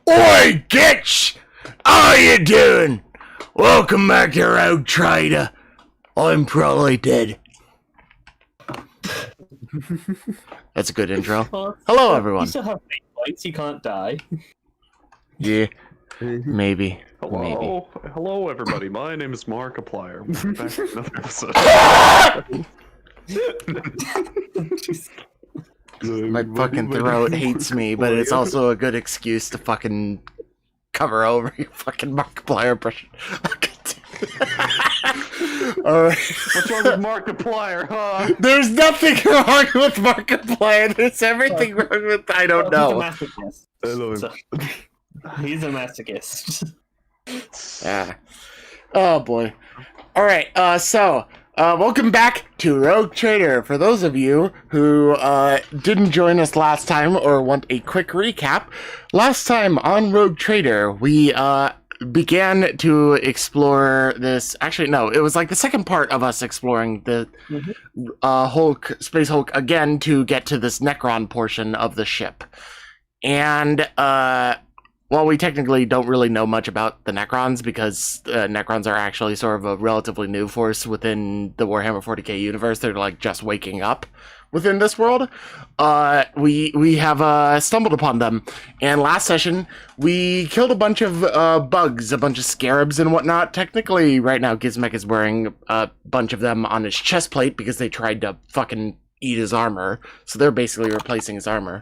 Oi, Gitch! How you doing? Welcome back to Rogue Trader. I'm probably dead. That's a good intro. Hello, everyone. You still have 8 points, you can't die. Yeah, maybe. Hello, Maybe. hello, everybody. My name is Markiplier. Welcome back to another episode. My fucking throat hates me, but it's also a good excuse to fucking cover over your fucking Markiplier impression. Alright. What's wrong with Markiplier, huh? There's nothing wrong with Markiplier. There's everything wrong with I don't know. He's a masochist. Hello. He's a masochist. Yeah. Oh boy. Alright, welcome back to Rogue Trader. For those of you who didn't join us last time or want a quick recap, last time on Rogue Trader, we began to explore this. Actually, no, it was like the second part of us exploring the Space Hulk again to get to this Necron portion of the ship. And while we technically don't really know much about the Necrons, because Necrons are actually sort of a relatively new force within the Warhammer 40k universe, they're like just waking up within this world. We have stumbled upon them, and last session we killed a bunch of bugs, a bunch of scarabs and whatnot. Technically, right now Gizmek is wearing a bunch of them on his chest plate because they tried to fucking eat his armor, so they're basically replacing his armor.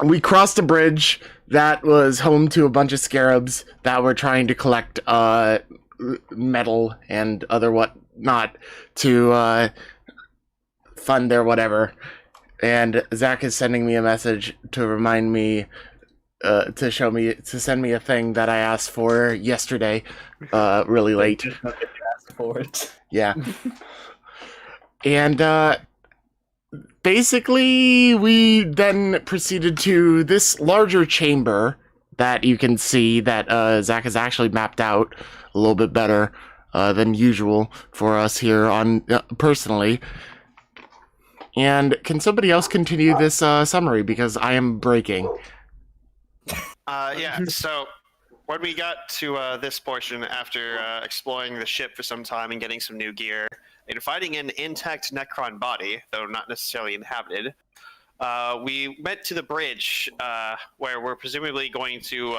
We crossed a bridge that was home to a bunch of scarabs that were trying to collect metal and other whatnot to fund their whatever. And Zach is sending me a message to remind me to send me a thing that I asked for yesterday, really late. Just not that you asked for it. Yeah. And basically, we then proceeded to this larger chamber that you can see that Zach has actually mapped out a little bit better than usual for us here on personally. And can somebody else continue this summary, because I am breaking. Yeah, so when we got to this portion, after exploring the ship for some time and getting some new gear, and finding an intact Necron body, though not necessarily inhabited, we went to the bridge where we're presumably going to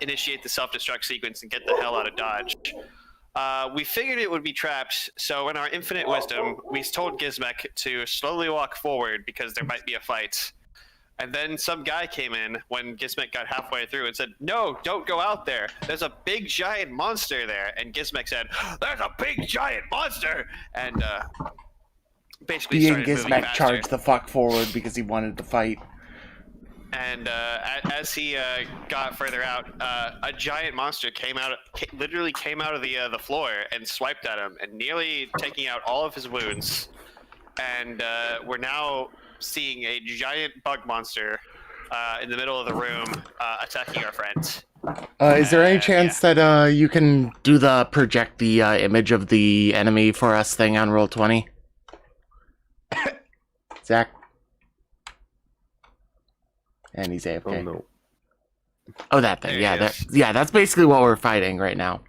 initiate the self-destruct sequence and get the hell out of Dodge. We figured it would be trapped, so in our infinite wisdom, we told Gizmek to slowly walk forward because there might be a fight. And then some guy came in when Gizmek got halfway through and said, "No, don't go out there. There's a big giant monster there." And Gizmek said, "There's a big giant monster!" And basically started moving faster. Charged the fuck forward because he wanted to fight. And as he got further out, a giant monster literally came out of the floor and swiped at him, and nearly taking out all of his wounds. And we're now seeing a giant bug monster in the middle of the room attacking our friends. Is there any chance that you can do the project the image of the enemy for us thing on Roll20? Zach? And he's AFK. Oh, no. Oh, that thing. Yeah, that's basically what we're fighting right now.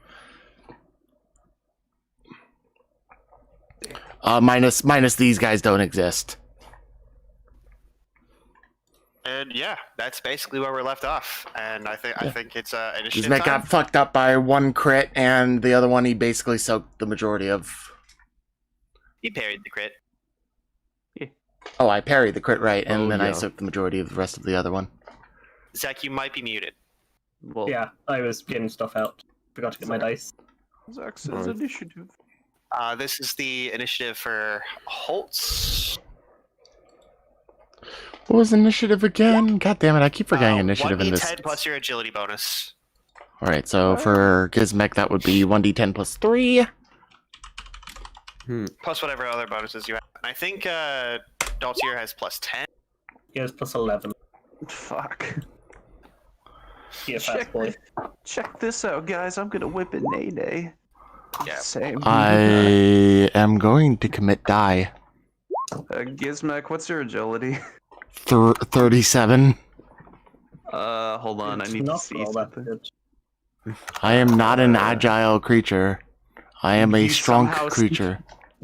Minus these guys don't exist. And yeah, that's basically where we're left off. And I think it's initiative Gizmek time. got fucked up by one crit, and the other one he basically soaked the majority of. He parried the crit. Oh, I parried the crit, right, and then I yeah. soaked the majority of the rest of the other one. Zach, you might be muted. Well, Yeah, I was getting stuff out. Forgot to get my dice. Zach says initiative. This is the initiative for Holtz. What was initiative again? God damn it, I keep forgetting initiative in this. 1d10 plus your agility bonus. Alright, so for Gizmek, that would be 1d10 plus 3. Plus whatever other bonuses you have. And I think Daltier has plus 10. He has plus 11. Fuck. He a fast boy. Check this out, guys. I'm gonna whip a nay-nay. Yeah. Same. I am going to commit die. Gizmek, what's your agility? 37. Hold on, I It's need to not see all that something. good. I am not an agile creature. I am a You strong somehow creature.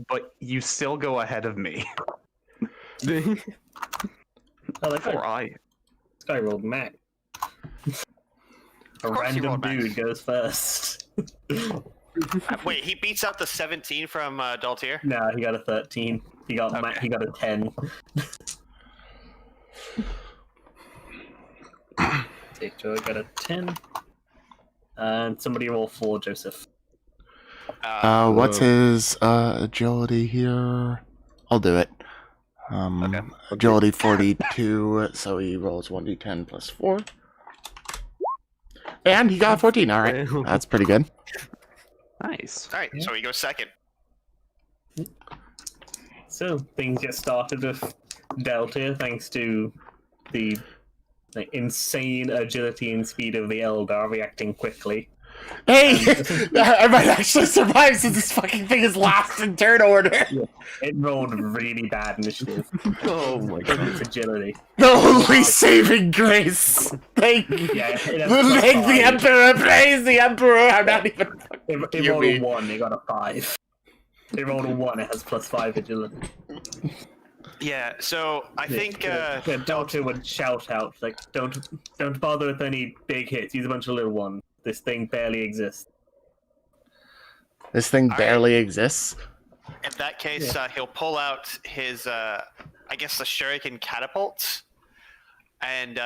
But you still go ahead of me. Oh, that Or guy, I. this guy rolled Mac. A course he random rolled Mac. dude goes first. Wait, he beats out the 17 from Daltier? Nah, he got a 13. He got Okay. he got a 10. Take Joe got a 10. And somebody roll 4, Joseph. What's his agility here? I'll do it. Okay. Agility 42, so he rolls 1d10 plus 4. And he got 14, alright. That's pretty good. Nice. Alright, so he goes second. So things get started with Delta thanks to the insane agility and speed of the Eldar reacting quickly. Hey! I might actually survive since this fucking thing is last in turn order. It rolled really bad initiative. Oh my Because god. of its agility. The only saving grace. Thank Yeah, it has Thank the +5. Emperor, praise the Emperor. I'm not even. It You rolled mean- a 1, it got a 5. It rolled a 1, it has +5 agility. Yeah, so I think the Delta would shout out, like, don't bother with any big hits, use a bunch of little ones. This thing barely exists. This thing All barely exists. in that case, he'll pull out his, I guess, the shuriken catapult, and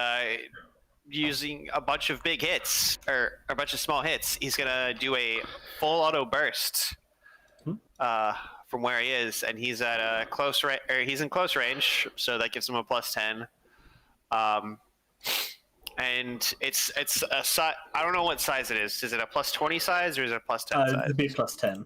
using a bunch of big hits, or a bunch of small hits, he's gonna do a full auto burst from where he is, and he's at a close range, or he's in close range, so that gives him a +10. And it's a size. I don't know what size it is. Is it a +20 size or is it a +10 size? It'd be +10.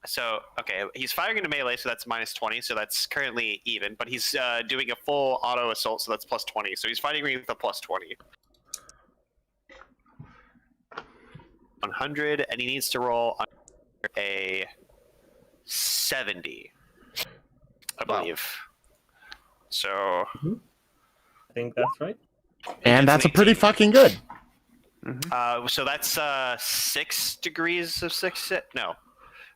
So okay, he's firing into melee, so that's -20. So that's currently even. But he's doing a full auto assault, so that's +20. So he's fighting with a +20. 100, and he needs to roll under a 70, I believe. So I think that's right. And that's a pretty fucking good. so that's 6 degrees of success. No,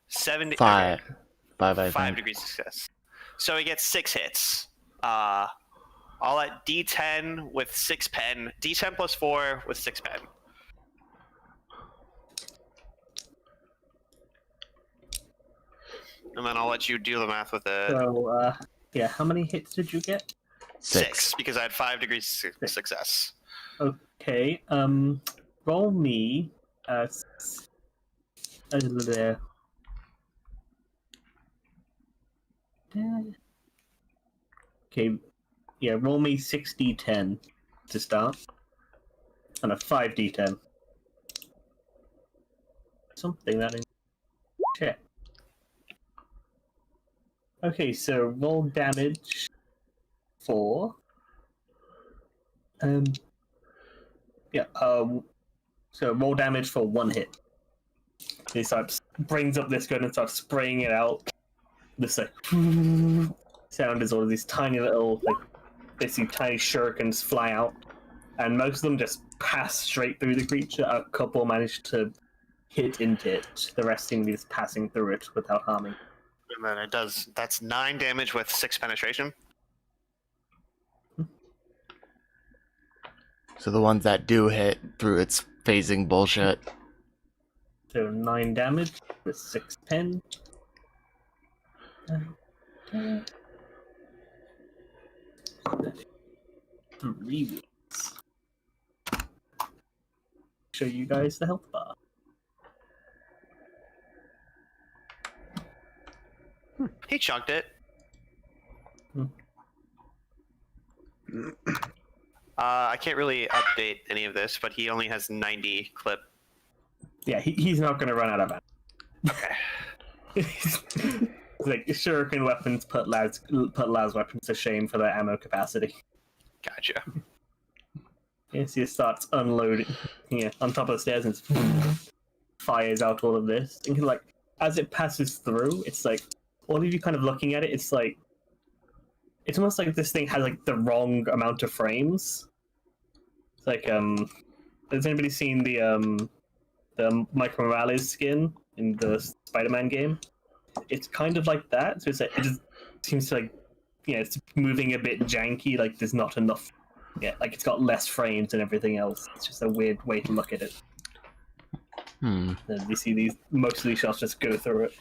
70. 5. 5, I 5 think. degrees of success. So he gets 6 hits. All at D10 with 6 pen. D10 plus 4 with 6 pen. And then I'll let you do the math with the So, yeah, how many hits did you get? 6 because I had 5 degrees of success. Okay, roll me, there. Okay, yeah, roll me 6d10 to start. And a 5d10. Something that in check. Okay, so roll damage for so roll damage for 1 hit. He starts brings up this gun and starts spraying it out. This like sound is all of these tiny little basically tiny shurikens fly out, and most of them just pass straight through the creature. A couple manage to hit into it. The rest seem to be just passing through it without harming. And then it does. That's 9 damage with 6 penetration. So the ones that do hit through its phasing bullshit. So 9 damage with 6 pen. 3 weeks. Show you guys the health bar. He chunked it. I can't really update any of this, but he only has 90 clip. Yeah, he's not going to run out of ammo. Okay. It's like shuriken weapons put Laz weapons to shame for their ammo capacity. Gotcha. Yes, he starts unloading on top of the stairs and fires out all of this. And like as it passes through, it's like all of you kind of looking at it. It's like it's almost like this thing has like the wrong amount of frames. It's like has anybody seen the Michael Morales skin in the Spider-Man game? It's kind of like that. So it's like, it just seems to like, it's moving a bit janky. Like there's not enough. Yeah, like it's got less frames and everything else. It's just a weird way to look at it. And you see most of these shots just go through it.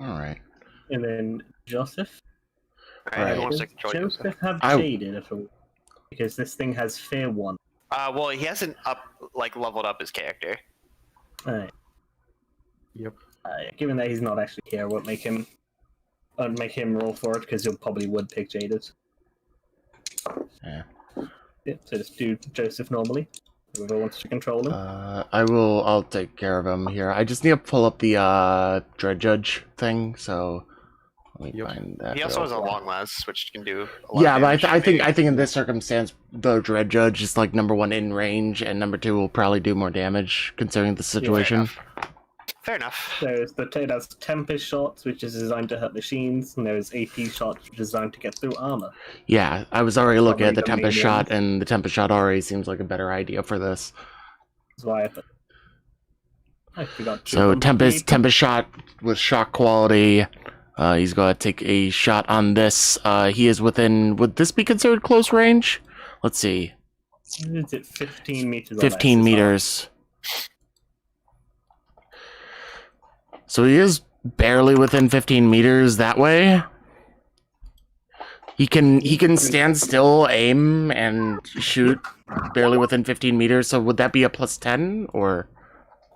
All right. And then Joseph. Alright, Right. does Joseph have jaded at all? Because this thing has fear 1. well, he hasn't leveled up his character. Alright. Yep. Given that he's not actually here, I won't make him roll for it because he'll probably would pick jaded. Yeah. Yeah, so just do Joseph normally. Whoever wants to control him. I'll take care of him here. I just need to pull up the Dread Judge thing, so let me find that. He also real has a quick. long last, which can do a lot Yeah, of but damage, I think maybe. in this circumstance, the Dread Judge is like number 1 in range, and number 2 will probably do more damage considering the situation. Fair enough. There's Tempest shots, which is designed to hurt machines, and there's AP shots, which is designed to get through armor. Yeah, I was already looking at the Probably the Tempest main shot, and the Tempest shot already seems like a better idea for this. That's why I forgot. So Tempest shot with shock quality. He's going to take a shot on this. He is within. Would this be considered close range? Let's see. Is it 15 meters? 15 meters. So he is barely within 15 meters that way. He can stand still, aim, and shoot barely within 15 meters. So would that be a +10 or?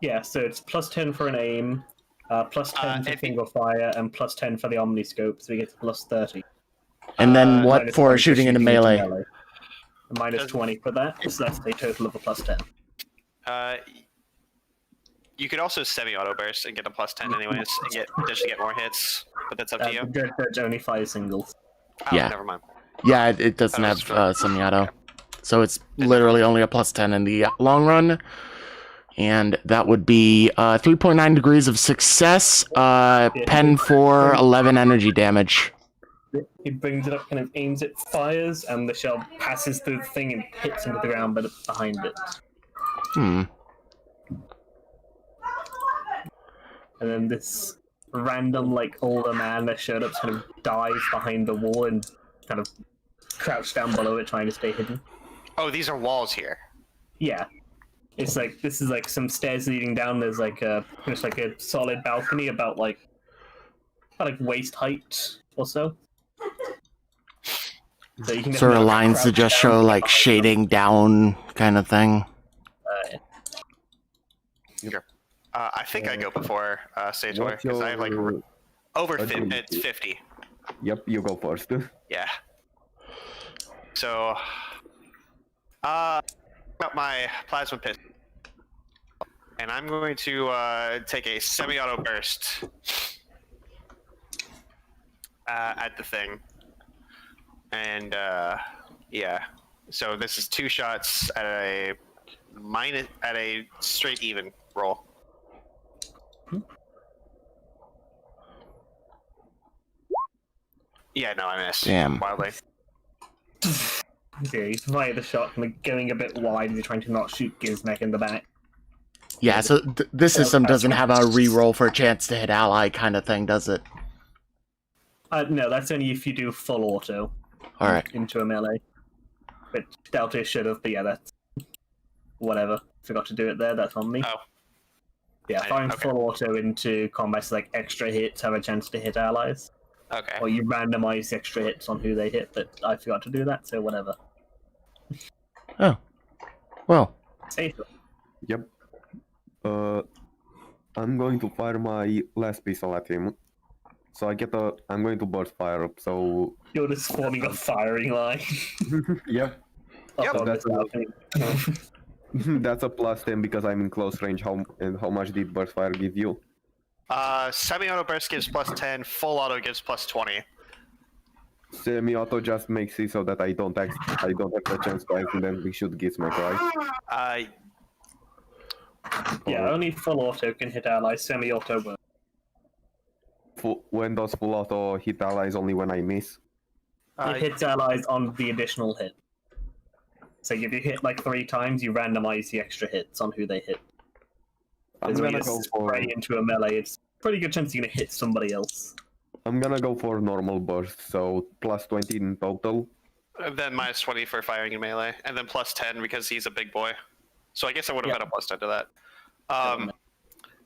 Yeah, so it's +10 for an aim, +10 for if single fire, and +10 for the omniscope, so he gets +30. And then what Minus for 20 shooting into melee? Minus 20 for that, so that's a total of a +10. You could also semi-auto burst and get a +10 anyways, and potentially get more hits, but that's up to you. The Dread Judge only fires singles. Oh, Yeah. never mind. Yeah, it doesn't Oh, have sure. semi-auto. So it's literally only a +10 in the long run. And that would be 3.9 degrees of success, pen for 11 energy damage. He brings it up, kind of aims it, fires, and the shell passes through the thing and hits into the ground, but behind it. And then this random, older man that showed up kind of dives behind the wall and kind of crouched down below it, trying to stay hidden. Oh, these are walls here. Yeah. It's this is some stairs leading down. There's just a solid balcony about waist height or so. So you can Sort of definitely lines to crouch just down show and like get shading down kind of thing. Sure. I think I go before Sator, What's because I have your over ability? it's 50. Yep, you go first. Yeah. So, got my plasma pistol, and I'm going to take a semi-auto burst at the thing, and yeah. So this is 2 shots at a straight even roll. Yeah, no, I missed. Damn. Wildly. Yeah, he's firing the shot, going a bit wide. He's trying to not shoot Gizmek in the back. Yeah, so this system doesn't have a re-roll for a chance to hit ally kind of thing, does it? No, that's only if you do full auto Alright. into a melee. But Delta should have, but yeah, that's whatever. Forgot to do it there. That's on me. Oh. Yeah, firing Okay. full auto into combat's extra hits have a chance to hit allies. Okay. Or you randomize extra hits on who they hit, but I forgot to do that, so whatever. Oh. Well. Safer. Yep. I'm going to fire my last pistol at him. So I'm going to burst fire up, so... You're just forming a firing line. Yep. Up on that's this balcony. That's a +10 because I'm in close range. How much did burst fire give you? Semi-auto burst gives +10, full auto gives +20. Semi-auto just makes it so that I don't have the chance to accidentally shoot Gizmek, right? Yeah, only full auto can hit allies, semi-auto will. When does full auto hit allies? Only when I miss? It hits allies on the additional hit. So if you hit like 3 times, you randomize the extra hits on who they hit. I'm Because when gonna you go for. spray into a melee, it's a pretty good chance you're gonna hit somebody else. I'm gonna go for normal burst, so plus 20 in total. And then minus 20 for firing in melee, and then plus 10 because he's a big boy. So I guess I would have had a plus 10 to that.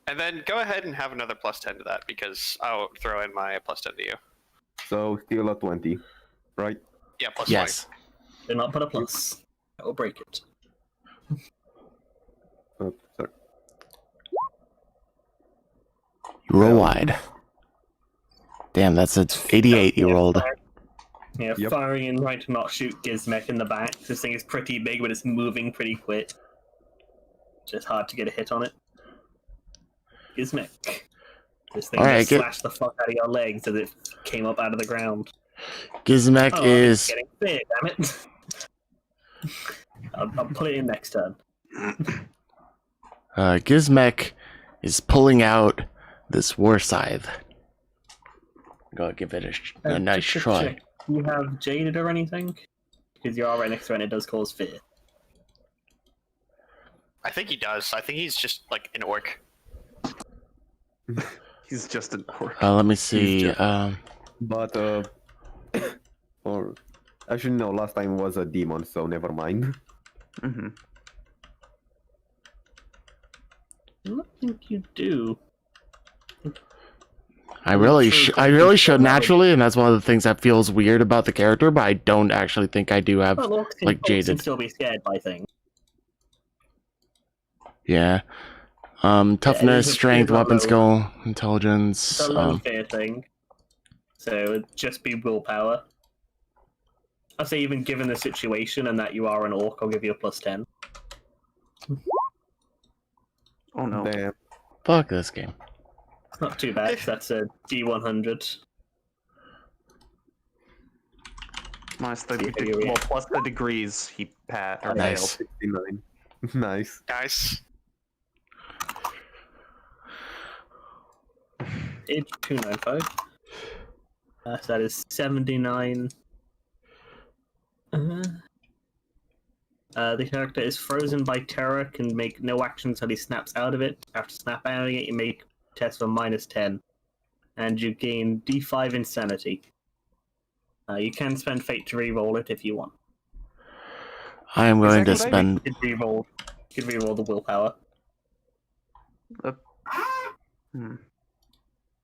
And then go ahead and have another plus 10 to that because I'll throw in my plus 10 to you. So still a 20, right? Yeah, plus Yes. Do not put a plus. That will break it. Oh, sorry. You roll wide. Damn, that's an 88 you rolled. Yeah, Yep. firing and trying to not shoot Gizmek in the back. This thing is pretty big, but it's moving pretty quick. Just hard to get a hit on it. Gizmek. This thing Alright, just slashed the fuck out of your legs as it came up out of the ground. Gizmek Oh, is... getting big, damn it. I'll put it in next turn. Gizmek is pulling out this war scythe. Go give it a nice Just to try. check, do you have jaded or anything? Because you are right next to it and it does cause fear. I think he does. I think he's just like an orc. He's just an orc. Let me see. But or actually no, last time was a demon, so never mind. Mm-hmm. I don't think you do. I really should naturally, and that's one of the things that feels weird about the character. But I don't actually think I do have. Well, orcs can, like orcs can jaded. still be scared by things. Yeah. Toughness, a strength, pretty weapon low. skill, intelligence. It's a low fear thing. So it'd just be willpower. I'd say even given the situation and that you are an orc, I'll give you a plus 10. Oh no. Damn. Fuck this game. It's not too bad. That's a D100. Minus the Yeah. well, plus the degrees he or Nice. failed. 69. Nice. Guys, Age 295. So that is 79. The character is frozen by terror, can make no action until he snaps out of it. After snap out of it, you make a test for minus 10. And you gain D5 insanity. You can spend fate to reroll it if you want. I am going to Is that what I spend. You could reroll the willpower.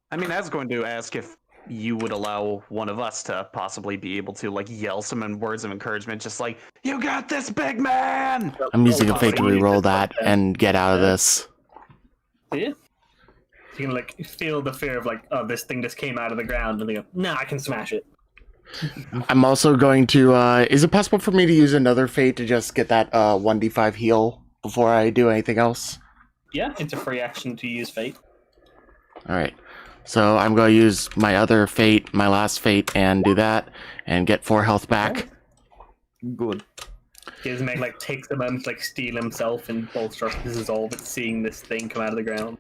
I mean, I was going to ask if you would allow one of us to possibly be able to like yell some words of encouragement, just like "You got this, big man!" I'm using a fate to reroll that and get out of this. Yeah. You can like feel the fear of like, oh, this thing just came out of the ground, and they go, nah, I can smash it. I'm also going to. Is it possible for me to use another fate to just get that 1d5 heal before I do anything else? Yeah, it's a free action to use fate. All right. So I'm going to use my other fate, my last fate, and do that, and get 4 health back. Good. Gizmek like takes a moment to like steel himself and bolster up his resolve at seeing this thing come out of the ground.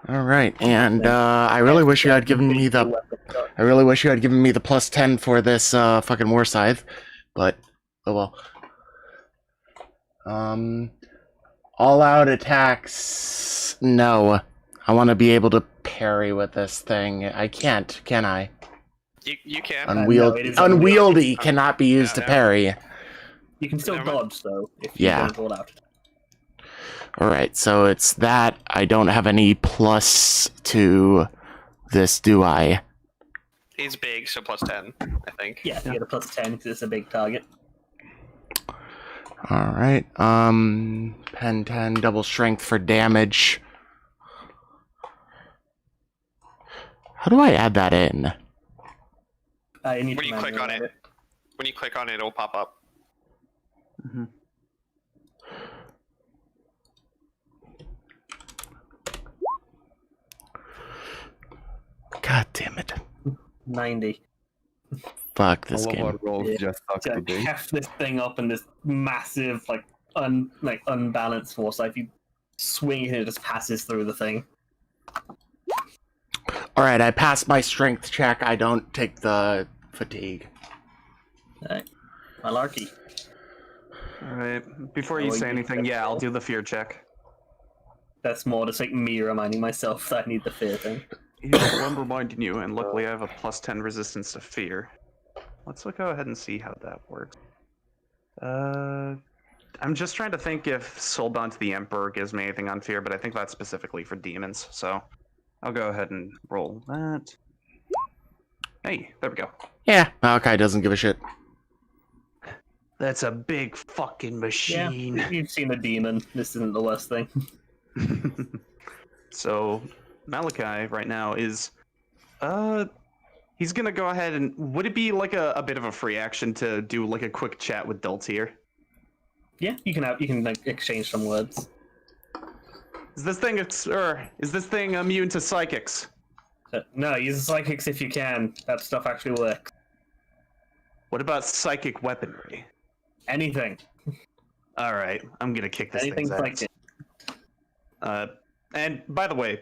All right, and I really wish you had given me the. I really wish you had given me the plus 10 for this fucking war scythe, but oh well. All out attacks. No, I want to be able to parry with this thing. I can't, can I? you can. No, it is Unwieldy cannot be used to No. parry. You can still Never mind. dodge though if you Yeah. don't roll out. All right, so it's that. I don't have any plus to this, do I? He's big, so plus 10, I think. Yeah, you get a plus 10 because it's a big target. All right. Pen 10, double strength for damage. How do I add that in? You need When to you click manually on add it. When you click on it, it'll pop up. Mm-hmm. God damn it. 90. Fuck this All of game. our rolls Yeah. just suck To today. heft this thing up in this massive, like unbalanced force. Like if you swing it, it just passes through the thing. All right, I passed my strength check. I don't take the fatigue. Alright. Malarkey. Alright, before you say anything, yeah, I'll do the fear check. That's more just like me reminding myself that I need the fear thing. Yeah, I'm reminding you, and luckily I have a +10 resistance to fear. Let's go ahead and see how that works. I'm just trying to think if Soulbound to the Emperor gives me anything on fear, but I think that's specifically for demons, so I'll go ahead and roll that. Hey, there we go. Yeah, Malachi doesn't give a shit. That's a big fucking machine. Yeah, you've seen a demon. This isn't the worst thing. So, Malachi right now is, he's gonna go ahead and, would it be like a bit of a free action to do like a quick chat with Deltier? Yeah, you can like exchange some words. Is this thing immune to psychics? No, use psychics if you can. That stuff actually works. What about psychic weaponry? Anything. Alright, I'm gonna kick this Anything thing's ass. And by the way,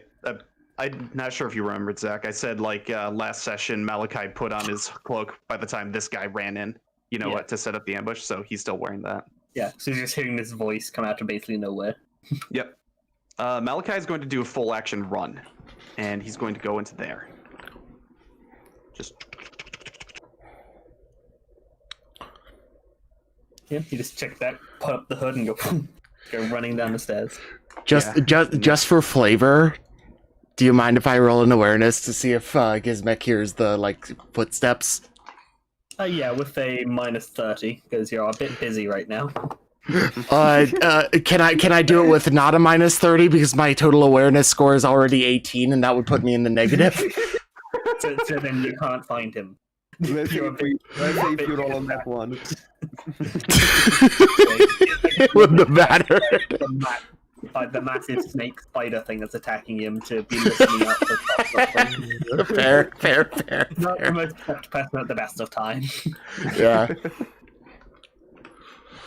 I'm not sure if you remembered, Zach. I said like last session, Malachi put on his cloak by the time this guy ran in. You know what, to set up the ambush. So he's still wearing that. Yeah. So you're just hearing this voice come out of basically nowhere. Yep. Malachi is going to do a full action run, and he's going to go into there. Just. Yeah. You just check that, put up the hood, and go running down the stairs. Just for flavor, do you mind if I roll an awareness to see if Gizmek hears the footsteps? Yeah, with a -30 because you're a bit busy right now. Can I do it with not a -30 because my total awareness score is already 18 and that would put me in the negative? so then you can't find him. Let's see if you roll on that one. It wouldn't matter. The massive snake spider thing that's attacking him to be listening out for Fair. Not the most kept person at the best of time. Yeah.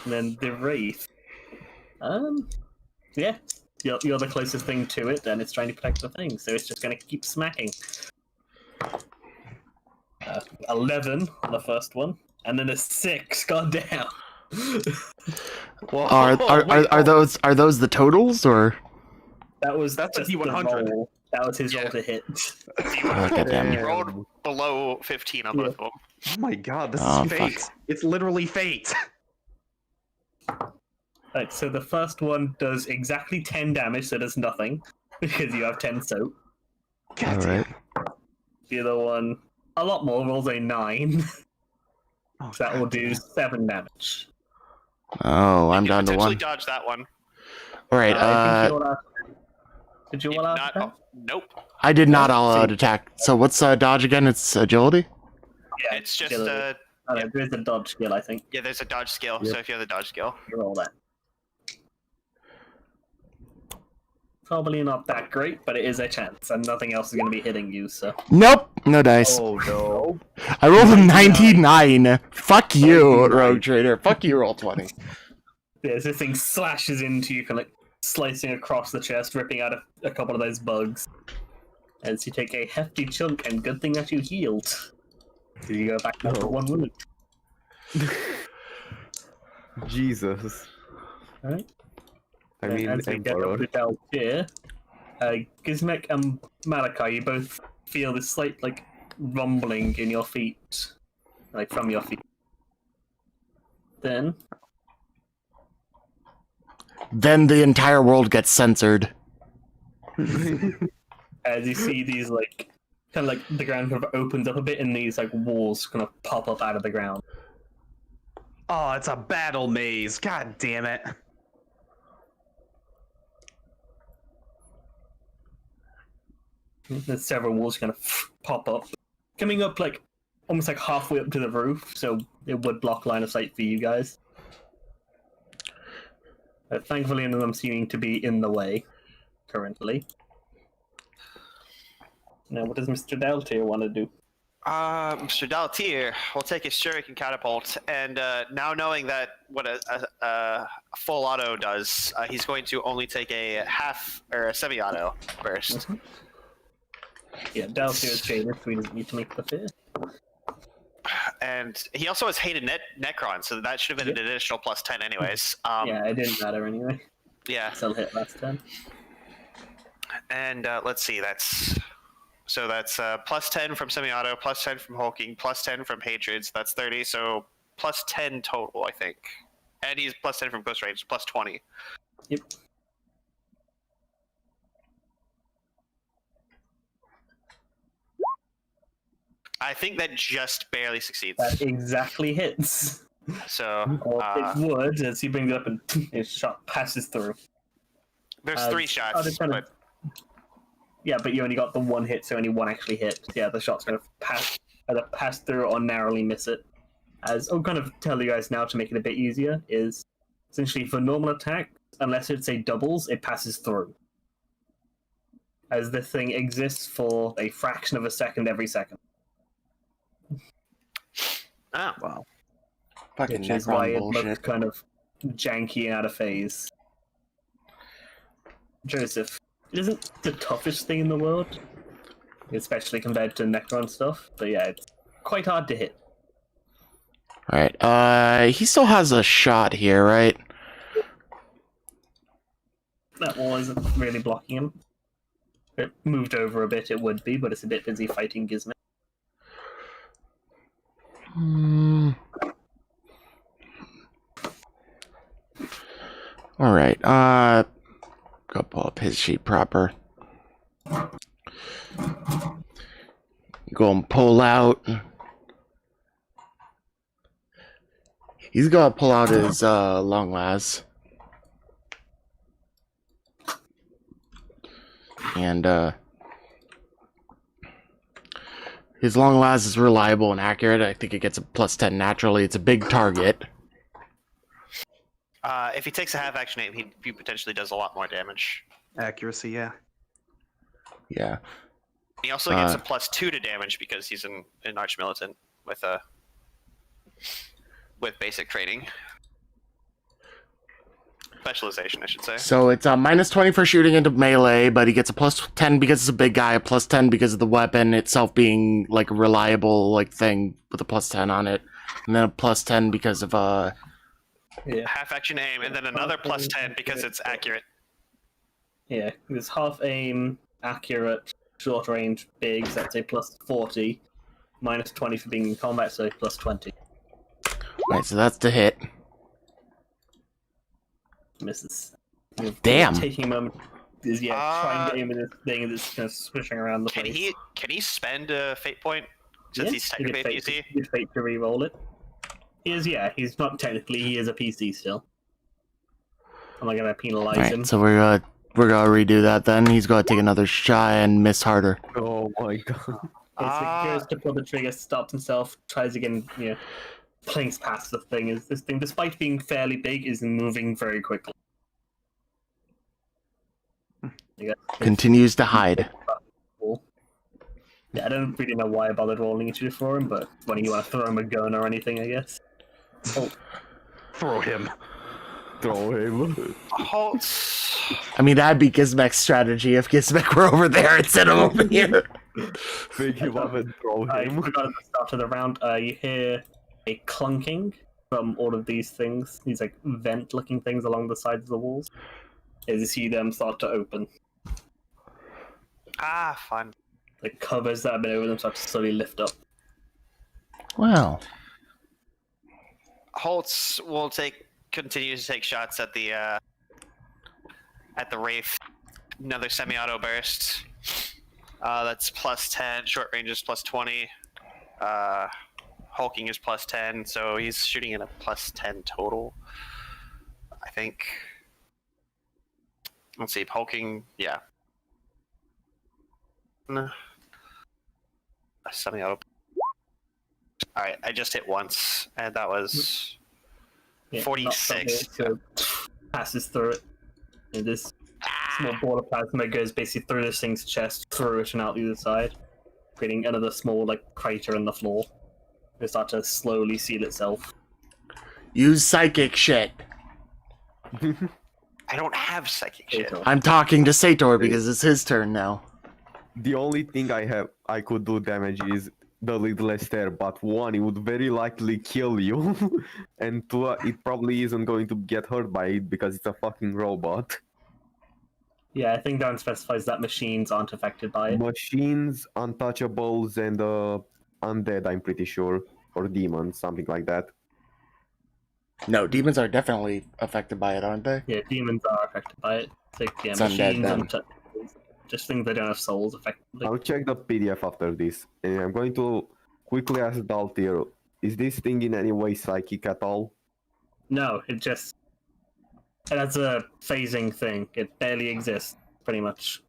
And then the wraith. Yeah, you're the closest thing to it, and it's trying to protect the thing, so it's just going to keep smacking. 11 on the first one, and then a 6. Goddamn. Are those the totals or? That's a D100. That was his roll to hit. He rolled below 15 on both of them. Oh my god, this is fate. Fuck. It's literally fate. Right, so the first one does exactly 10 damage, so does nothing, because you have 10 soap. All right. The other one, a lot more, rolls a 9. Oh, So that will do 7 damage. Oh, I'm You down to potentially 1. dodge that one. All right. Did you all out attack? Nope. I did not all out attack. So what's dodge again? It's agility. Yeah, It's just agility. There is a dodge skill, I think. yeah. There's a dodge skill. Yep. So if you have the dodge skill, You roll that. Probably not that great, but it is a chance, and nothing else is going to be hitting you, so... Nope. No dice. Oh no. I rolled a 99. Fuck you, Rogue Trader. Fuck you, roll 20. Yeah, this thing slashes into you, kind of slicing across the chest, ripping out a couple of those bugs. As you take a hefty chunk, and good thing that you healed. So you go back down to 1 wound. Jesus. Alright. I mean, as we get up to Deltier, Gizmek and Malachi, you both feel this slight, rumbling in your feet. From your feet. Then Then the entire world gets censored. as you see these, the ground kind of opens up a bit, and these, walls kind of pop up out of the ground. Oh, it's a battle maze. God damn it. There's several walls kind of pop up, coming up almost halfway up to the roof, so it would block line of sight for you guys. But thankfully, none of them seeming to be in the way currently. Now, what does Mr. Deltier want to do? Mr. Daltier will take his shuriken catapult, and now knowing that what a full auto does, he's going to only take a half or a semi-auto burst. Yeah, Deltier is famous, so he doesn't need to make the fear. And he also has hated Necron, so that should have been an additional plus 10 anyways. Yeah, it didn't matter anyway. Yeah. Still hit last turn. And let's see, that's plus 10 from semi-auto, plus 10 from hulking, plus 10 from hatreds. That's 30, so plus 10 total, I think. And he's plus 10 from close range, plus 20. Yep. I think that just barely succeeds. That exactly hits. So It would, as he brings it up and his shot passes through. there's 3 shots, but Yeah, but you only got the one hit, so only one actually hit. Yeah, the shot's going to pass through or narrowly miss it. As I'll kind of tell you guys now to make it a bit easier, is essentially for normal attack, unless it's a doubles, it passes through. As this thing exists for a fraction of a second every second. oh, Wow. Fucking Which is why Necron it bullshit. looks kind of janky and out of phase. Joseph, it isn't the toughest thing in the world, especially compared to Necron stuff, but yeah, it's quite hard to hit. Alright, he still has a shot here, right? That wall isn't really blocking him. If it moved over a bit, it would be, but it's a bit busy fighting Gizmek. Alright, go pull up his sheet proper. Go and pull out. He's gonna pull out his long las. And his long las is reliable and accurate. I think it gets a plus 10 naturally. It's a big target. if he takes a half action aim, he potentially does a lot more damage. Accuracy, yeah. Yeah. He also gets a plus 2 to damage because he's an arch militant with basic training. Specialization, I should say. So it's a minus 20 for shooting into melee, but he gets a plus 10 because it's a big guy, a plus 10 because of the weapon itself being like a reliable thing with a plus 10 on it, and then a plus 10 because of Half action aim, and then another plus 10 because it's accurate. Yeah, it's half aim, accurate, short range, big, so that's a plus 40. Minus 20 for being in combat, so plus 20. Right, so that's the hit. Misses. Damn. Taking a moment is trying to aim at this thing that's kind of swishing around the place. Can he spend a fate point since he's technically a PC? He could fate to re-roll it. He's not technically, he is a PC still. I'm not gonna penalize him. Alright, so we're gonna redo that then. He's gonna take another shot and miss harder. Oh my god. He goes to pull the trigger, stops himself, tries again, planks past the thing. Is this thing, despite being fairly big, is moving very quickly. Continues to hide. Yeah, I don't really know why I bothered rolling it for him, but when you want to throw him a gun or anything, I guess. Oh. Throw him. Throw him. Halt. I mean, that'd be Gizmek's strategy if Gizmek were over there instead of over here. Pick him up and throw I him. forgot at the start of the round, you hear a clunking from all of these things, these vent-looking things along the sides of the walls, as you see them start to open. Fun. The covers that have been over them start to slowly lift up. Wow. Holtz will continue to take shots at the Wraith. Another semi-auto burst. That's plus 10. Short range is plus 20. Hulking is plus 10, so he's shooting in a plus 10 total, I think. Let's see, hulking, yeah. Semi-auto. Alright, I just hit once, and that was 46. So passes through it. And this small ball of plasma goes basically through this thing's chest, through it and out the other side, creating another small crater in the floor. It starts to slowly seal itself. Use psychic shit. I don't have psychic shit. I'm talking to Sator because it's his turn now. The only thing I could do damage is the lidless there, but one, it would very likely kill you, and two, it probably isn't going to get hurt by it because it's a fucking robot. Yeah, I think Darren specifies that machines aren't affected by it. Machines, untouchables, and undead, I'm pretty sure, or demons, something like that. No, demons are definitely affected by it, aren't they? Yeah, demons are affected by it. It's like, yeah, It's undead machines then. untouchables. Just things that don't have souls effectively. I'll check the PDF after this, and I'm going to quickly ask Daltir, is this thing in any way psychic at all? No, it has a phasing thing. It barely exists, pretty much.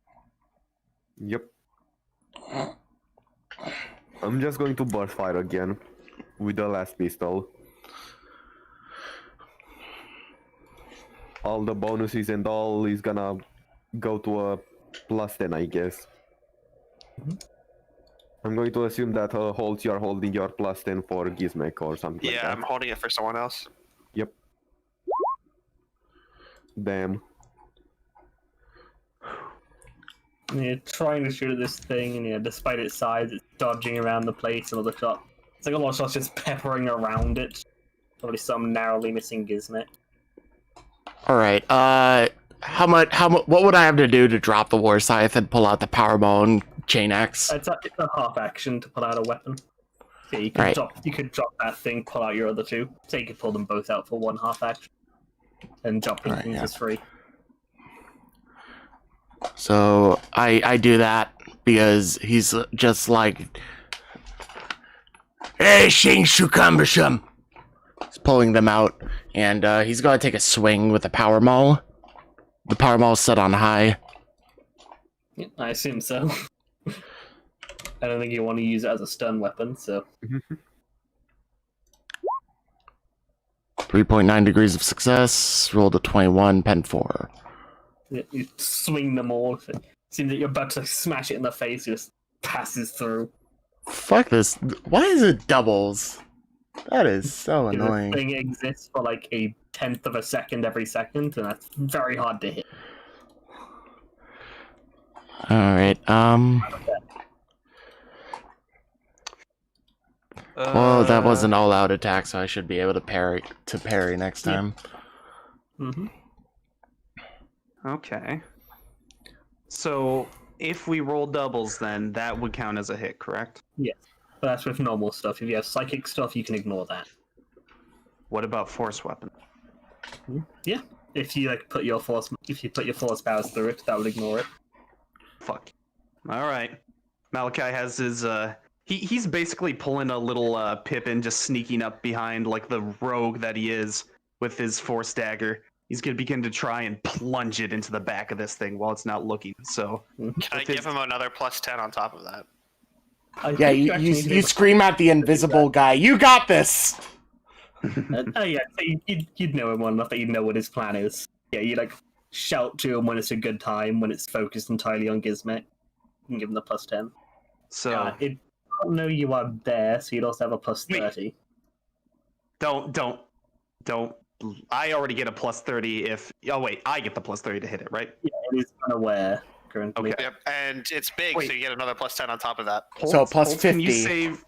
Yep. I'm just going to burst fire again with the last pistol. All the bonuses and all is gonna go to a +10, I guess. I'm going to assume that Holtz, you're holding your +10 for Gizmek or something like Yeah, that. I'm holding it for someone else. Yep. Damn. And you're trying to shoot at this thing, and despite its size, it's dodging around the place and all the shots. It's like a lot of shots just peppering around it. Probably some narrowly missing Gizmek. All right. What would I have to do to drop the war scythe and pull out the power bow and chain axe? It's a half action to pull out a weapon. Yeah, you could Right. drop that thing, pull out your other two. So you could pull them both out for one half action. And dropping Right, things yeah. is free. So I do that because he's just like, hey, Shing Shukumbashum. He's pulling them out, and he's going to take a swing with the power maul. The power maul's set on high. Yeah, I assume so. I don't think you want to use it as a stun weapon, so 3.9 degrees of success. Rolled a 21, pen 4. you swing them all. It seems that you're about to smash it in the face, it just passes through. Fuck this. Why is it doubles? That is so This annoying. thing exists for like a 1/10 of a second every second, and that's very hard to hit. Alright, well, that was an all-out attack, so I should be able to parry next time. Mm-hmm. Okay. So if we roll doubles, then that would count as a hit, correct? Yes, but that's with normal stuff. If you have psychic stuff, you can ignore that. What about force weapon? Yeah, if you put your force powers through it, that would ignore it. Fuck. All right. Malachi has his he's basically pulling a little Pippin, just sneaking up behind like the rogue that he is with his force dagger. He's gonna begin to try and plunge it into the back of this thing while it's not looking. So Can I With his- give him another +10 on top of that? Yeah, you scream at the invisible guy, you got this! Yeah, so you'd know him well enough that you'd know what his plan is. Yeah, you shout to him when it's a good time, when it's focused entirely on Gizmek. You can give him the +10. so It don't know you are there, so you'd also have a +30. don't. I already get a +30 if. Oh wait, I get the +30 to hit it, right? Yeah, it is unaware currently. Okay. Yep, and it's big, Wait. so you get another +10 on top of that. So plus Can you 50. save?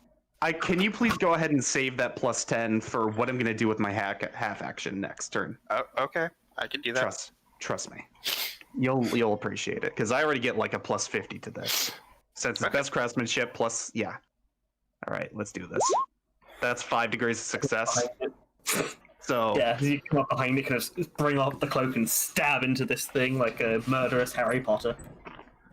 Can you please go ahead and save that +10 for what I'm gonna do with my half action next turn? Oh, okay, I can do that. Trust me. You'll appreciate it because I already get like a +50 to this. Since it's best craftsmanship plus, yeah. All right, let's do this. That's 5 degrees of success. So Yeah, you come up behind it, kind of bring off the cloak and stab into this thing like a murderous Harry Potter.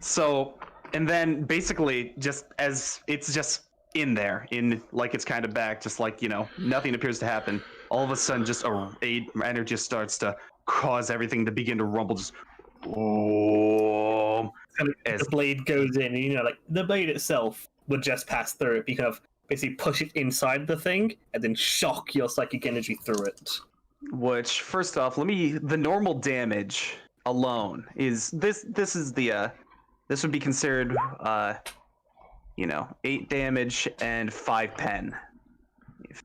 So, and then basically, just as it's just in there, in like it's kind of back, just like, nothing appears to happen. All of a sudden, just energy starts to cause everything to begin to rumble. Just, oh, The blade goes in, and the blade itself would just pass through it. You kind of basically push it inside the thing and then shock your psychic energy through it. which first off, the normal damage alone is this is the this would be considered 8 damage and 5 pen, if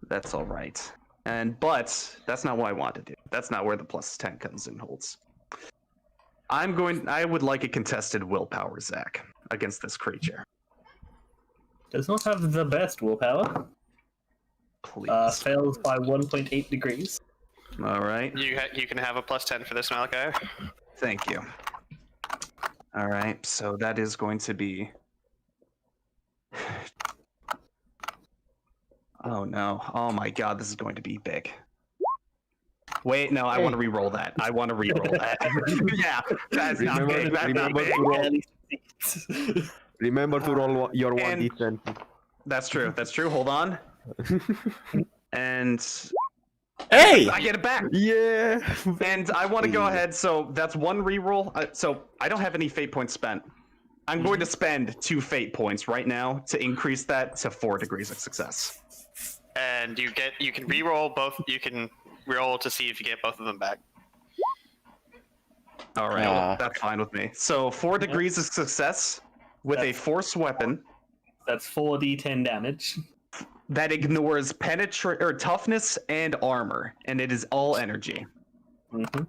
that's all right. But that's not what I want to do. That's not where the +10 comes in, Holtz. I would like a contested willpower, Zach, against this creature. Does not have the best willpower. Please. Fails by 1.8 degrees. All right. You can have a +10 for this, Malachi. Thank you. All right. So that is going to be. Oh no! Oh my God! This is going to be big. Wait, no, I want to re-roll that. I want to re-roll that. Yeah, that's not big. That's not big. Remember to roll your And- 1d10. That's true. That's true. Hold on. And Hey! I get it back. Yeah. And I want to go ahead. So that's one re-roll. So I don't have any fate points spent. I'm going to spend 2 fate points right now to increase that to 4 degrees of success. And you can re-roll both. You can roll to see if you get both of them back. All right, well, that's fine with me. So 4 degrees of success with a force weapon That's 4d10 damage. that ignores toughness and armor, and it is all energy. Mm-hmm.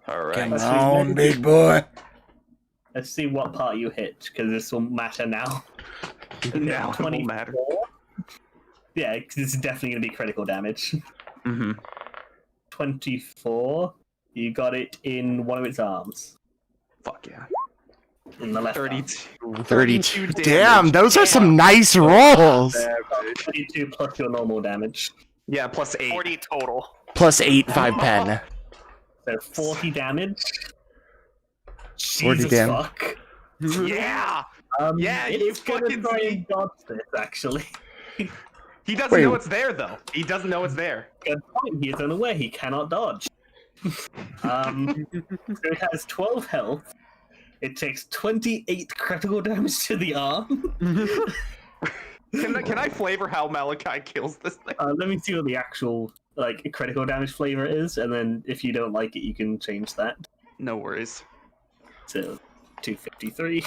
All right. Come on, big boy. Let's see what part you hit, because this will matter now. Now it will matter. Yeah, because this is definitely going to be critical damage. Mm-hmm. 24. You got it in one of its arms. Fuck yeah. In the left arm. 32. 32. damage. Damn, those are some nice rolls. 22 plus your normal damage. Yeah, plus 8. 40 total. Plus 8, 5 pen. So 40 damage. 40 Jesus damage. Yeah! fuck. Yeah, it's you gonna fucking try see. and dodge this, actually. He doesn't Wait. know it's there, though. He doesn't know it's there. Good point. He is unaware. He cannot dodge. So it has 12 health. It takes 28 critical damage to the arm. Can I flavor how Malachi kills this thing? Let me see what the actual critical damage flavor is, and then if you don't like it, you can change that No worries. to 253.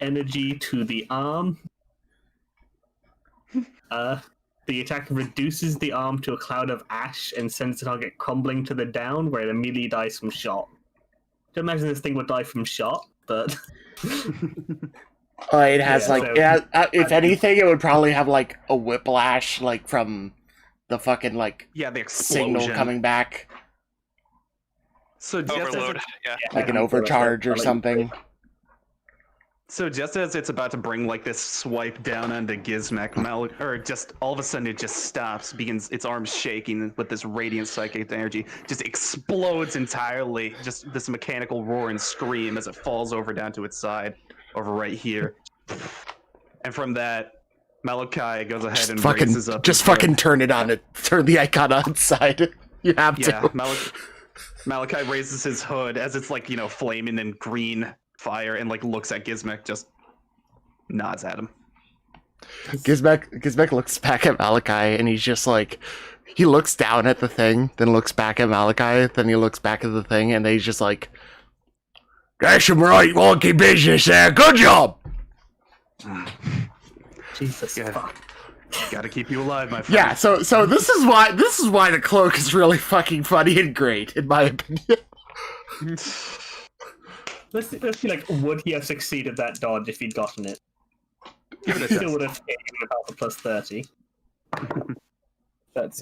Energy to the arm. The attack reduces the arm to a cloud of ash and sends the target crumbling to the down, where it immediately dies from shot. Don't imagine this thing would die from shot, but It has Yeah, so- if anything, it would probably have like a whiplash, like from the fucking like Yeah, the explosion. signal coming back, So just Overload. as Yeah. like an overcharge or something. just as it's about to bring like this swipe down onto Gizmek, or just all of a sudden it just stops, begins its arms shaking with this radiant psychic energy, just explodes entirely. Just this mechanical roar and scream as it falls over down to its side, over right here. And from that, Malachi goes ahead and Fucking, raises up. just his head. fucking turn it on. Turn the icon on side. You have Yeah, to. Malachi raises his hood as it's like, flaming in green fire, and like looks at Gizmek, just nods at him. Gizmek looks back at Malachi, and he's just like, he looks down at the thing, then looks back at Malachi, then he looks back at the thing, and then he's just like, "Got some right wonky business there. Good job." Jesus Yeah. fuck. Gotta keep you alive, my friend. Yeah. So this is why the cloak is really fucking funny and great, in my opinion. Let's see, would he have succeeded that dodge if he'd gotten it? Give it a Still test. would have hit even about the plus 30.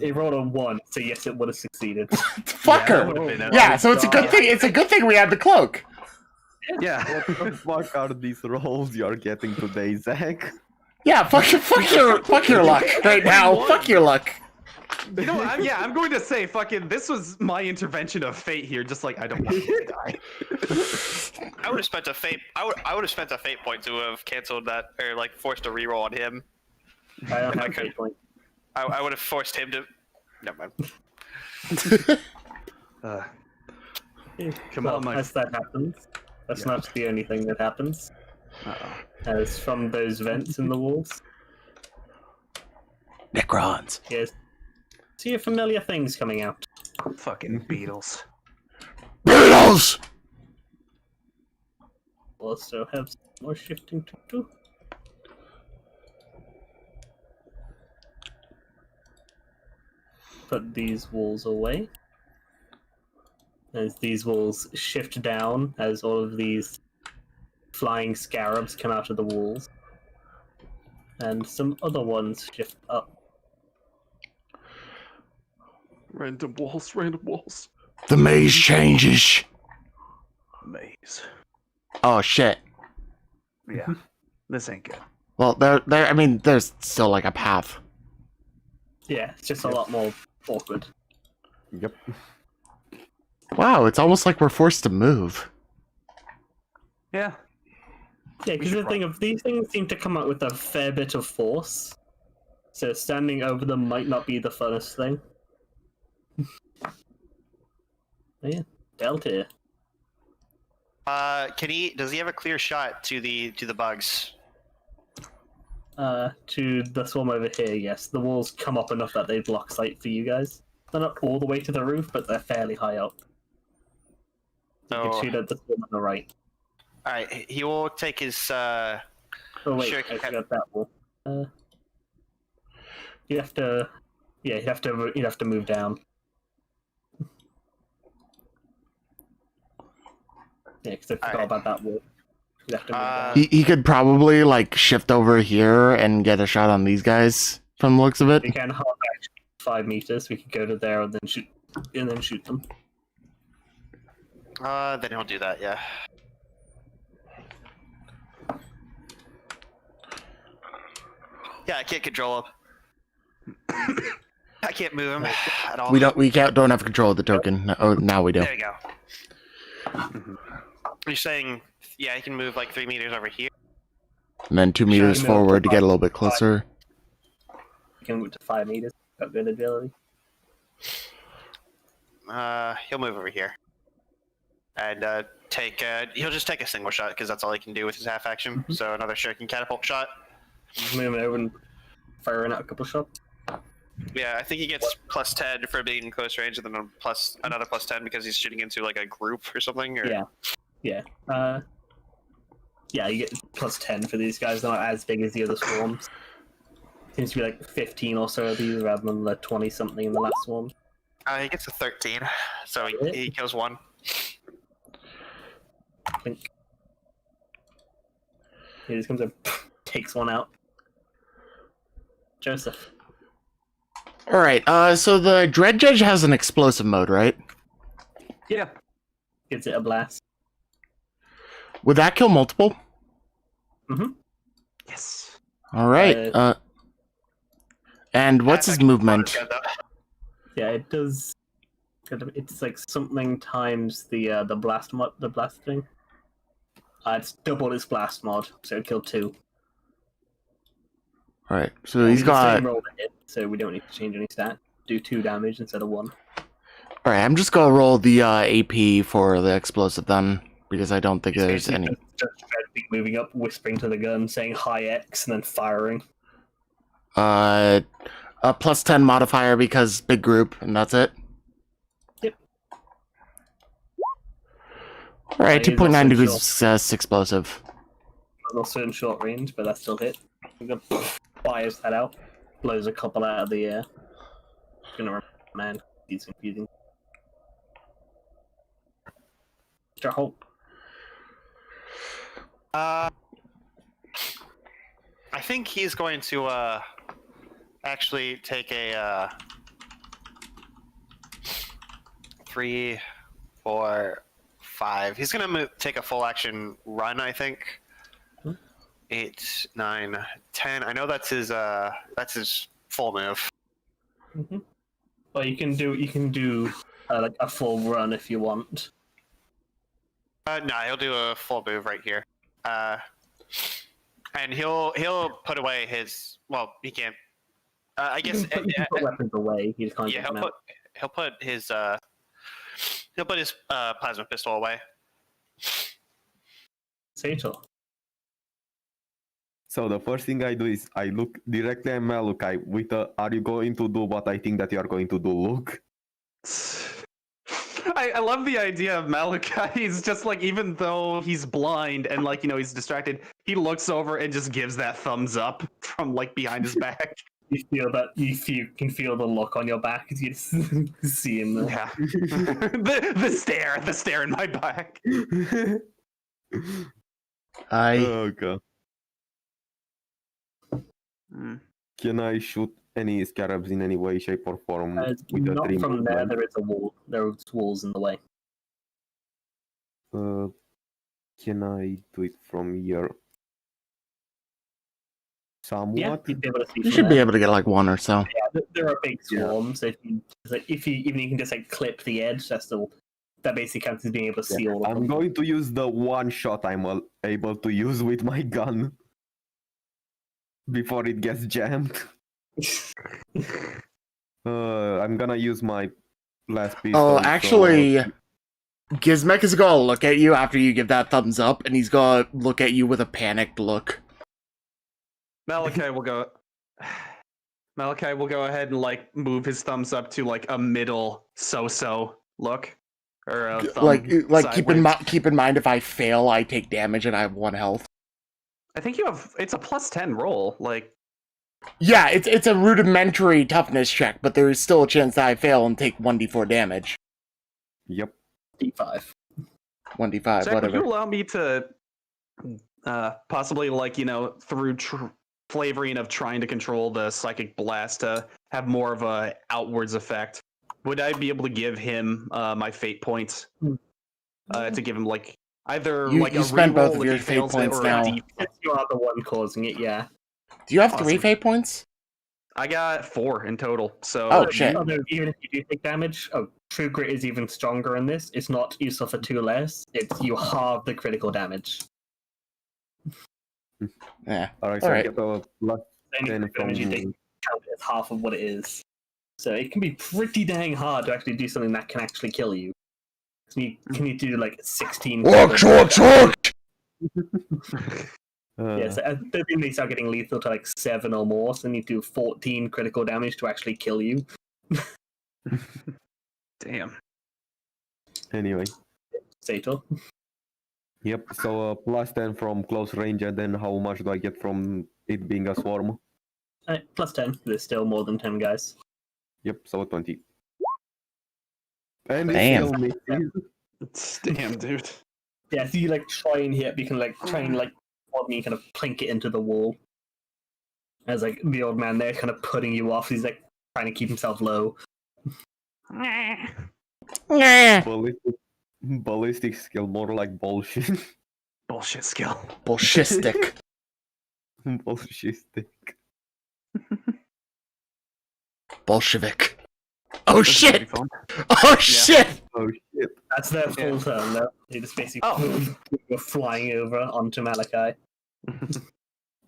It rolled a 1, so yes, it would have succeeded. Fucker. would've been Yeah. So it's a good thing. It's a good thing we had the cloak. Yeah. What the fuck are these rolls you're getting today, Zach? Yeah. Fuck your luck right now. Fuck your luck. You know, I'm going to say, fucking, this was my intervention of fate here. Just like, I don't want you to die. I would have spent a fate. I would have spent a fate point to have canceled that, or like forced a reroll on him. I don't I have could- fate point. I would have forced him to. Never mind. Come Well, on, my. as that happens, that's not the only thing that happens. Uh-oh. As from those vents in the walls, Necrons. yes, see familiar things coming out. Fucking Beatles. Beatles. Also have some more shifting to do. Put these walls away. As these walls shift down, as all of these flying scarabs come out of the walls. and some other ones shift up. Random walls, random walls. The maze changes. Maze. Oh shit. Yeah, this ain't good. Well, there. I mean, there's still like a path. Yeah, it's just a lot more awkward. Yep. Wow, it's almost like we're forced to move. Yeah. Yeah, because the thing of these things seem to come out with a fair bit of force, so standing over them might not be the funnest thing. Yeah, Delta. Does he have a clear shot to the bugs? To the swarm over here, yes. The walls come up enough that they block sight for you guys. They're not all the way to the roof, but they're fairly high up. You So, can shoot at the swarm on the right. alright, he will take his Oh wait, Sure, I forgot that wall. You have to, yeah, you'd have to move down. Yeah, because I forgot Alright. about that wall. You'd have to move down. He could probably like shift over here and get a shot on these guys from the looks of it. We can half action 5 meters. We could go to there and then shoot them. then he'll do that, yeah. Yeah, I can't control him. I can't move him at all. We don't have control of the token. Oh, now we do. There you go. You're saying, yeah, he can move like 3 meters over here. And then 2 meters Sure, forward to get a little bit closer. You can move to 5 meters. Got good ability. He'll move over here. And he'll just take a single shot because that's all he can do with his half action. So another shuriken catapult shot. Moving over and firing out a couple shots. Yeah, I think he gets plus 10 for being close range, and then another plus 10 because he's shooting into like a group or something. Or... Yeah. Yeah, you get plus 10 for these guys. They're not as big as the other swarms. Seems to be like 15 or so of these rather than the 20 something in the last one. He gets a 13, so he kills one. Clink. He just comes and takes one out. Joseph. All right. So the Dread Judge has an explosive mode, right? Yeah. Gives it a blast. Would that kill multiple? Yes. All right. And what's his movement? Yeah, it does. It's like something times the blast mod, the blast thing. It's double its blast mod, so it'll kill 2. All right. So he's The got. same roll to hit, so we don't need to change any stat. Do 2 damage instead of 1. All right. I'm just gonna roll the AP for the explosive then, because I don't think there's any. Just moving up, whispering to the gun, saying high X, and then firing. A plus 10 modifier because big group, and that's it. Yep. All right. He's 2.9 also degrees short. of success, explosive. Also in short range, but that still hit. Fires that out, blows a couple out of the air. Gonna man, he's confusing. Mr. Hope. I think he's going to actually take a 3, 4, 5. He's gonna take a full action run, I think. 8, 9, 10. I know that's his full move. Mm-hmm. Well, you can do like a full run if you want. No, he'll do a full move right here. And he'll put away his. Well, he can't. I guess. You can put weapons away. You just can't Yeah, get them out. he'll put his plasma pistol away. Sator. So the first thing I do is I look directly at Malachi with a, are you going to do what I think that you are going to do look? I love the idea of Malachi. He's just like, even though he's blind and like, he's distracted, he looks over and just gives that thumbs up from like behind his back. You feel that you can feel the look on your back as you just see him there. Yeah. the stare in my back. I Oh god. Can I shoot any scarabs in any way, shape, or form? with a Not three from there. movement? There is a wall. There's walls in the way. Can I do it from here? Yeah, Somewhat. you'd be able to see. You from should be there. able to get like one or so. Yeah, there are big swarms. So if you even you can just like clip the edge, that basically counts as being able to see all of I'm them. going to use the one shot I'm able to use with my gun before it gets jammed. I'm gonna use my last pistol. Oh, so- actually, Gizmek is gonna look at you after you give that thumbs up, and he's gonna look at you with a panicked look. Malachi will go. Malachi will go ahead and like move his thumbs up to like a middle so-so look, or a thumb Like sideways. keep in mind, if I fail, I take damage and I have 1 health. I think you have. It's a +10 roll. Like Yeah, it's a rudimentary toughness check, but there is still a chance that I fail and take 1d4 damage. Yep. D5. 1d5, Zach, would whatever. you allow me to possibly like through flavoring of trying to control the psychic blast to have more of a outwards effect? Would I be able to give him my fate points to give him like either You- like you a spent both reroll of if your he fate fails it, points or now. a D? Since you are the one causing it, yeah. Do you have 3 Awesome. fate points? I got 4 in total. So Oh, shit. Although even if you do take damage, True Grit is even stronger in this. It's not you suffer 2 less. It's you halve the critical damage. Yeah. Alright, so Alright. I get a plus Any 10 critical damage you take from. count as half of what it is. So it can be pretty dang hard to actually do something that can actually kill you. You can you do like 16? Look! Yes, I think they start getting lethal to like 7 or more, so you need to do 14 critical damage to actually kill you. damn. Anyway. Sato. Yep, so plus 10 from close range, and then how much do I get from it being a swarm? Plus 10. There's still more than 10 guys. Yep, so 20. And Damn. it still misses. Damn, dude. Yeah, so you like try and hit, you can like try and like you kind of plink it into the wall. As like the old man there kind of putting you off, he's like trying to keep himself low. Ballistic skill, more like bullshit. Bullshit skill. Bullshistic. Bullshit. Bolshevik. Oh That's pretty shit! fun. Oh shit! Oh shit. That's their full turn though. They just basically go flying over onto Malachi.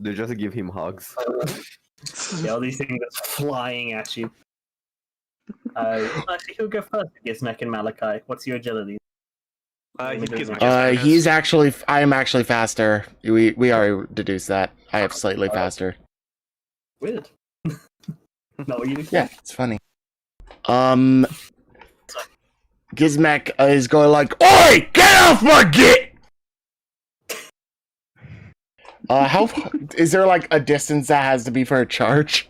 They just give him hugs. Yeah, all these things are flying at you. Actually, who'll go first? Gizmek and Malachi. What's your agility? He's actually. I am actually faster. We already deduced that. I have slightly faster. Weird. Not what you Yeah, it's funny. Gizmek is going like, "Oi, get off my git!" How is there like a distance that has to be for a charge?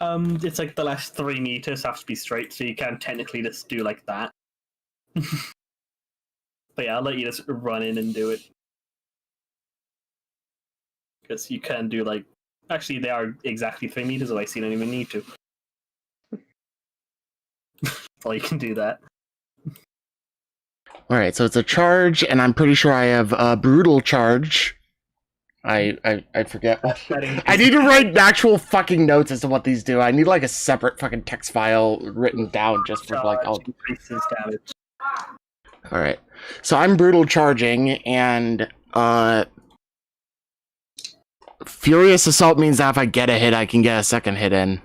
It's like the last 3 meters have to be straight, so you can technically just do like that. But yeah, I'll let you just run in and do it. Because you can do like... Actually, they are exactly 3 meters away, so you don't even need to. Well, you can do that. Alright, so it's a charge, and I'm pretty sure I have a brutal charge. I forget what. I need to write actual fucking notes as to what these do. I need like a separate fucking text file written down just for like all. Increases damage. Alright. So I'm brutal charging, and Furious Assault means that if I get a hit, I can get a second hit in.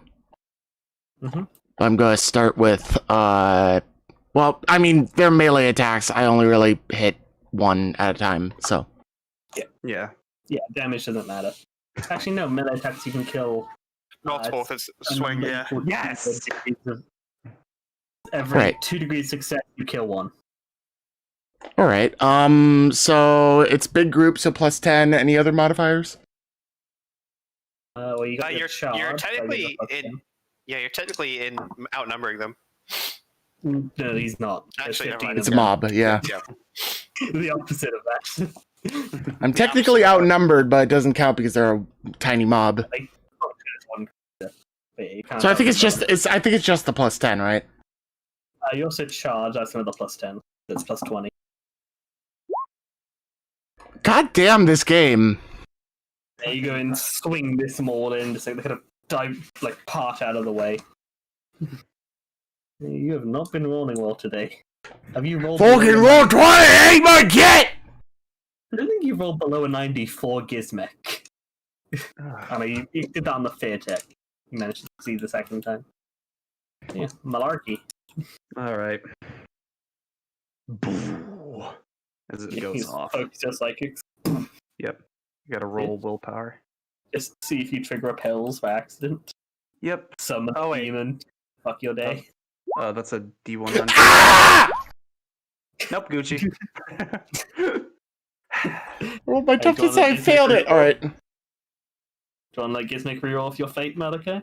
Mhm. I'm gonna start with well, I mean, they're melee attacks. I only really hit 1 at a time, so. Yeah. Yeah, damage doesn't matter. Actually, no, melee attacks you can kill. Multiple it's swing, yeah. Yes! Every Right. 2 degrees success, you kill 1. Alright, so it's big group, so plus 10. Any other modifiers? Well, you got your You're charge, so I technically give it plus in. Yeah, you're technically in outnumbering them. 10. No, he's not. There's Actually, never 15 mind. It's of a them. mob, yeah. The opposite of that. I'm technically outnumbered, but it doesn't count because they're a tiny mob. But you can't So I think have it's just the plus 10, right? you also charge. That's another plus 10. That's plus 20. God damn this game. There you go and swing this maul in, just like they kind of dive, like part out of the way. You have not been rolling well today. Have you rolled? Fucking roll 20, ain't my get! I don't think you rolled below a 90 for Gizmek. I mean, you did that on the fear check. You managed to succeed the second time. Yeah, malarkey. All right. As it goes He's off. focused your psychics. Yep. You gotta roll willpower. Just see if you trigger repels by accident. Yep. Summon a demon. Fuck your day. That's a D100. Nope, Gucci. Well, my toughness, do you I want to failed it. Alright. Do you want to like Gizmek reroll off your fate, Malachi?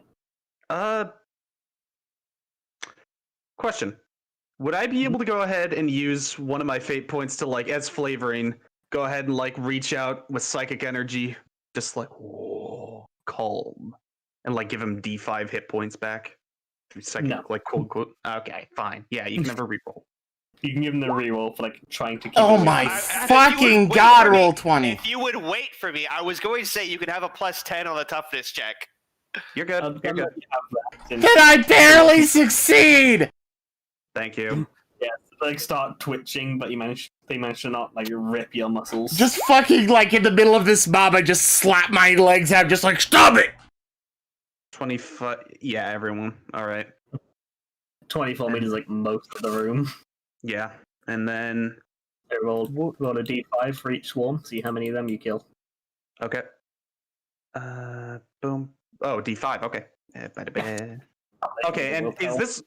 Question. Would I be able to go ahead and use one of my fate points to, like, as flavoring, go ahead and, like, reach out with psychic energy, just like, whoa, calm, and, like, give him D5 hit points back? Psychic, No. like, quote, unquote. Okay, fine. Yeah, you can never reroll. You can give him the reroll for like trying to keep Oh it my away. fucking god, roll 20. If you would wait for me, I was going to say you could have a plus 10 on the toughness check. You're good. I'm You're gonna good. have that since- Did I barely succeed? Thank you. Yeah, like start twitching, but they manage to not like rip your muscles. Just fucking like in the middle of this mob, I just slap my legs out, just like, stop it! 25. Yeah, everyone. All right. 24 meters, like most of the room. Yeah. And then, I roll a d5 for each swarm. See how many of them you kill. okay. Boom. Oh, D5. Okay. Okay, and is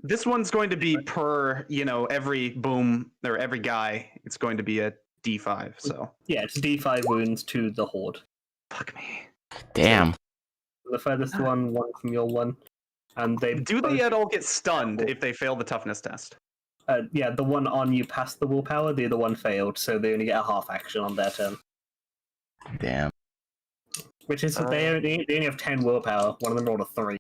this one's going to be per, every boom or every guy, it's going to be a D5, so. Yeah, it's d5 wounds to the horde. Fuck me. Damn. The furthest one from your one, and they Do they at all get stunned if they fail the toughness test? Yeah, the one on you passed the willpower, the other one failed, so they only get a half action on their turn. Damn. Which is they only have 10 willpower. One of them rolled a 3.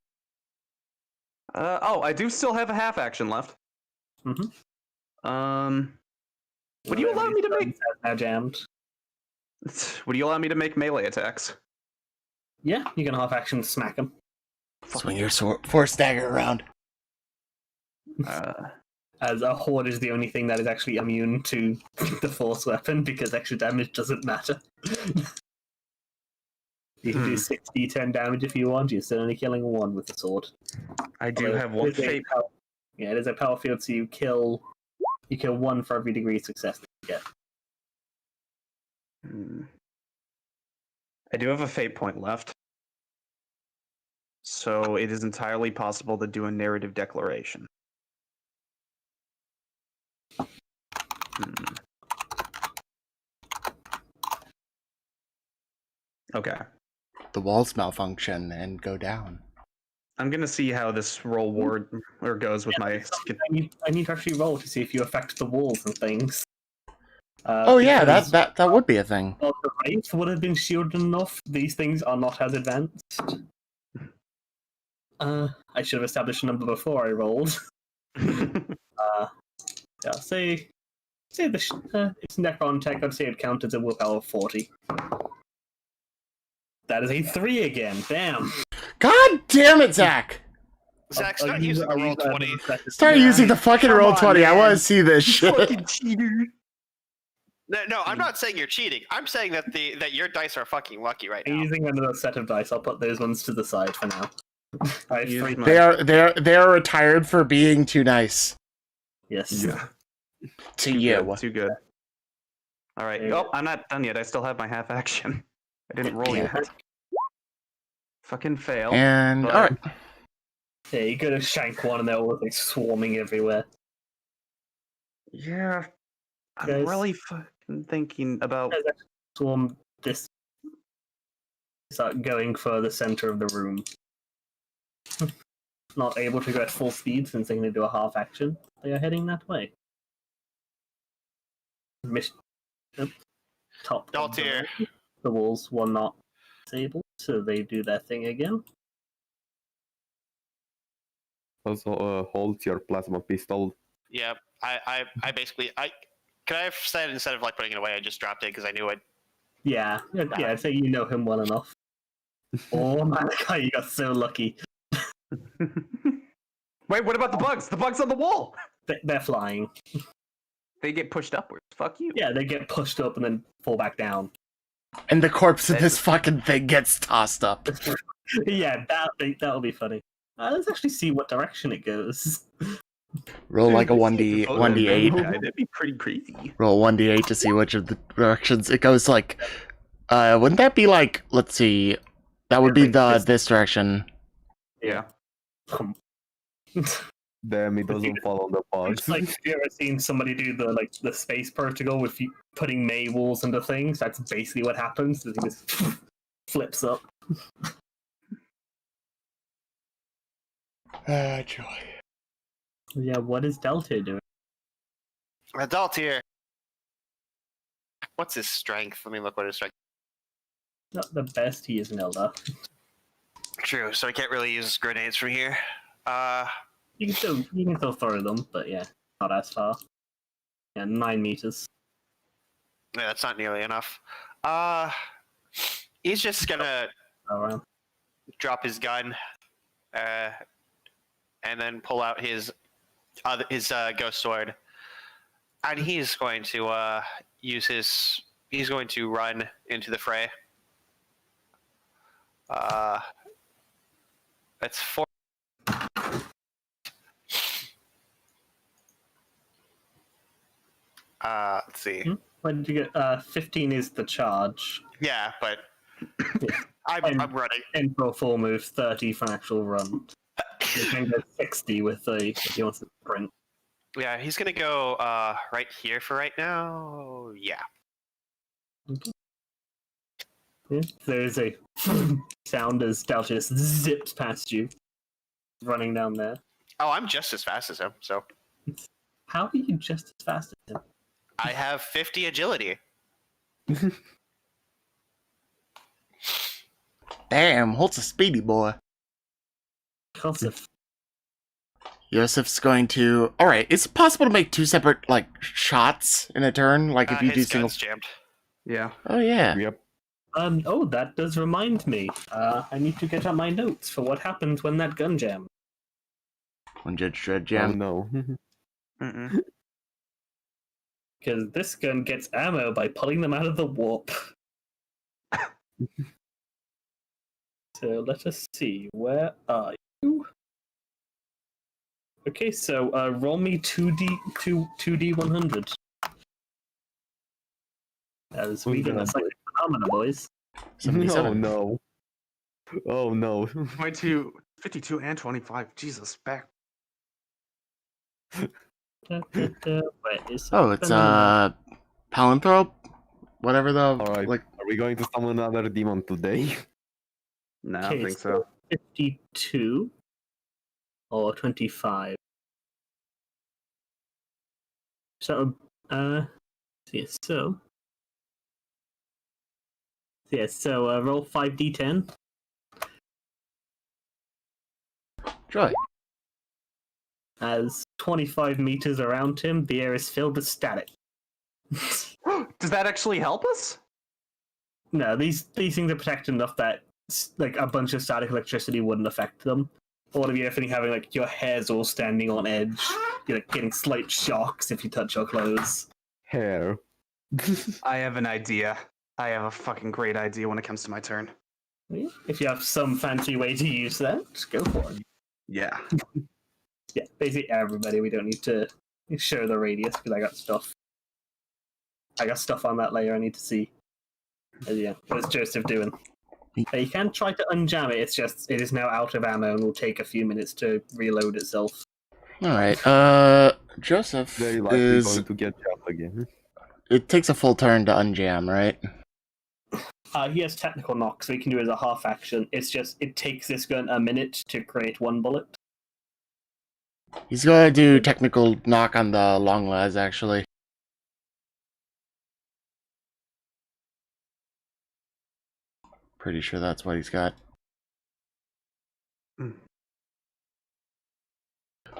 I do still have a half action left. Mm-hmm. Would you allow me to make? Now jammed. Would you allow me to make melee attacks? Yeah, you can half action smack them. Swing your force dagger around. As a horde is the only thing that is actually immune to the force weapon because extra damage doesn't matter. You can do 6d10 damage if you want. You're still only killing one with the sword. I do have one fate. Yeah, it is a power field, so you kill one for every degree of success that you get. I do have a fate point left. So it is entirely possible to do a narrative declaration. Okay. The walls malfunction and go down. I'm gonna see how this roll ward or goes with my. I need to actually roll to see if you affect the walls and things. Oh yeah, that would be a thing. Well, the wraith would have been shielded enough. These things are not as advanced. I should have established a number before I rolled. Yeah, say it's Necron tech. I'd say it counted as a willpower of 40. That is a 3 again. Damn. God damn it, Zach! Zach, start using the roll 20. Start using the fucking roll 20. Man. I want to see this shit. Fucking cheater. No, I'm not saying you're cheating. I'm saying that your dice are fucking lucky right I'm now. using another set of dice. I'll put those ones to the side for now. I have 3. They are retired for being too nice Yes. Yeah. to you. Too good. All right. Oh, I'm not done yet. I still have my half action. I didn't roll yet. Fucking fail. And but- all right. Yeah, you go to shank one and they're all like swarming everywhere. Yeah. I'm Guys. really fucking thinking about. Swarm this. Start going for the center of the room. Not able to go at full speed since they're going to do a half action. They are heading that way. Mission. Top. of Daltier. The walls were not disabled, so they do their thing again. Also, hold your plasma pistol. Yeah, I basically could I have said instead of like putting it away, I just dropped it because I knew it. Yeah, I'd say you know him well enough. Oh my god, you got so lucky. Wait, what about the bugs? The bugs on the wall. They're flying. They get pushed upwards. Fuck you. Yeah, they get pushed up and then fall back down. And the corpse of this fucking thing gets tossed up. Yeah, that'll be funny. Let's actually see what direction it goes. Roll like a 1d8. That'd be pretty crazy. Roll 1d8 to see which of the directions it goes. Like, wouldn't that be like? Let's see. That would be this direction. Yeah. Damn, it doesn't follow the bugs. It's like, have you ever seen somebody do the space protocol with putting May walls into things? That's basically what happens. The thing just flips up. Joy. Yeah, what is Delta doing? Adult here. What's his strength? Let me look what his strength. Not the best. He is an Elder. True, so I can't really use grenades from here. You can still throw them, but yeah, not as far. Yeah, 9 meters. Yeah, that's not nearly enough. He's just gonna Around. drop his gun, and then pull out his ghost sword, and he's going to use his. He's going to run into the fray. That's 4. Let's see. When did you get? 15 is the charge. Yeah, but Yeah. I'm running. 10 for a full move, 30 for an actual run. You can go 60 with if he wants to sprint. Yeah, he's gonna go right here for right now. Yeah. Yeah. There's a sound as Delta just zips past you, running down there. Oh, I'm just as fast as him. So How are you just as fast as him? I have 50 agility. Damn, Holt's a speedy boy. Joseph. Yosef's going to. All right, it's possible to make 2 separate like shots in a turn. Like if you do his single. gun's jammed. Yeah. Oh yeah. Yep. Oh, that does remind me. I need to get out my notes for what happens when that gun jams. When Judge Dredd Oh jam. no. Mm-mm. Because this gun gets ammo by pulling them out of the warp. So let us see. Where are you? Okay, so roll me 2D 100. As we get a psychic phenomena, boys. 77. No. Oh no. 22, 52, and 25. Jesus, back. Where is Oh, it's phenomena? Palanthrope, whatever the Alright. like. Are we going to summon another demon today? No, I don't Okay, think so. 52 or 25. So, yes, so. Yes, so roll 5d10. Joy. As 25 meters around him, the air is filled with static. Does that actually help us? No, these things are protected enough that like a bunch of static electricity wouldn't affect them. All of you, everything having like your hair's all standing on edge, you're like getting slight shocks if you touch your clothes. Hair. I have an idea. I have a fucking great idea when it comes to my turn. If you have some fancy way to use that, go for it. Yeah. Yeah, basically everybody. We don't need to show the radius because I got stuff. I got stuff on that layer I need to see. Yeah, what's Joseph doing? You can try to unjam it. It's just it is now out of ammo and will take a few minutes to reload itself. All right. Joseph Very likely is. going to get jumped again. It takes a full turn to unjam, right? He has technical knock, so he can do it as a half action. It's just it takes this gun a minute to create one bullet. He's gonna do technical knock on the long las, actually. Pretty sure that's what he's got.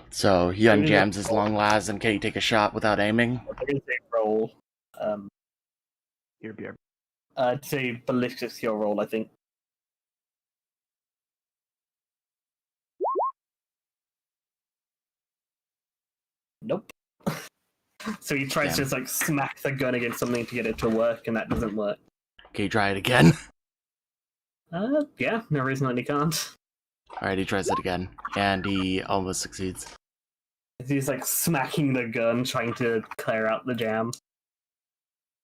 So he unjams his long las, and can he take a shot without aiming? There is a roll. Here, BR. It's a ballistic skill roll, I think. Nope. So he tries to just like smack the gun against something to get it to work, and that doesn't work. Can you try it again? Yeah, no reason that he can't. Alright, he tries it again, and he almost succeeds. He's like smacking the gun, trying to clear out the jam.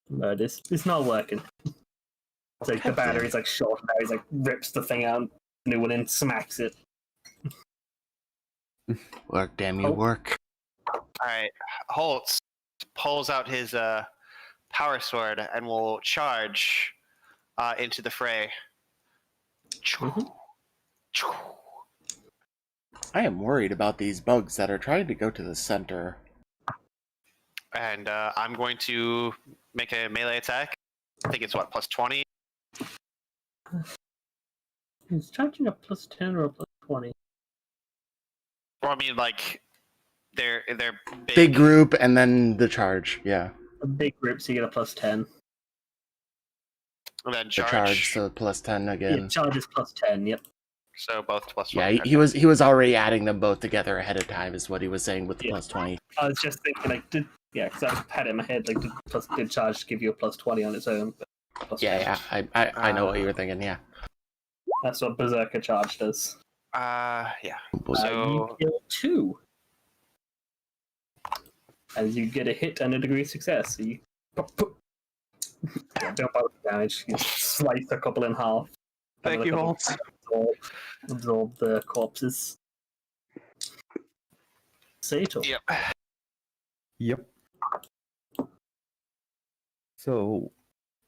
But it's not working. It's like the battery's like short now, he's like rips the thing out, new one in, smacks it. Work, damn you, work. Alright, Holtz pulls out his power sword and will charge into the fray. I am worried about these bugs that are trying to go to the center. And I'm going to make a melee attack. I think it's what, plus 20? He's charging a plus 10 or a plus 20. Well, I mean, like, they're Big group, and then the charge, yeah. A big group, so you get a plus 10. And then The charge. charge, so plus 10 again. Yeah, charge is plus 10, yep. So both plus Yeah, 20. he was already adding them both together ahead of time, is what he was saying with the plus 20. I was just thinking, like, because I had it in my head, like, did charge give you a plus 20 on its own? But plus 10. Yeah, I know what you were thinking, yeah. That's what Berserker charge does. Yeah. You kill 2. As you get a hit and a degree of success. So you don't bother with damage. You slice a couple in half. Thank you, Holtz. Absorb the corpses. Sato. Yep. Yep. So,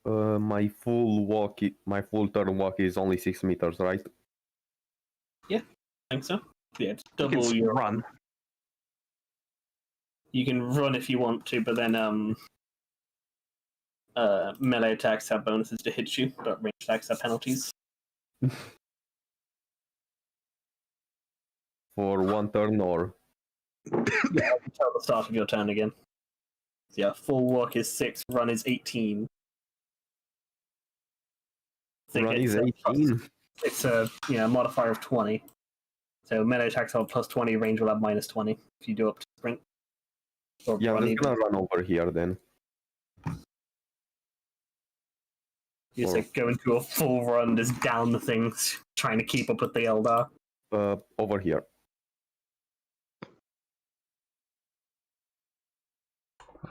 my full turn walk is only 6 meters, right? I think so. Yeah, it's You double can your run. You can run if you want to, but then melee attacks have bonuses to hit you, but range attacks have penalties. For 1 turn or... Yeah, until the start of your turn again. So yeah, full walk is 6, run is 18. Run is 18. It's a modifier of 20. So melee attacks have plus 20, range will have minus 20 if you do up to sprint. Or Yeah, I'm run just even. gonna run over here then. You just like go into a full run, just down the things, trying to keep up with the Eldar. Over here.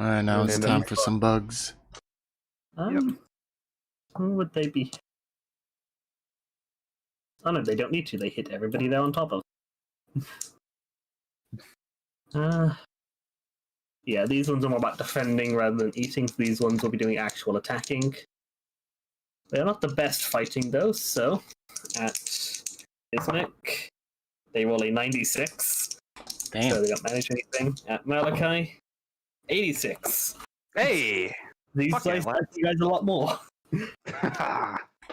Alright, now it's And time then- for some bugs. Who would they be? Oh no, they don't need to. They hit everybody they're on top of. Yeah, these ones are more about defending rather than eating. These ones will be doing actual attacking. They're not the best fighting though, so at Gizmek, they roll a 96. Damn. So they don't manage anything. At Malachi, 86. Hey! These Fuck yeah, guys lads. you guys a lot more.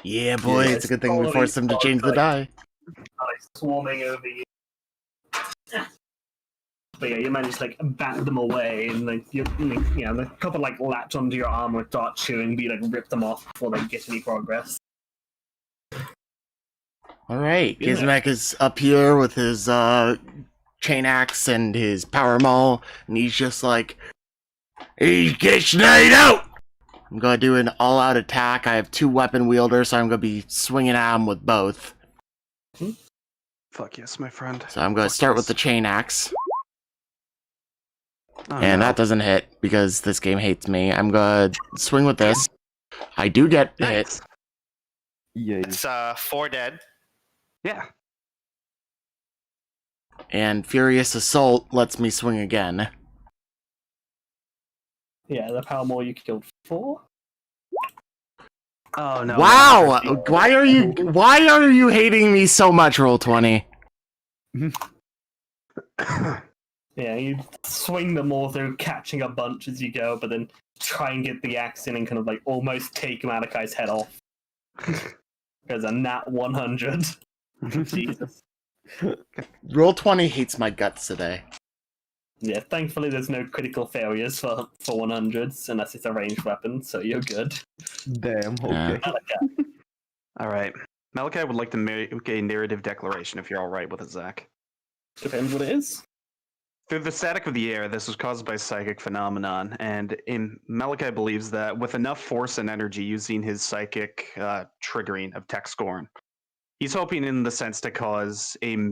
Yeah, boy, Yeah, it's a good thing we totally forced them to change the die. Like swarming over you. But yeah, you manage to like bat them away, and like the couple like latch onto your arm with dart chewing, but you like rip them off before they get any progress. Alright, Yeah. Gizmek is up here with his chain axe and his power maul, and he's just like, he's getting it out! I'm gonna do an all-out attack. I have 2 weapon wielders, so I'm gonna be swinging at him with both. Fuck yes, my friend. So I'm gonna start with the chain axe, Oh, and no. that doesn't hit because this game hates me. I'm gonna swing with this. I do get hit. Nice. Yay. It's 4 dead. Yeah. And Furious Assault lets me swing again. Yeah, the power maul you killed 4. Oh no. Wow! Why are you hating me so much, Roll20? Yeah, you swing them all through, catching a bunch as you go, but then try and get the axe in and kind of like almost take Malachi's head off. There's a nat 100. Jesus. Roll 20 hates my guts today. Yeah, thankfully there's no critical failures for 100s unless it's a ranged weapon, so you're good. Damn. Yeah. Okay. All right. Malachi would like to make a narrative declaration if you're all right with it, Zach. Depends what it is. Through the static of the air, this was caused by psychic phenomenon, and Malachi believes that with enough force and energy using his psychic triggering of Tech Scorn, he's hoping in the sense to cause a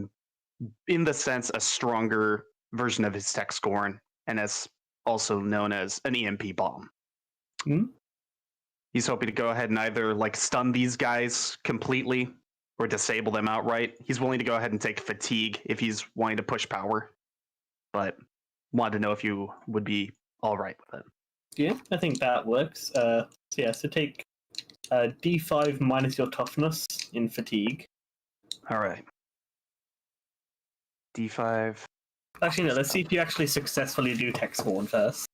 stronger version of his Tech Scorn, and as also known as an EMP bomb. Hmm? He's hoping to go ahead and either like stun these guys completely or disable them outright. He's willing to go ahead and take fatigue if he's wanting to push power. But wanted to know if you would be all right with it. Yeah, I think that works. So take D5 minus your toughness in fatigue. All right. D5. Actually, no, let's see if you actually successfully do Tech Spawn first.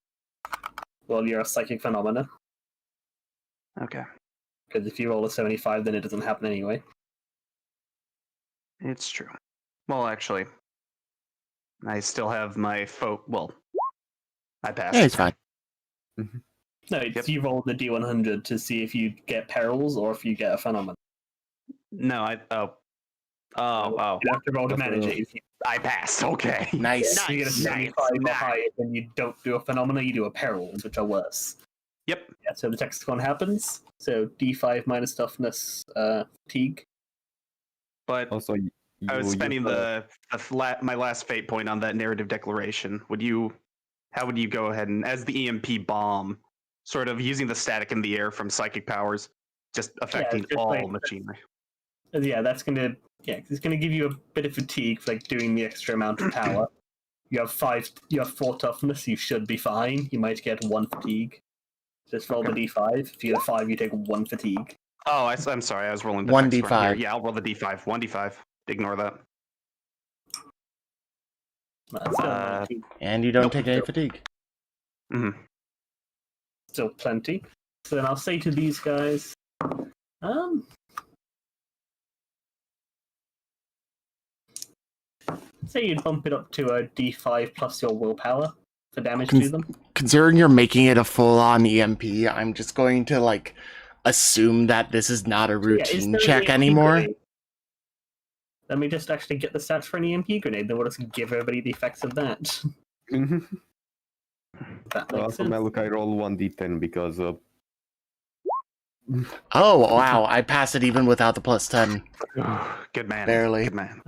Well, you're a psychic phenomena. Okay. Because if you roll a 75, then it doesn't happen anyway. It's true. Well, actually, I still have my Well, I passed. Yeah, it's fine. No, it's Yep. you roll the D100 to see if you get perils or if you get a phenomenon. No, Oh. You have to roll to manage it. If you, I passed. Okay. Nice. if you get a 75 or higher, then you don't do a phenomenon, you do a perils, which are worse. Yep. Yeah, so the Texicon happens. So D5 minus toughness, fatigue. But Also, I was spending my last fate point on that narrative declaration. How would you go ahead and, as the EMP bomb, sort of using the static in the air from psychic powers, just affecting just all like- machinery? Yeah, it's gonna give you a bit of fatigue for like doing the extra amount of power. You have 4 toughness, you should be fine. You might get 1 fatigue. Just roll the D5. If you get a 5, you take 1 fatigue. Oh, I'm sorry. I was rolling the 1d5. next one here. Yeah, I'll roll the D5. 1d5. Ignore that. That's still, Uh, 19. And you don't Nope. take any fatigue. Mm-hmm. Still plenty. So then I'll say to these guys, say you'd bump it up to a D5 plus your willpower for damage to them. Considering you're making it a full-on EMP, I'm just going to, like, assume that this is not a Yeah, is routine there an check EMP anymore. grenade? Let me just actually get the stats for an EMP grenade, then we'll just give everybody the effects of that. Mhm. That makes Also, sense. Malachi roll 1d10 because Oh, wow, I passed it even without the plus 10. Good man. Barely. Good man.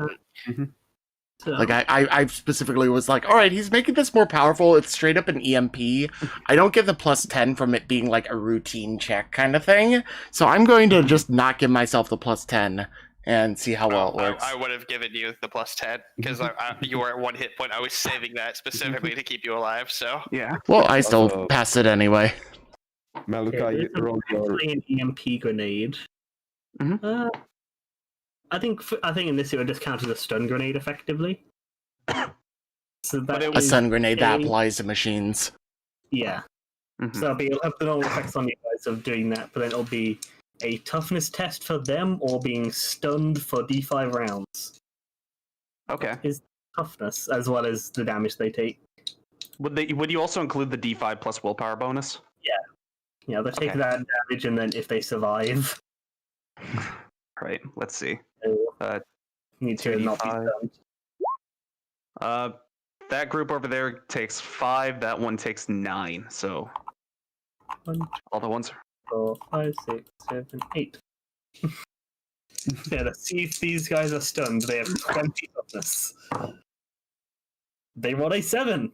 So, Like, I specifically was like, alright, he's making this more powerful, it's straight up an EMP. I don't get the plus 10 from it being, like, a routine check kind of thing, so I'm going to just not give myself the plus 10 and see how well it works. I would have given you the plus 10 because you were at 1 hit point. I was saving that specifically to keep you alive. So Yeah. Well, I still Also- passed it anyway. Malachi okay, roll your. an EMP grenade. Mhm. I think in this it would just count as a stun grenade effectively. So that it A is- stun grenade that a- applies to machines. Yeah. Mhm. So it'll have the normal effects on you guys of doing that, but then it'll be a toughness test for them or being stunned for D5 rounds. Okay. Toughness as well as the damage they take. Would you also include the D5 plus willpower bonus? Yeah, they take Okay. that damage and then if they survive, Right. Let's see. they'll need to not be 2d5. stunned. That group over there takes 5. That one takes 9. So 1, all the ones. 4, 5, 6, 7, 8. Yeah, let's see if these guys are stunned. They have 20 toughness. They rolled a 7.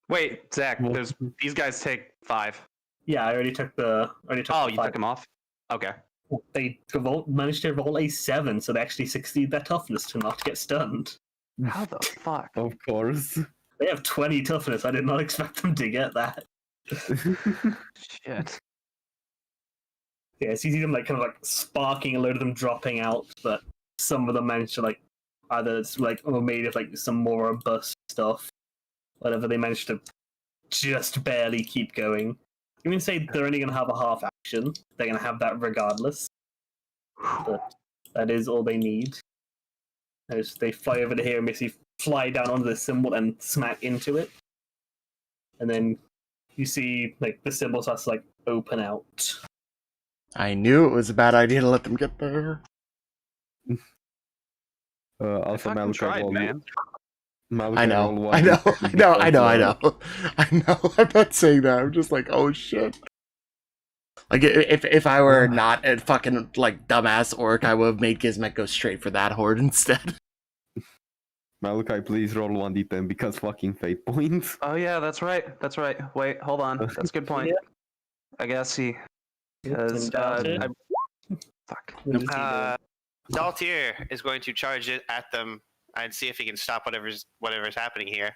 Wait, Zach. These guys take 5. Yeah, I already took the. Oh, the you 5. took them off. Okay. They managed to roll a 7, so they actually succeed their toughness to not get stunned. How the fuck? Of course. They have 20 toughness. I did not expect them to get that. Shit. Yeah, so you see them like kind of like sparking, a load of them dropping out, but some of them managed to like either it's like made of like some more robust stuff, whatever. They managed to just barely keep going. You mean say they're only going to have a half action? They're going to have that regardless. But that is all they need. As they fly over to here and basically fly down onto the symbol and smack into it. And then you see like the symbol starts to like open out. I knew it was a bad idea to let them get there. Also, fucking Malachi tried, roll. man. Malachi I roll know. one I know. d10 I know. I because, know. I know. I know. I'm not saying that. I'm just like, oh shit. Like if I were not a fucking like dumbass orc, I would have made Gizmek go straight for that horde instead. Malachi, please roll 1d10 because fucking fate points. Oh yeah, that's right. That's right. Wait, hold on. That's a good point. Yeah. I guess he. Because And Daltier? fuck. What is he doing? Daltier is going to charge it at them and see if he can stop whatever's happening here.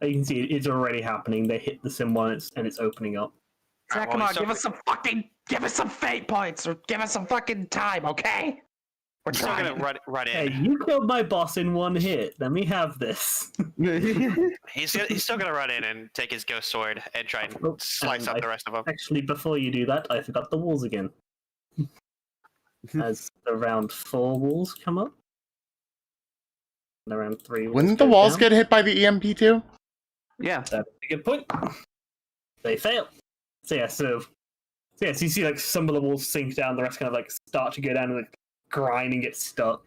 You can see it's already happening. They hit the symbol and it's opening up. Zach, come on, give us some fate points, or give us some fucking time, okay? We're He's still trying. gonna run Hey, in. you killed my boss in one hit. Let me have this. He's still gonna run in and take his ghost sword and try and Oh, slice up the rest of them. Actually, before you do that, I forgot the walls again. As around 4 walls come up. And around 3 walls Wouldn't the go walls down. get hit by the EMP too? Yeah. That's a good point. They fail. So you see like some of the walls sink down, the rest kind of like start to go down and like grind and get stuck.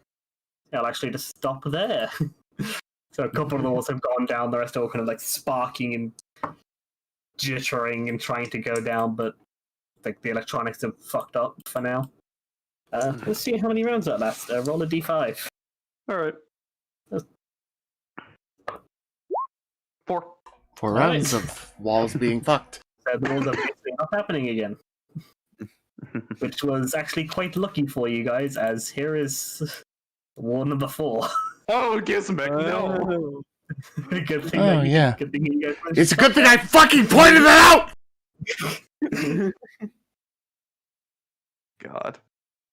They'll actually just stop there. So a couple of the walls have gone down, the rest are all kind of like sparking and jittering and trying to go down, but like the electronics are fucked up for now. Let's see how many rounds that lasts. Roll a d5. Alright. 4. 4 Right. rounds of walls being fucked. So the walls are basically not happening again. Which was actually quite lucky for you guys, as here is wall number 4. Oh, Gizmek, no! Good thing Oh, that you, yeah. good thing you guys managed It's to a good stop thing I fucking pointed that out! God.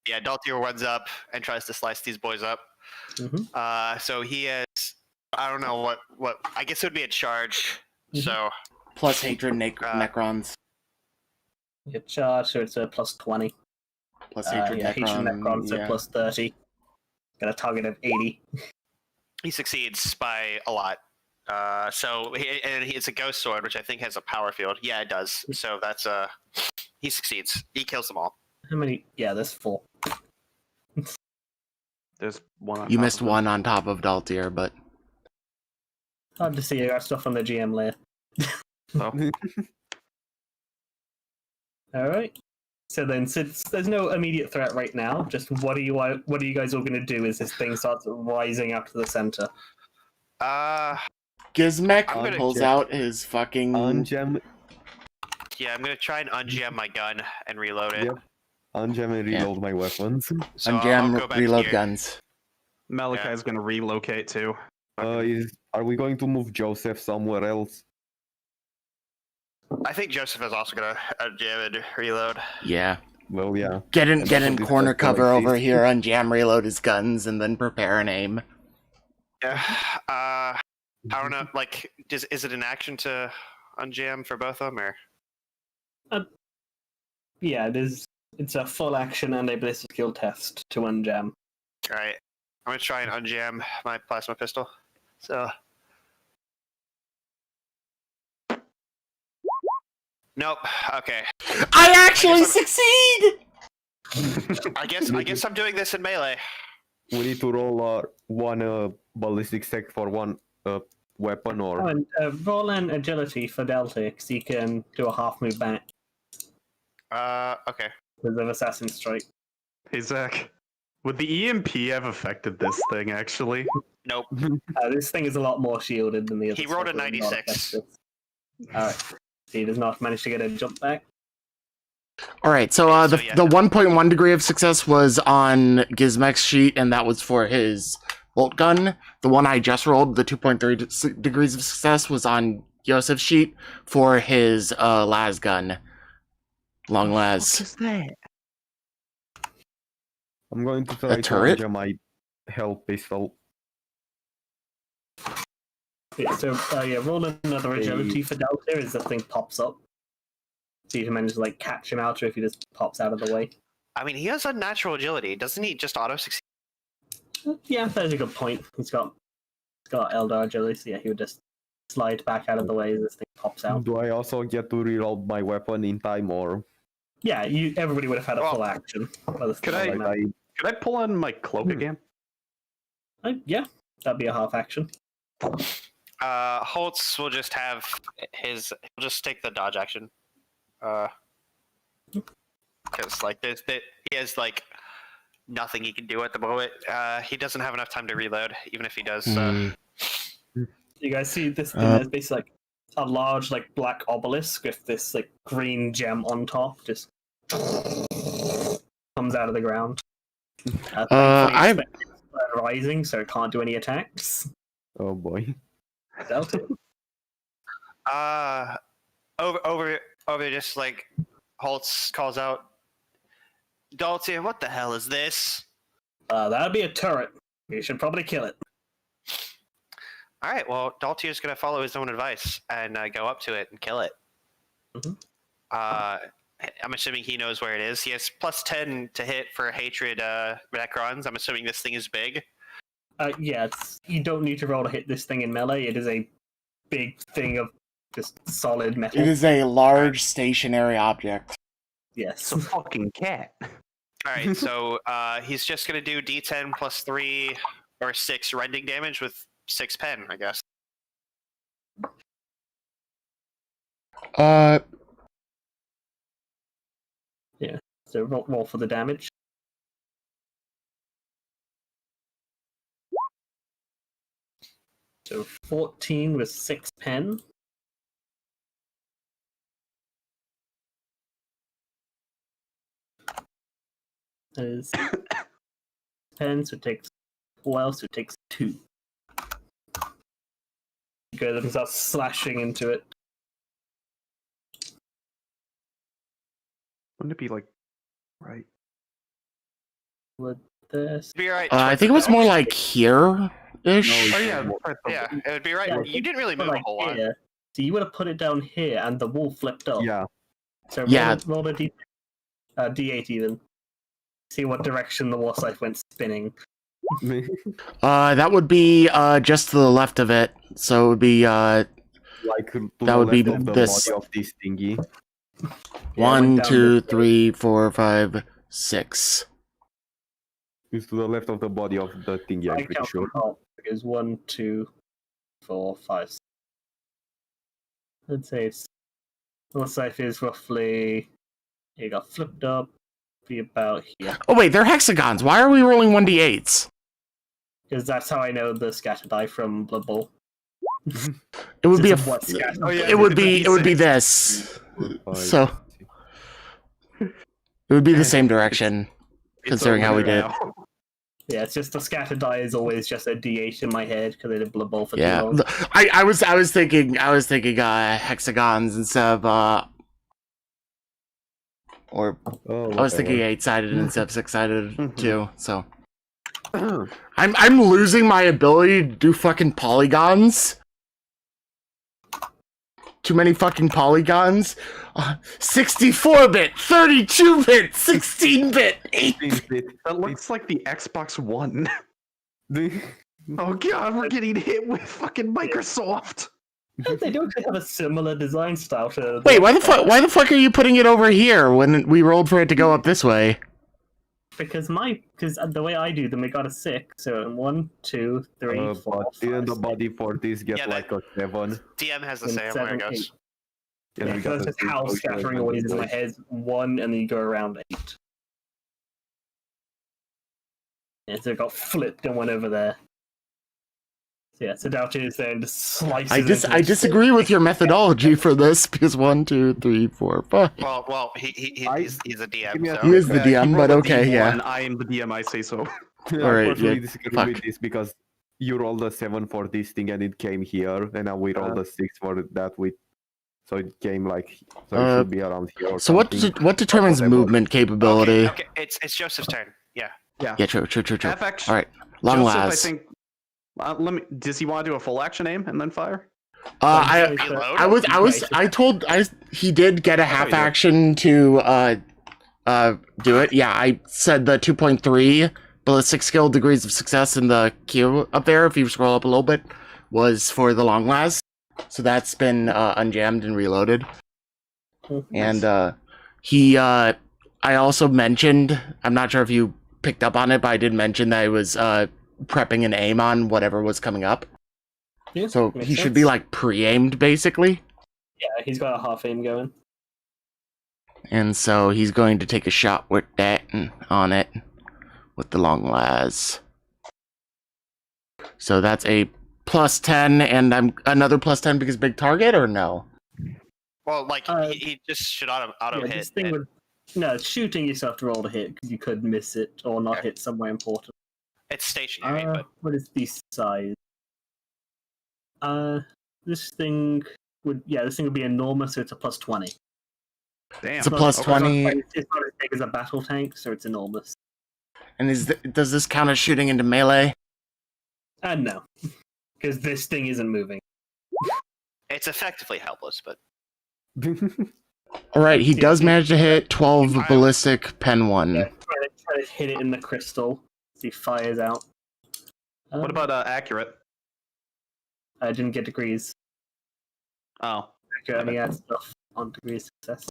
Yeah, Daltier runs up and tries to slice these boys up. Mhm. So he has, I don't know what I guess it would be a charge. Mhm. So Plus hatred Necrons. You charge, so it's a plus 20. Plus hatred Hatred Necron, so yeah. plus 30. Got a target of 80. he succeeds by a lot. It's a ghost sword, which I think has a power field. Yeah, it does. So that's he succeeds. He kills them all. How many? Yeah, there's 4. There's one on You top missed of it. one on top of Daltier, but Hard to see. I got stuff on the GM layer. Alright. So then, since there's no immediate threat right now, just what are you guys all going to do as this thing starts rising up to the center? Gizmek I'm gonna pulls check. out his fucking... Ungem, Yeah, I'm gonna try and ungem my gun and reload it. Yep. ungem and reload my weapons. So I'll Unjam go back reload here. guns. Malachi's gonna relocate too. Are we going to move Joseph somewhere else? I think Joseph is also gonna ungem and reload. Yeah. Well, yeah. Get in And also corner this cover like over this. here, unjam reload his guns, and then prepare an aim. Yeah. I don't know. Like, is it an action to unjam for both of them, or? Yeah, it is. It's a full action and a ballistic skill test to unjam. All right. I'm gonna try and unjam my plasma pistol. So. Nope. Okay. I actually guess succeed! I guess I'm doing this in melee. We need to roll one ballistic sec for one weapon, or Oh, and roll an agility for Delta, because he can do a half move back Okay. with an assassin strike. Hey Zach, would the EMP have affected this thing actually? Nope. This thing is a lot more shielded than the other. He rolled a stuff, it's not 96. effective. Alright. So he does not manage to get a jump back. Alright, so So, yeah. the 1.1 degree of success was on Gizmek's sheet, and that was for his bolt gun. The one I just rolled, the 2.3 degrees of success, was on Yosef's sheet for his las gun. Long las. I'm going to try to turret? ungem my hell pistol. Yeah, so roll another agility for Delta as the thing pops up. So you can manage to like catch him out, or if he just pops out of the way. I mean, he has unnatural agility. Doesn't he just auto succeed? Yeah, that's a good point. He's got Eldar agility, so yeah, he would just slide back out of the way as this thing pops out. Do I also get to reload my weapon in time, or Yeah, everybody would have had a full action. Could I pull on my cloak again? Yeah, that'd be a half action. Holtz will just have he'll just take the dodge action. Because like he has like nothing he can do at the moment. He doesn't have enough time to reload, even if he does. You guys see this thing? There's basically like a large like black obelisk with this like green gem on top, just comes out of the ground. I've rising, so it can't do any attacks. oh boy. Delta. Over just like Holtz calls out, Daltier, what the hell is this? That'd be a turret. You should probably kill it. All right, well, Daltier's gonna follow his own advice and go up to it and kill it. I'm assuming he knows where it is. He has +10 to hit for hatred Necrons. I'm assuming this thing is big. Yeah, you don't need to roll to hit this thing in melee. It is a big thing of just solid metal. It is a large stationary object. Yes. It's a fucking cat. All right, so he's just gonna do D10 plus 3 or 6 rending damage with 6 pen, I guess. Yeah. So roll for the damage. So 14 with 6 pen. That is 10, so it takes 12, so it takes 2. You go and start slashing into it. Wouldn't it be like right? With this. Be right. I think it was more like here-ish. Oh yeah, Yeah, it would be right. Yeah, You didn't really move a whole lot. here. So you would have put it down here, and the wall flipped up. Yeah. So Yeah. roll a D8 even. See what direction the wall scythe went spinning. That would be just to the left of it. So it would be Like to That the would be left of the this. body of this thingy. Yeah, it 1, went down 2, this way. 3, 4, 5, 6. It's to the left of the body of the thingy, I'm I pretty count sure. from top. It goes 1, 2, 4, 5, 6. I'd say it's wall scythe is roughly. It got flipped up. Be about here. Oh wait, they're hexagons. Why are we rolling 1d8s? Because that's how I know the scatter die from Blood Bowl. It would be a. It's what scatter. Oh, yeah, It would be. it's It would be this. So it would be the same direction, considering how we did. Yeah, it's just the scatter die is always just a D8 in my head because I did Blood Bowl for Yeah, too long. I was thinking hexagons instead of or Oh, I was thinking whatever. 8-sided instead of 6-sided too. So I'm losing my ability to do fucking polygons. Too many fucking polygons. 64-bit, 32-bit, 16-bit, 8-bit. That looks like the Xbox One. Oh god, we're getting hit with fucking Microsoft. They do actually have a similar design style to. Wait, why the fuck are you putting it over here when we rolled for it to go up this way? Because the way I do them, it got a 6. So 1, 2, 3, 4, But 5, didn't the 6. body for this get Yeah, like a 7? DM has the And same, 7, I guess. Yeah, we got that's the just how 3, scattering always is in my head. 1, and then you go around 8. Yeah, so it got flipped and went over there. So yeah, so Doughty is there and just slices. I disagree with your methodology for this because 1, 2, 3, 4, 5. Well, he's a Give me DM, a- He so is the DM, but okay, yeah. I am the DM, I say so. Alright, Personally, yeah, disagree fuck. with this because you rolled a 7 for this thing and it came here, and now we rolled a 6 for that so it came like so it should be around here. Or So what determines Whatever. movement capability? okay, it's Joseph's turn. Yeah. Yeah, true. Half action. All right, long Joseph, last. I think. Does he want to do a full action aim and then fire? He did get a half action to do it. Yeah, I said the 2.3 ballistic skill degrees of success in the queue up there, if you scroll up a little bit, was for the long las. So that's been unjammed and reloaded. And I also mentioned, I'm not sure if you picked up on it, but I did mention that I was prepping an aim on whatever was coming up. Yeah, So makes he should sense. be like pre-aimed basically. Yeah, he's got a half aim going. And so he's going to take a shot with that and on it with the long las. So that's a +10, and I'm another +10 because big target, or no? Well, like he just should auto hit. This thing would no shooting yourself to roll to hit because you could miss it or not hit somewhere important. It's stationary, but What is the size? This thing would be enormous, so it's a +20. Damn. It's a +20. It's not as big as a battle tank, so it's enormous. And does this count as shooting into melee? No, because this thing isn't moving. it's effectively helpless. But All right, he does manage to hit 12 ballistic pen 1. Yeah, try to hit it in the crystal. See, fires out. What about accurate? I didn't get degrees. Oh. Accurate only adds stuff on degree of success.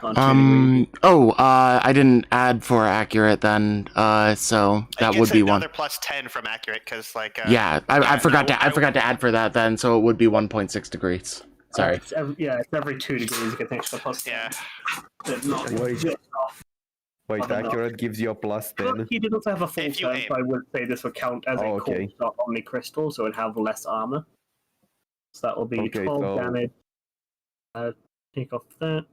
On 2 degrees. I didn't add for accurate then, so that would be one. Another +10 from accurate because like. Yeah, I forgot to add for that then, so it would be 1.6 degrees. Sorry. It's every 2 degrees you get an extra +10. Yeah. But not Wait. just off. Wait, I don't know. accurate gives you a +10. He did also have a full If you turn, aim. so I would say this would count as a okay. core shot on the crystal, so it'd have less armor. So that will be Okay, 12 so- damage. Take off that.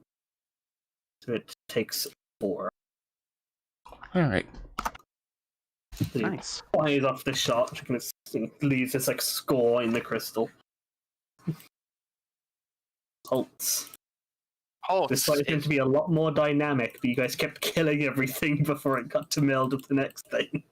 So it takes 4. All right. So he Nice. fires off the shot, and it leaves this like score in the crystal. Halts. This fight seemed to be a lot more dynamic, but you guys kept killing everything before it got to meld with the next thing.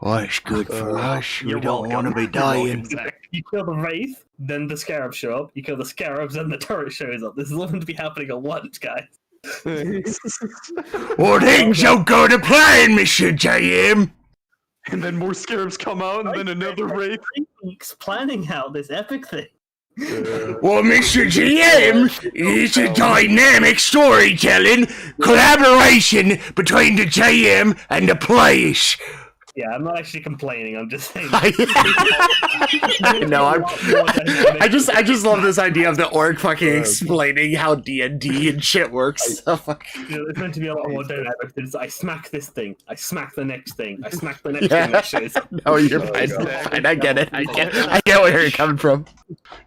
Well, it's good for us. We You're don't welcome. want to be You're dying. welcome, Zach. You kill the Wraith, then the Scarab show up. You kill the Scarabs, then the turret shows up. This is all going to be happening at once, guys. Well, things don't go to plan, Mr. JM. And then more scarabs come out, and then another wraith. 3 weeks planning out this epic thing. Well, Mr. GM, it's a dynamic storytelling collaboration between the GM and the players. Yeah, I'm not actually complaining. I'm just saying. No, I just love this idea of the orc fucking explaining how D&D and shit works. It's meant to be a lot more dynamic. It's, I smack this thing. I smack the next thing. I smack the next thing. That shows up. No, you're fine. Fine. I get it. I get where you're coming from.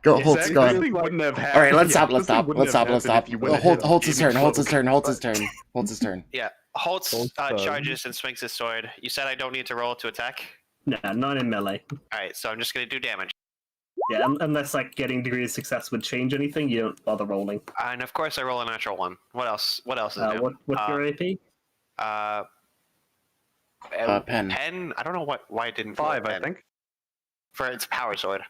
Go, Holt's Exactly. gone. This thing wouldn't have happened. All right, let's stop. Yeah, Let's this thing stop. wouldn't Let's stop. have Let's stop. happened if you wouldn't have Holt's his hit turn. him Holt's his close. turn. Holt's his turn. Holt's his turn. Yeah, Holtz charges and swings his sword. You said I don't need to roll to attack. No, not in melee. All right, so I'm just gonna do damage. Yeah, unless like getting degree of success would change anything, you don't bother rolling. And of course, I roll a natural 1. What else? What else is new? What's your AP? Pen. Pen. I don't know why it didn't. 5, roll I pen. think. For its power sword.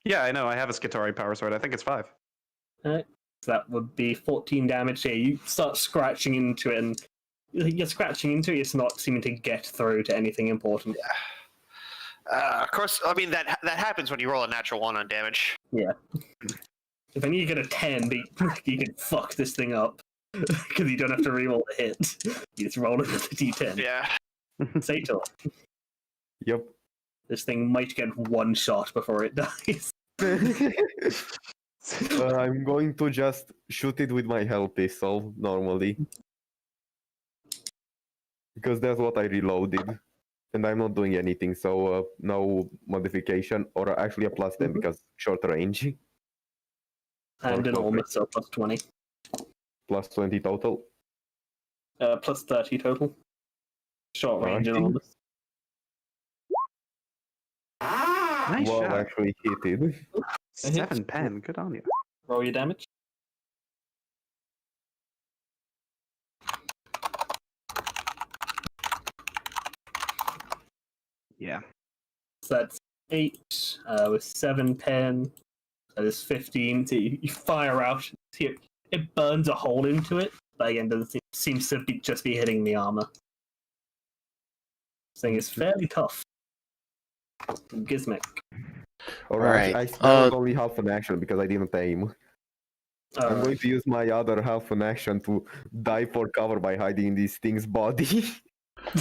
Yeah, I know. I have a Skitarii power sword. I think it's 5. So that would be 14 damage. Yeah, you start scratching into it, and you're scratching into it. It's not seeming to get through to anything important. Of course, I mean that happens when you roll a natural 1 on damage. Yeah. If I need to get a 10, you can fuck this thing up. Because you don't have to reroll the hit. You just roll another d10. Yeah. Say to it. Yep. This thing might get one shot before it dies. I'm going to just shoot it with my hell pistol normally. Because that's what I reloaded. And I'm not doing anything, so no modification, or actually a +10 because short range. And an almost, so plus 20. +20 total. Plus 30 total. Short range and almost. Nice Well, shot. actually hit it. 7 pen. Good on you. Roll your damage. Yeah. So that's 8 with 7 pen. So there's 15. So you fire out. See it burns a hole into it. But again, doesn't seems to just be hitting the armor. This thing is fairly tough. Gizmek. Alright, Alright, I spelled only half an action because I didn't aim. I'm Alright. going to use my other half an action to dive for cover by hiding in this thing's body.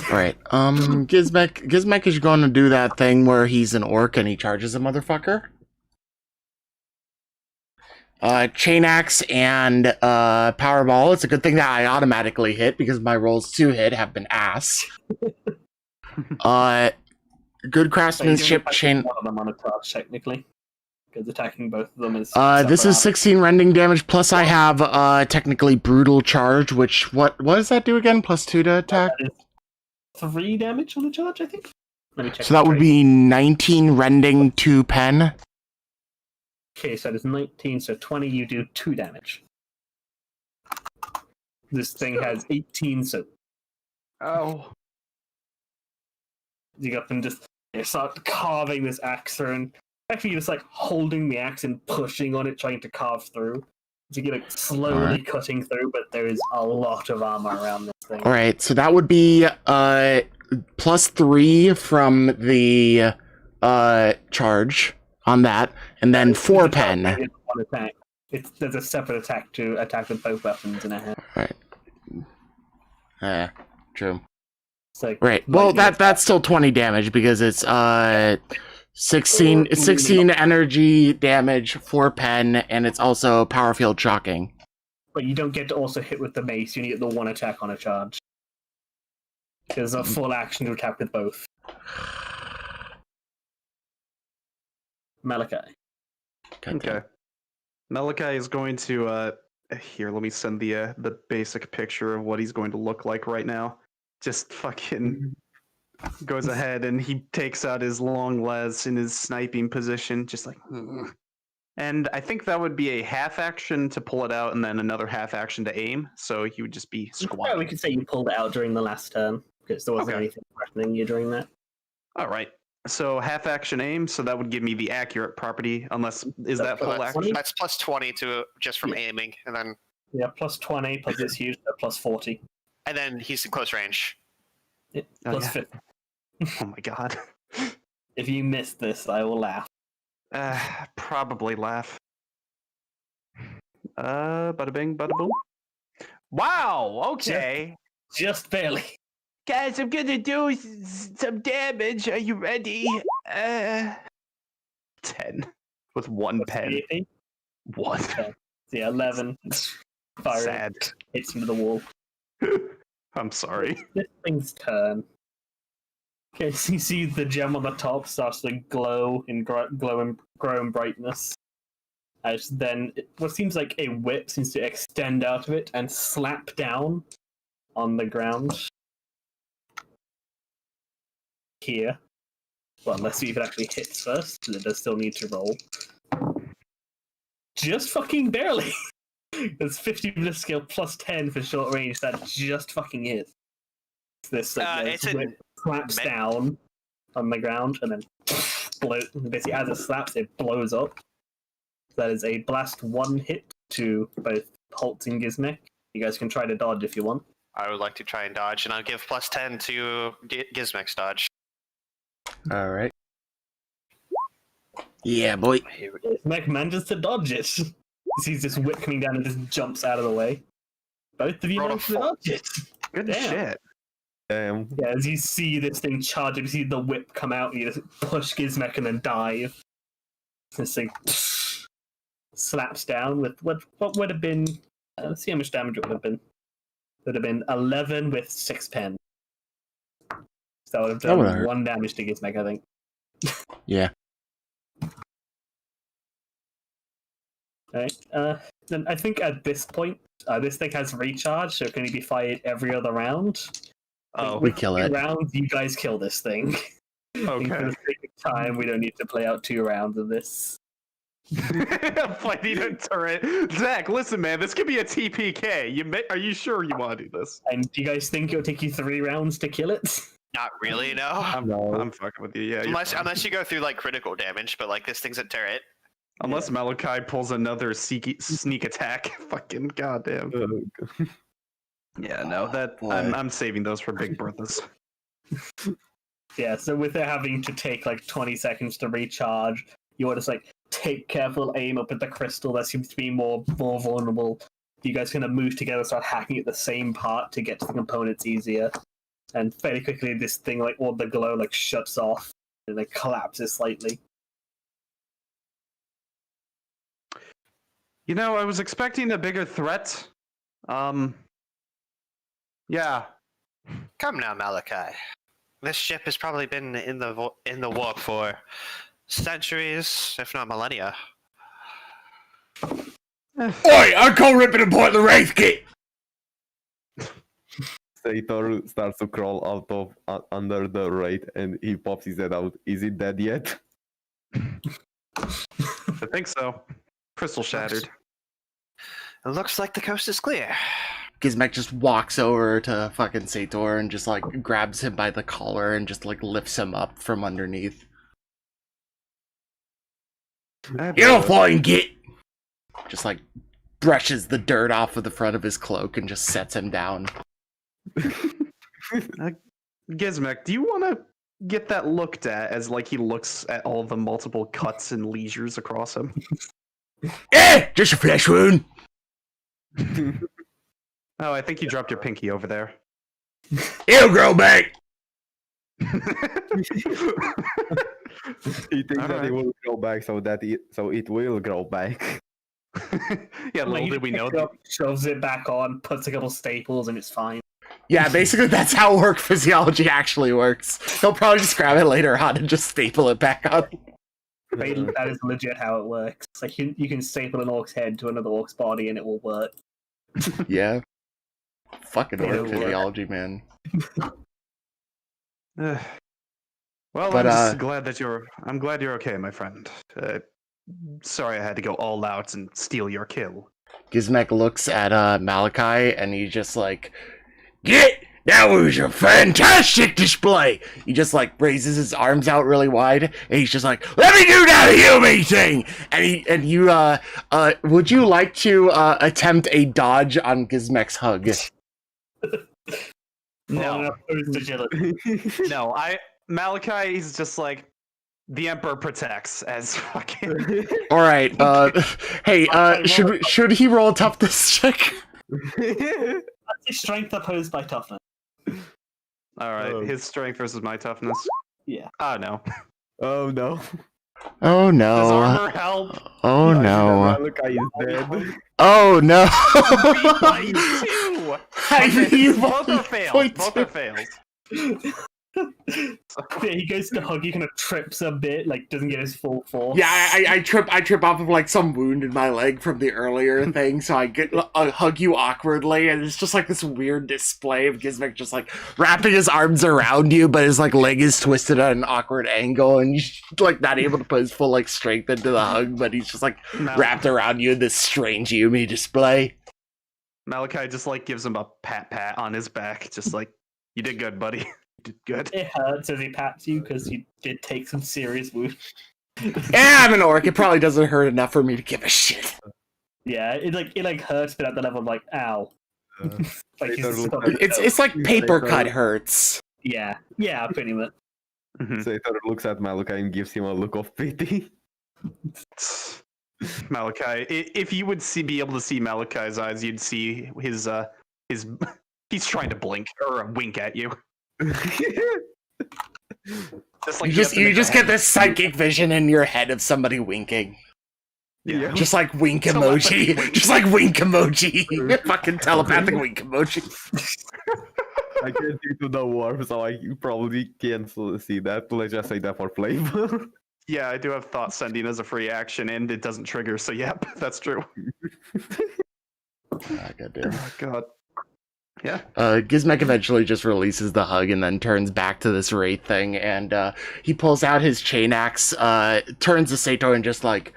Alright, Gizmek is going to do that thing where he's an orc and he charges a motherfucker. Chain Axe and Powerball. It's a good thing that I automatically hit because my rolls to hit have been ass. Good craftsmanship, chain. One of them on a charge, technically. Because attacking both of them is. This is 16 rending damage, plus I have technically brutal charge, which what does that do again? +2 to attack? That is 3 damage on the charge, I think. Let me check. So that would be 19 rending to pen. Okay, so it's 19, so 20, you do 2 damage. This thing has 18, so Oh. you got them just you start carving this axe through, and actually you're just like holding the axe and pushing on it, trying to carve through. So you get it slowly cutting through, but there is a lot of armor around this thing. Alright, so that would be +3 from the charge on that, and then 4 pen. One attack. There's a separate attack to attack with both weapons in a hand. Right. True. It's like, Right. Well, that's still 20 damage because it's 16 energy damage, 4 pen, and it's also power field shocking. but you don't get to also hit with the mace. You need the 1 attack on a charge. There's a full action to attack with both. Malachi. Okay. Malachi is going to here, let me send the basic picture of what he's going to look like right now. Just fucking goes ahead and he takes out his long les in his sniping position, just like and I think that would be a half action to pull it out and then another half action to aim. So he would just be squatting. Yeah, we could say you pulled it out during the last turn, because there wasn't anything threatening you during that. All right. So half action aim, so that would give me the accurate property, unless is that full action? That's +20 to just from aiming, and then Yeah, +20, plus it's huge, so +40. and then he's in close range. Yeah, Oh, plus yeah. 50. Oh my god. If you miss this, I will laugh. Probably laugh. Bada bing, bada boom. Wow, okay. Just barely. Guys, I'm gonna do some damage. Are you ready? 10. With 1 pen. 80. 1. Yeah, 11. Fire Sad. hits into the wall. I'm sorry. This thing's turn. Okay, so you see the gem on the top starts to glow in growing brightness. As then, what seems like a whip seems to extend out of it and slap down on the ground. Here. Well, let's see if it actually hits first, because it does still need to roll. Just fucking barely! There's 50 with skill plus 10 for short range, that just fucking hits. This whip slaps down on the ground, and then basically as it slaps, it blows up. That is a blast 1 hit to both Holt and Gizmek. You guys can try to dodge if you want. I would like to try and dodge, and I'll give +10 to Gizmek's dodge. All right. Yeah, boy. Gizmek manages to dodge it. He sees this whip coming down and just jumps out of the way. Both of you Roll a manage to dodge it. Good Damn. shit. Damn. Yeah, as you see this thing charge, you see the whip come out, and you just push Gizmek and then dive. This thing slaps down with what would have been. Let's see how much damage it would have been. It would have been 11 with 6 pen. So that would have That would've done hurt. 1 damage to Gizmek, I think. Yeah. Alright. Then I think at this point, this thing has recharge, so it can be fired every other round. Oh, We kill it. Rounds, you guys kill this thing. For okay. the sake of time, we don't need to play out 2 rounds of this. Fighting a turret. Zach, listen, man, this could be a TPK. Are you sure you want to do this? And do you guys think it'll take you 3 rounds to kill it? Not really, no. I'm fucking with you. Yeah. Unless you go through like critical damage, but like this thing's a turret. Unless Malachi pulls another sneak attack. Fucking goddamn. Yeah, no, that boy. I'm saving those for Big Brothers. Yeah, so with it having to take like 20 seconds to recharge, you want to like take careful aim up at the crystal that seems to be more vulnerable. You guys kind of move together, start hacking at the same part to get to the components easier. And fairly quickly, this thing, like all the glow, like shuts off and it collapses slightly. You know, I was expecting a bigger threat. Yeah. Come now, Malachi. This ship has probably been in the warp for centuries, if not millennia. Oi! I call ripping apart the Wraith Kit! Sator starts to crawl out of under the Wraith and he pops his head out. Is it dead yet? I think so. Crystal shattered. It looks like the coast is clear. Gizmek just walks over to fucking Sator and just like grabs him by the collar and just like lifts him up from underneath. You're fine, Git! Just like brushes the dirt off of the front of his cloak and just sets him down. Gizmek, do you want to get that looked at as like he looks at all the multiple cuts and leisures across him? Just a flesh wound! Oh, I think you dropped your pinky over there. It'll grow back! He thinks that it will grow back so it will grow back. Yeah, little did we know. Shoves it back on, puts a couple staples, and it's fine. Yeah, basically that's how work physiology actually works. He'll probably just grab it later on and just staple it back on. That is legit how it works. It's like you can staple an orc's head to another orc's body and it will work. Yeah. Fucking It'll work work. physiology, man. Well, But, I'm just glad that I'm glad you're okay, my friend. Sorry I had to go all out and steal your kill. Gizmek looks at Malachi and he's just like, Git! That was a fantastic display! He just like raises his arms out really wide and he's just like, let me do that Yumi thing! And you would you like to attempt a dodge on Gizmek's hug? No. Agility. No, Malachi is just like the Emperor protects as fucking. Alright, hey, should he roll a toughness check? That's his strength opposed by toughness. All right, his strength versus my toughness. Yeah. Oh no. Oh no. Oh Does no. armor help? Oh no. Malachi is dead. Oh no. Both are fails. Both are fails. Yeah, he goes to hug, he kind of trips a bit, like doesn't get his full force. Yeah, I trip off of like some wound in my leg from the earlier thing, so I hug you awkwardly, and it's just like this weird display of Gizmek just like wrapping his arms around you, but his like leg is twisted at an awkward angle, and you're like not able to put his full like strength into the hug, but he's just like wrapped around you in this strange Yumi display. Malachi just like gives him a pat on his back, just like, you did good, buddy. You did good. It hurts as he pats you because you did take some serious wounds. Yeah, I'm an orc. It probably doesn't hurt enough for me to give a shit. Yeah, it hurts, but at the level of like, ow. Like It's like paper cut hurts. Yeah, pretty much. Sator looks at Malachi and gives him a look of pity. Malachi, if you would be able to see Malachi's eyes, you'd see his he's trying to blink or wink at you. Just like you just get this psychic vision in your head of somebody winking. Yeah. Just like wink emoji. Just like wink emoji. Fucking telepathic wink emoji. I can't see to the warp, so I probably can't see that. Let's just say that for flavor. Yeah, I do have thought sending as a free action, and it doesn't trigger. So yep, that's true. Goddamn. Oh god. Yeah. Gizmek eventually just releases the hug and then turns back to this wraith thing, and he pulls out his chain axe, turns to Sato and just like,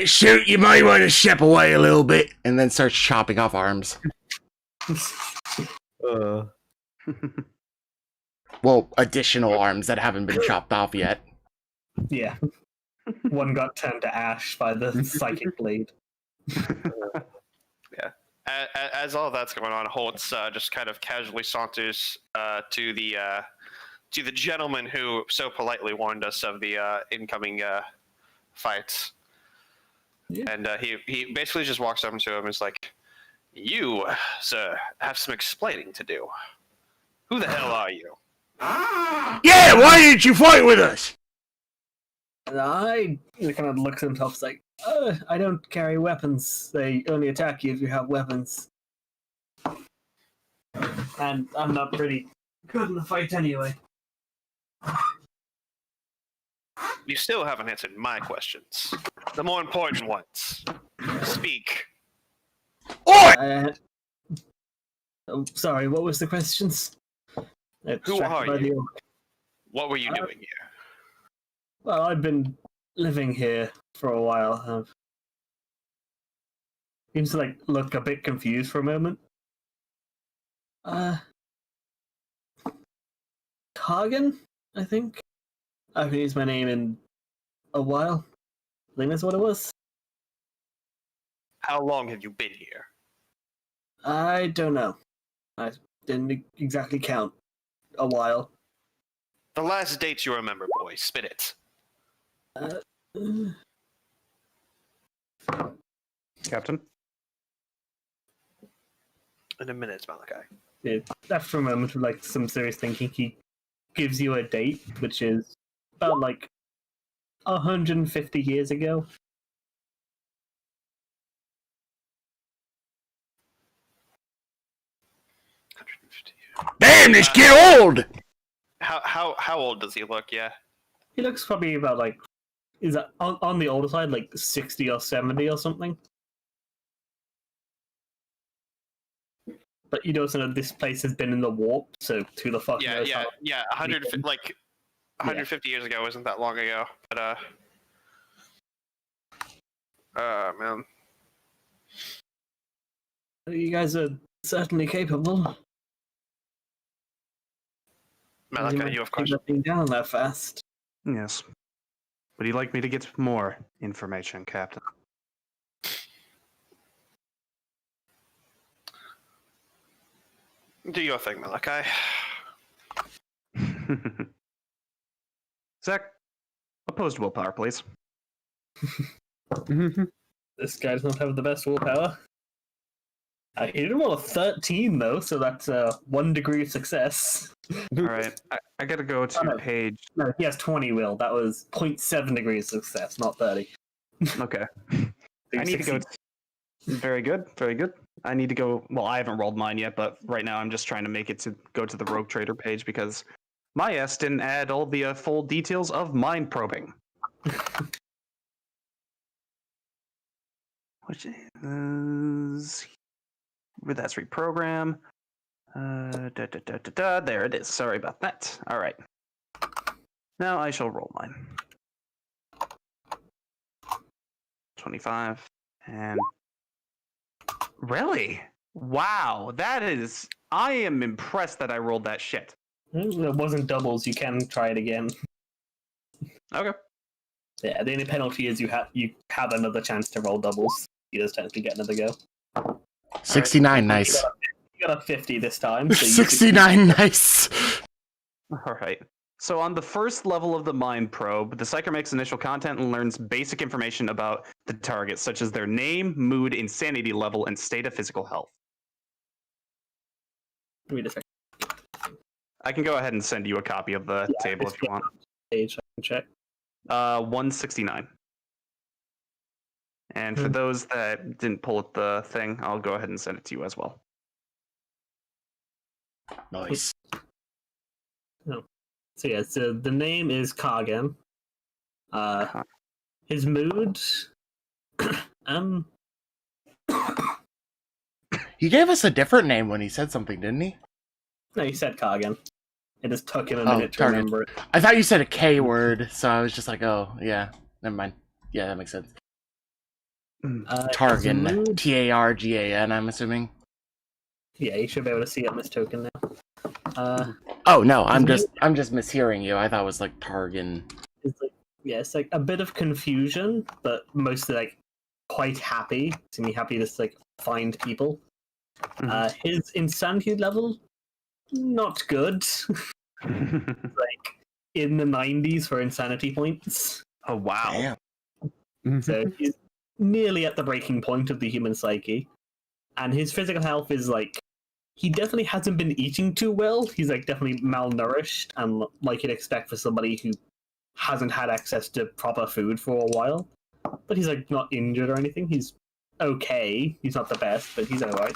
shoot, you might want to step away a little bit, and then starts chopping off arms. Well, additional arms that haven't been chopped off yet. Yeah. One got turned to ash by the psychic blade. Yeah. As all of that's going on, Holtz just kind of casually saunters to to the gentleman who so politely warned us of the incoming fights. Yeah. And he basically just walks up to him and is like, "You, sir, have some explaining to do. Who the hell are you?" Yeah, why didn't you fight with us? And he kind of looks at himself like, I don't carry weapons. They only attack you if you have weapons. And I'm not pretty good in the fight anyway. You still haven't answered my questions. The more important ones. Speak. Oi! Oh, sorry, what was the questions? Who are By the you? orc. What were you doing here? Well, I've been living here for a while. Seems to look a bit confused for a moment. Hagen, I think. I haven't used my name in a while. I think that's what it was. How long have you been here? I don't know. I didn't exactly count. A while. The last date you remember, boy. Spit it. Captain. In a minute, Malachi. Yeah, after a moment of some serious thinking, he gives you a date, which is about 150 years ago. Damn, this kid old! How old does he look? Yeah. He looks probably about is that on the older side, 60 or 70 or something. But you also know this place has been in the warp, so who the fuck knows how... 150 years ago isn't that long ago, but man. You guys are certainly capable. Malachi, you have questions? Nothing down that fast. Yes. Would you like me to get more information, Captain? Do your thing, Malachi. Zach, opposed willpower, please. This guy does not have the best willpower. He did roll a 13 though, so that's 1 degree of success. All right, I gotta go to page. No, he has 20 will. That was 0.7 degrees of success, not 30. Okay. I need to go. Very good, very good. I need to go. Well, I haven't rolled mine yet, but right now I'm just trying to make it to go to the Rogue Trader page because my S didn't add all the full details of mind probing. Which is that's reprogram. There it is. Sorry about that. All right. Now I shall roll mine. 25 and really? Wow, that is. I am impressed that I rolled that shit. It wasn't doubles. You can try it again. Okay. Yeah, the only penalty is you have another chance to roll doubles. You just technically get another go. 69, Right. nice. You got a 50 this time. So 69, nice. All right. So on the first level of the mind probe, the psyker makes initial content and learns basic information about the target, such as their name, mood, insanity level, and state of physical health. Wait a second. I can go ahead and send you a copy of the table if you want. Page, I can check. 169. And for those that didn't pull up the thing, I'll go ahead and send it to you as well. Nice. So yeah, so the name is Kagan. His mood, He gave us a different name when he said something, didn't he? no, he said Kagan. It just took him a minute to target. remember it. I thought you said a K word, so I was just like, oh, yeah, never mind. Yeah, that makes sense. Targan, his mood- Targan, I'm assuming. Yeah, you should be able to see it on this token now. Oh no, I'm just mishearing you. I thought it was like Targan. It's a bit of confusion, but mostly quite happy. Seemingly happy to find people. His insanity level, not good. like in the 90s for insanity points. Oh wow. Damn. So he's nearly at the breaking point of the human psyche. And his physical health is like, he definitely hasn't been eating too well. He's like definitely malnourished, and like you'd expect for somebody who hasn't had access to proper food for a while. But he's like not injured or anything. He's okay. He's not the best, but he's alright.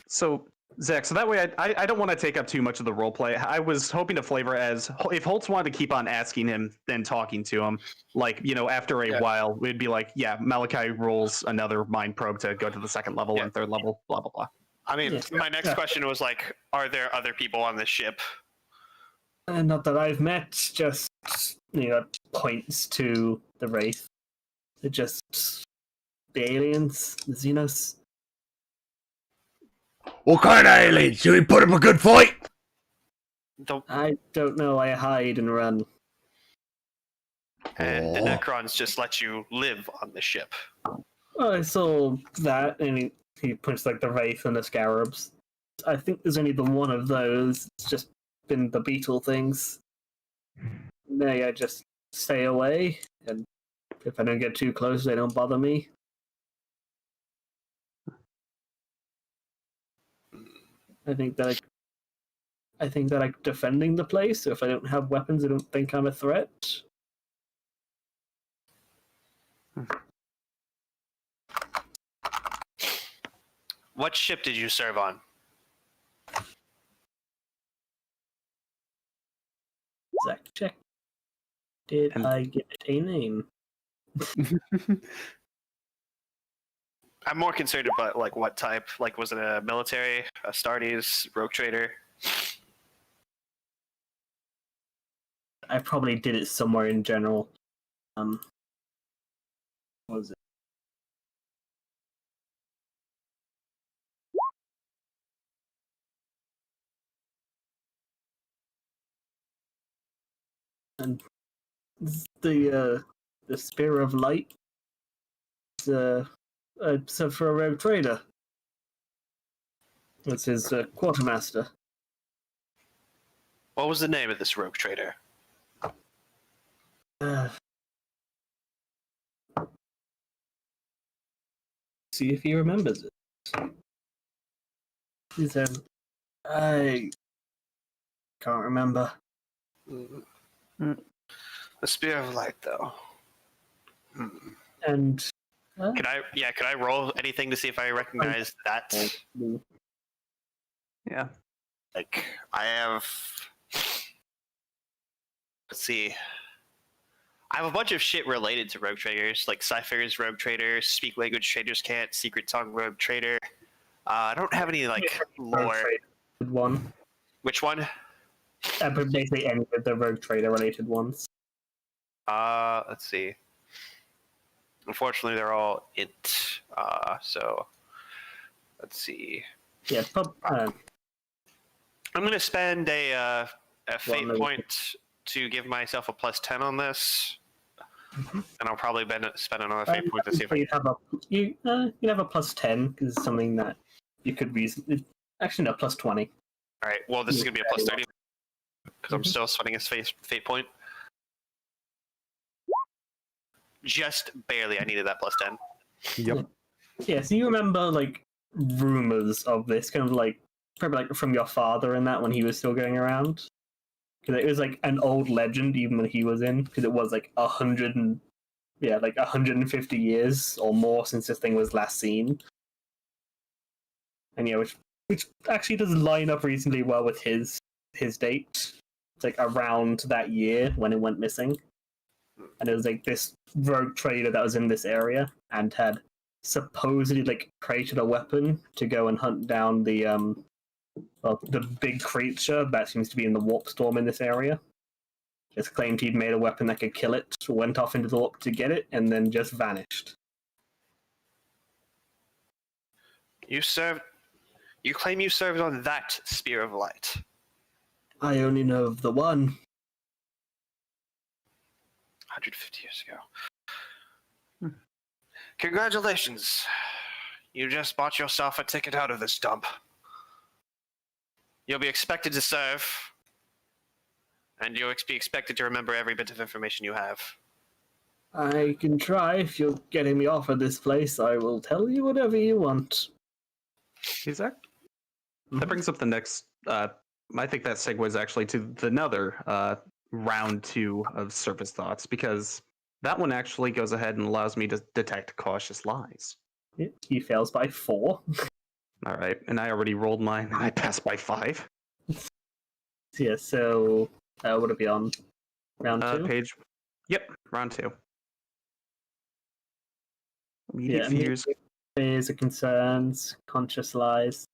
So, Zach, so that way I don't want to take up too much of the role play. I was hoping to flavor as if Holtz wanted to keep on asking him, then talking to him, like, you know, after a while, we'd be like, yeah, Malachi rolls another mind probe to go to the second level and third level, blah, blah, blah. I mean, Yeah. my next question was like, are there other people on this ship? Not that I've met, just, you know, points to the Wraith. They're just the aliens, the Xenos. What kind of aliens? Should we put up a good fight? I don't know, I hide and run. And the Oh. Necrons just let you live on the ship. Well, I saw that, and he puts like the Wraith and the Scarabs. I think there's only the one of those. It's just been the beetle things. I just stay away, and if I don't get too close, they don't bother me. I think that I'm defending the place. So if I don't have weapons, I don't think I'm a threat. What ship did you serve on? Zach, check. Did I get a name? I'm more concerned about like what type. Like, was it a military, a Astartes, rogue trader? I probably did it somewhere in general. What was it? And the Spear of Light. So for a rogue trader. That's his quartermaster. What was the name of this rogue trader? See if he remembers it. He said, I can't remember. The Spear of Light, though. And Could I roll anything to see if I recognize that? Yeah. Like, I have. Let's see. I have a bunch of shit related to rogue traders, like Cypher's rogue trader, speak language traders can't, secret tongue rogue trader. I don't have any like lore. one. Which one? But basically any of the rogue trader related ones. Let's see. Unfortunately, they're all int. So let's see. Yeah, I'm gonna spend a fate no. point to give myself a +10 on this, and I'll probably spend another fate point to see if I. You have a +10 because it's something that you could reason. Actually, no, +20. All right. Well, this is gonna be a +30 because I'm still spending a fate point. Just barely. I needed that +10. Yep. Yeah, so you remember like rumors of this kind of like probably like from your father and that when he was still going around. Because it was like an old legend even when he was in, because it was like 150 years or more since this thing was last seen. And yeah, which actually does line up reasonably well with his date. It's like around that year when it went missing. And it was like this rogue trader that was in this area and had supposedly like created a weapon to go and hunt down the big creature that seems to be in the warp storm in this area. Just claimed he'd made a weapon that could kill it, went off into the warp to get it, and then just vanished. You claim you served on that Spear of Light. I only know of the one. 150 years ago. Congratulations. You just bought yourself a ticket out of this dump. You'll be expected to serve And you'll be expected to remember every bit of information you have. I can try. If you're getting me off of this place, I will tell you whatever you want. Gizmek? That brings up the next. I think that segues actually to another round 2 of surface thoughts, because that one actually goes ahead and allows me to detect cautious lies. He fails by 4. All right, and I already rolled mine, and I passed by 5. Yeah, so would it be on round 2? Page. Yep, round 2. Immediate fears. Fears or concerns, conscious lies.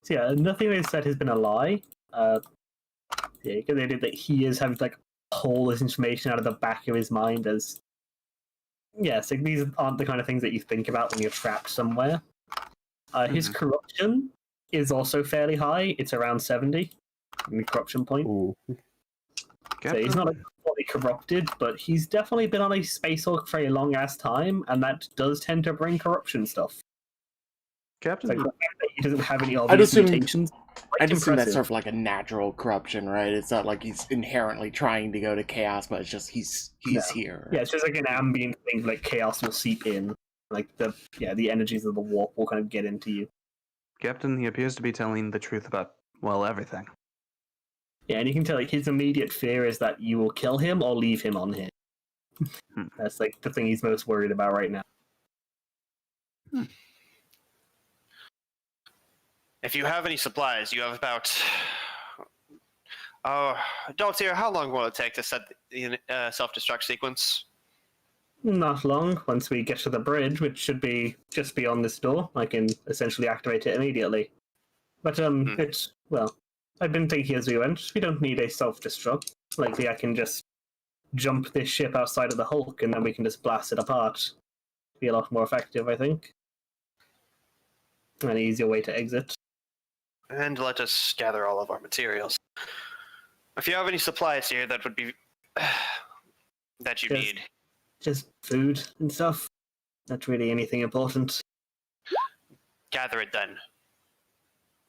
So yeah, nothing they said has been a lie. Because they did that he is having to pull this information out of the back of his mind as so these aren't the kind of things that you think about when you're trapped somewhere. His corruption is also fairly high. It's around 70 in the corruption point. Ooh. So he's not fully corrupted, but he's definitely been on a space hulk for a long ass time, and that does tend to bring corruption stuff. Captain, Like the fact that he doesn't have any I'd obvious assume- mutations. I just assume that's impressive. sort of like a natural corruption, right? It's not like he's inherently trying to go to chaos, but it's just he's here. Yeah, it's just like an ambient thing. Like chaos will seep in, like the energies of the warp will kind of get into you. Captain, he appears to be telling the truth about everything. Yeah, and you can tell like his immediate fear is that you will kill him or leave him on here. That's like the thing he's most worried about right now. If you have any supplies, you have about... Daltier, how long will it take to set the self-destruct sequence? Not long. Once we get to the bridge, which should be just beyond this door, I can essentially activate it immediately. But it's I've been thinking as we went, we don't need a self-destruct. Likely I can just jump this ship outside of the Hulk and then we can just blast it apart. Be a lot more effective, I think. An easier way to exit. And let us gather all of our materials. If you have any supplies here, that would be... that you Yes. need. Just food and stuff. Not really anything important. Gather it then.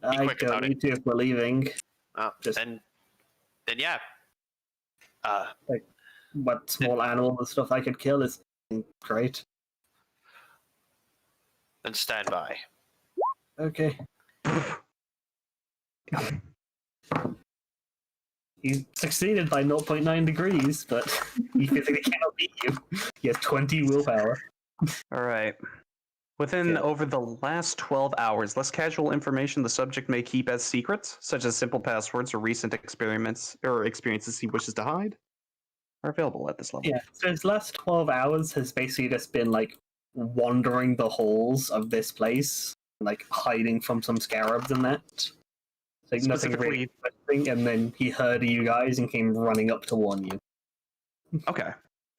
I quick don't about it. need to if we're leaving. Just- Then yeah. What small animal and stuff I could kill is great. Then stand by. Okay. He succeeded by 0.9 degrees, but he physically cannot beat you. He has 20 willpower. All right. Within over the last 12 hours, less casual information the subject may keep as secrets, such as simple passwords or recent experiments or experiences he wishes to hide, are available at this level. Yeah, so his last 12 hours has basically just been like wandering the halls of this place, like hiding from some scarabs and that. It's like nothing really interesting, and then he heard of you guys and came running up to warn you. Okay.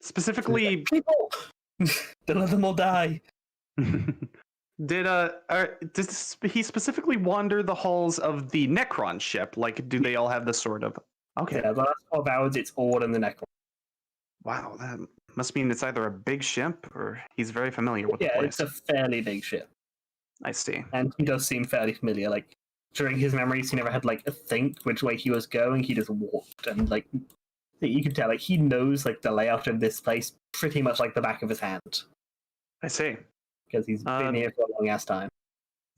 Specifically, People! Don't let them all die! does he specifically wander the halls of the Necron ship? Like, do they all have this sort of... Okay. Yeah, the last 12 hours, it's all in the Necron. Wow, that must mean it's either a big ship or he's very familiar with the Yeah, place. it's a fairly big ship. I see. And he does seem fairly familiar. Like, during his memories, he never had, like, a think which way he was going. He just walked. And, like, you can tell, like, he knows, like, the layout of this place pretty much like the back of his hand. I see. Because he's been here for a long ass time.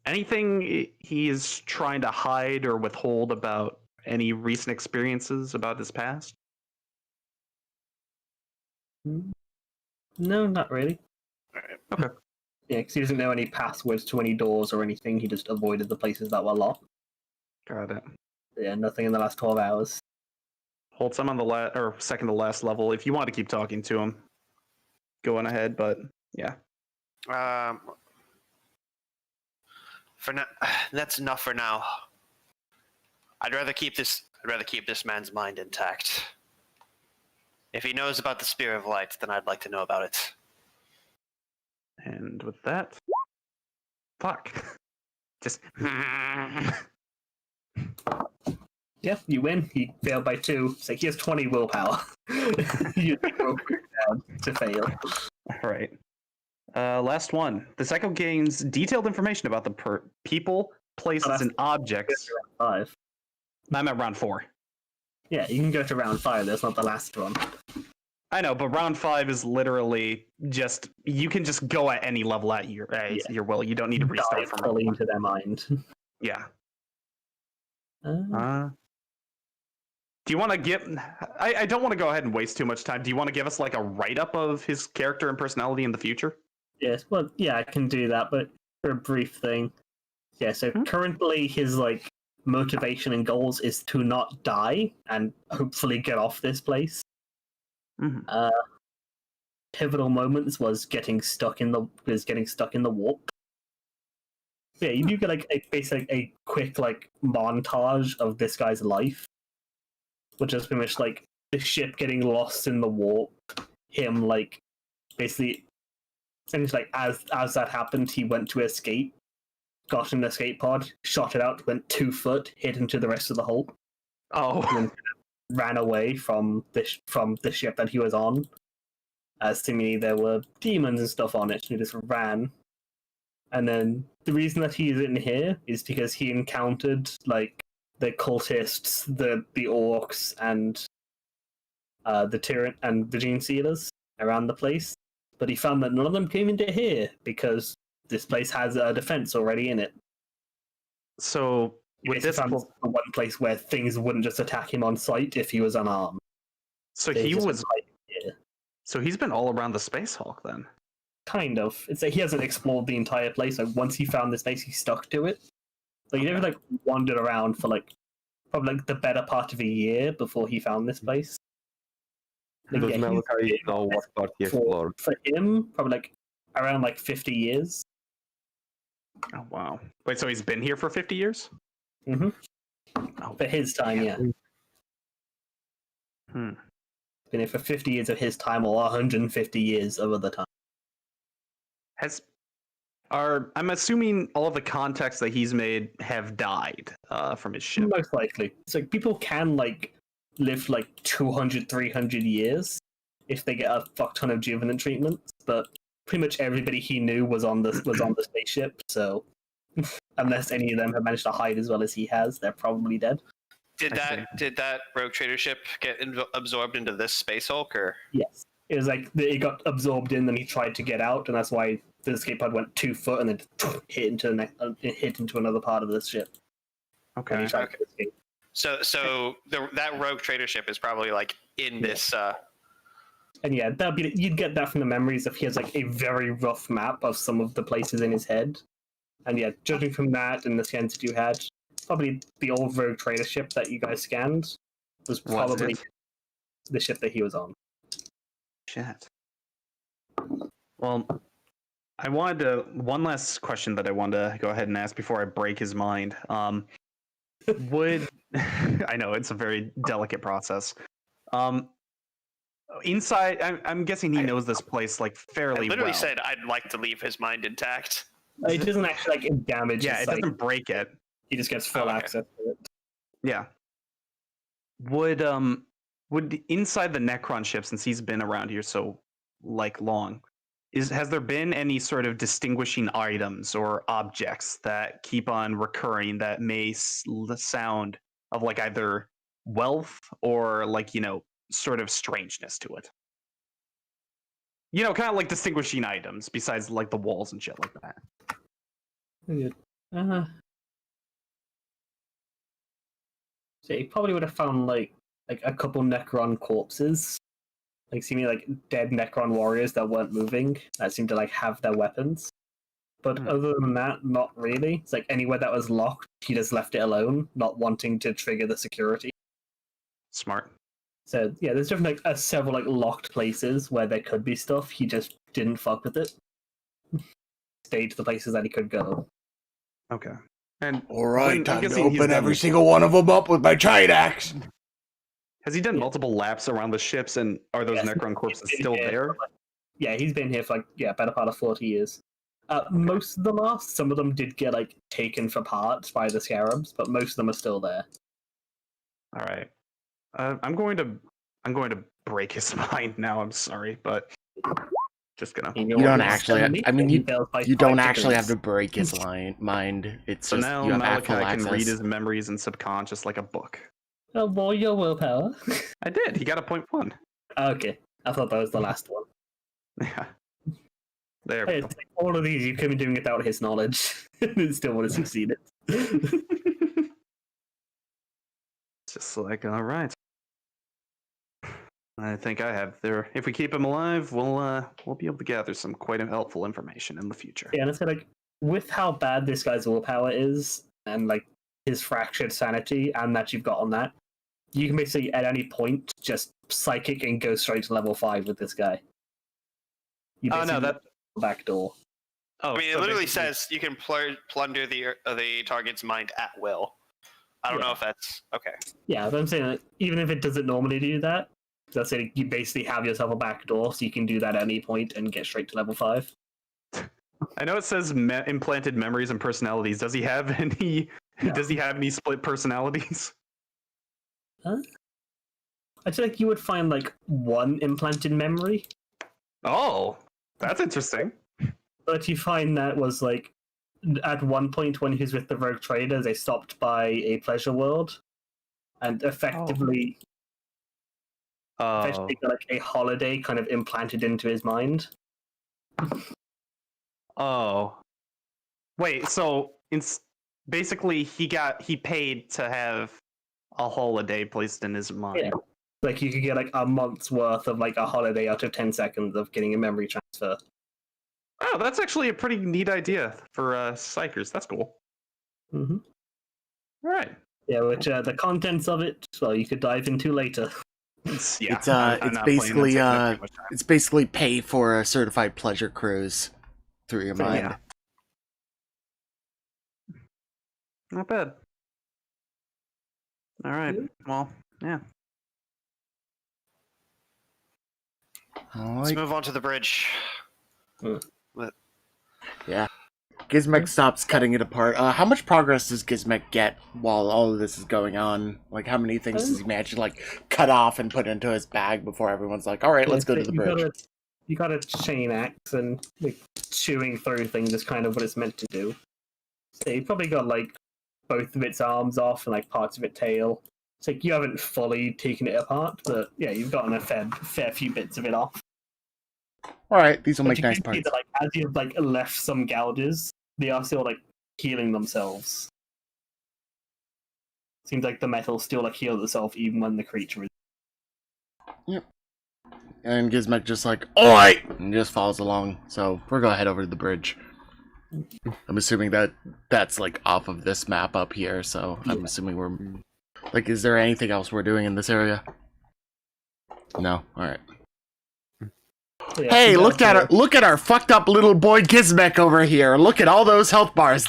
Anything he is trying to hide or withhold about any recent experiences about his past? No, not really. Alright. Okay. Yeah, because he doesn't know any passwords to any doors or anything. He just avoided the places that were locked. Got it. Yeah, nothing in the last 12 hours. Hold some on the second to last level. If you want to keep talking to him, go on ahead. But yeah. For now, that's enough for now. I'd rather keep this man's mind intact. If he knows about the Spear of Light, then I'd like to know about it. And with that, fuck. Just Yeah, you win. He failed by 2. So he has 20 willpower. You broke it down to fail. all right. Last one. The cycle gains detailed information about the people, places, that's- and objects. 5. I'm at round 4. Yeah, you can go to round 5. That's not the last one. I know, but round 5 is literally just you can just go at any level at your will. You don't need to restart Dive from fully round into their mind. 1. Yeah. Uh, Do you want to give? I don't want to go ahead and waste too much time. Do you want to give us like a write up of his character and personality in the future? yes, well, yeah, I can do that, but for a brief thing. Yeah, so currently his like motivation and goals is to not die and hopefully get off this place. Mm-hmm. Pivotal moments was getting stuck in the warp. Yeah, you do get like a quick like montage of this guy's life, which is pretty much like the ship getting lost in the warp, him like basically, and like as that happened, he went to escape, got in an escape pod, shot it out, went 2 foot, hit into the rest of the hull, Oh, and then ran away from the ship that he was on. As to me, there were demons and stuff on it, and he just ran. And then the reason that he's in here is because he encountered like the cultists, the orcs, and the tyrant and the gene sealers around the place. But he found that none of them came into here because this place has a defense already in it. so He with basically this, found the one place where things wouldn't just attack him on sight if he was unarmed. so They he just was, went right here. so he's been all around the Space Hulk then. Kind of. It's like he hasn't explored the entire place. Like once he found this place, he stuck to it. But he never like wandered around for like probably like the better part of a year before he found this place. Like, Does yeah, Malachi know what part he explored? for him, probably like around like 50 years. Oh wow! Wait, so he's been here for 50 years? Mm-hmm. Oh, For his time, yeah. Hmm. Been here for 50 years of his time, or 150 years of other time. I'm assuming all of the contacts that he's made have died from his ship. Most likely. It's like people can like live like 200, 300 years if they get a fuck ton of juvenile treatments, but pretty much everybody he knew was on the spaceship, so unless any of them have managed to hide as well as he has, they're probably dead. Did that rogue trader ship get absorbed into this space Hulk, or? Yes. It was like it got absorbed in, then he tried to get out, and that's why the escape pod went 2 foot and then hit into another part of the ship. Okay. So that rogue trader ship is probably like in this. And yeah, you'd get that from the memories of he has like a very rough map of some of the places in his head. And yeah, judging from that and the scans that you had, probably the old rogue trader ship that you guys scanned was probably the ship that he was on. Shit. Well, I wanted to one last question that I wanted to go ahead and ask before I break his mind. Would I know it's a very delicate process. Inside, I'm guessing he knows this place like fairly I literally well. said I'd like to leave his mind intact. It doesn't actually like damage. Yeah, his it sight. doesn't break it. He just gets full access to it. Yeah. Would inside the Necron ship, since he's been around here so like long, has there been any sort of distinguishing items or objects that keep on recurring that may sound of like either wealth or like, you know, sort of strangeness to it? You know, kind of like distinguishing items besides like the walls and shit like that. So he probably would have found like a couple Necron corpses, like seemingly like dead Necron warriors that weren't moving, that seemed to like have their weapons. But other than that, not really. It's like anywhere that was locked, he just left it alone, not wanting to trigger the security. Smart. So yeah, there's definitely like several like locked places where there could be stuff. He just didn't fuck with it. Stayed to the places that he could go. Okay. And All right, I'm time to guessing he's open done- every single one of them up with my giant axe. Has he done multiple laps around the ships, and are those Yes, Necron corpses he's been still here there? for, like, yeah, he's been here for like better part of 40 years. Most of them are. Some of them did get like taken for parts by the scarabs, but most of them are still there. All right. I'm going to break his mind now. I'm sorry, but just gonna. You don't actually. I mean, you don't actually have to break his mind. It's So just now you have Malachi full can access. read his memories and subconscious like a book. Oh boy, your willpower. I did. He got a 0.1. Okay, I thought that was the last one. Yeah. There we Hey, go. it's like all of these you could be doing without his knowledge, and still would have succeeded. Just like, all right. I think I have there. If we keep him alive, we'll be able to gather some quite helpful information in the future. Yeah, and it's like with how bad this guy's willpower is, and like his fractured sanity, and that you've got on that, you can basically at any point just psychic and go straight to level 5 with this guy. You Oh no, basically that. the back door. Oh, I mean, it so literally basically- says you can plunder the target's mind at will. I don't know if that's okay. Yeah, but I'm saying like, even if it doesn't normally do that, that's it. You basically have yourself a back door, so you can do that at any point and get straight to level 5. I know it says implanted memories and personalities. Does he have any? No. Does he have any split personalities? I feel like you would find like one implanted memory, Oh, that's interesting. but you find that was like at one point when he was with the rogue trader, they stopped by a pleasure world, and effectively, Oh, effectively got like a holiday kind of implanted into his mind. oh. Wait, so basically he paid to have a holiday placed in his mind. Yeah. Like you could get like a month's worth of like a holiday out of 10 seconds of getting a memory transfer. Oh, that's actually a pretty neat idea for psychers. That's cool. Mm-hmm. All right. Yeah, which the contents of it, well, you could dive into later. Yeah, It's I'm it's not planning on basically taking up too much time. it's basically pay for a certified pleasure cruise through your mind. Yeah. Not bad. All right. Yeah. Well, yeah. All Let's right. move on to the bridge. Yeah. Gizmek stops cutting it apart. How much progress does Gizmek get while all of this is going on? Like, how many things does he manage to, like, cut off and put into his bag before everyone's like, all right, let's go to the bridge? You got a chain axe, and like, chewing through things is kind of what it's meant to do. So you probably got like both of its arms off and like parts of its tail. It's like you haven't fully taken it apart, but yeah, you've gotten a fair few bits of it off. All right, these will But make you nice can see parts. that, like, as you've like left some gouges, they are still like healing themselves. Seems like the metal still like heals itself even when the creature is. And Gizmek just like, all right, and just follows along. So we're going to head over to the bridge. I'm assuming that that's like off of this map up here. So I'm assuming we're like, is there anything else we're doing in this area? No. All right. Yeah, Hey, so look at our fucked up little boy Gizmek over here. Look at all those health bars.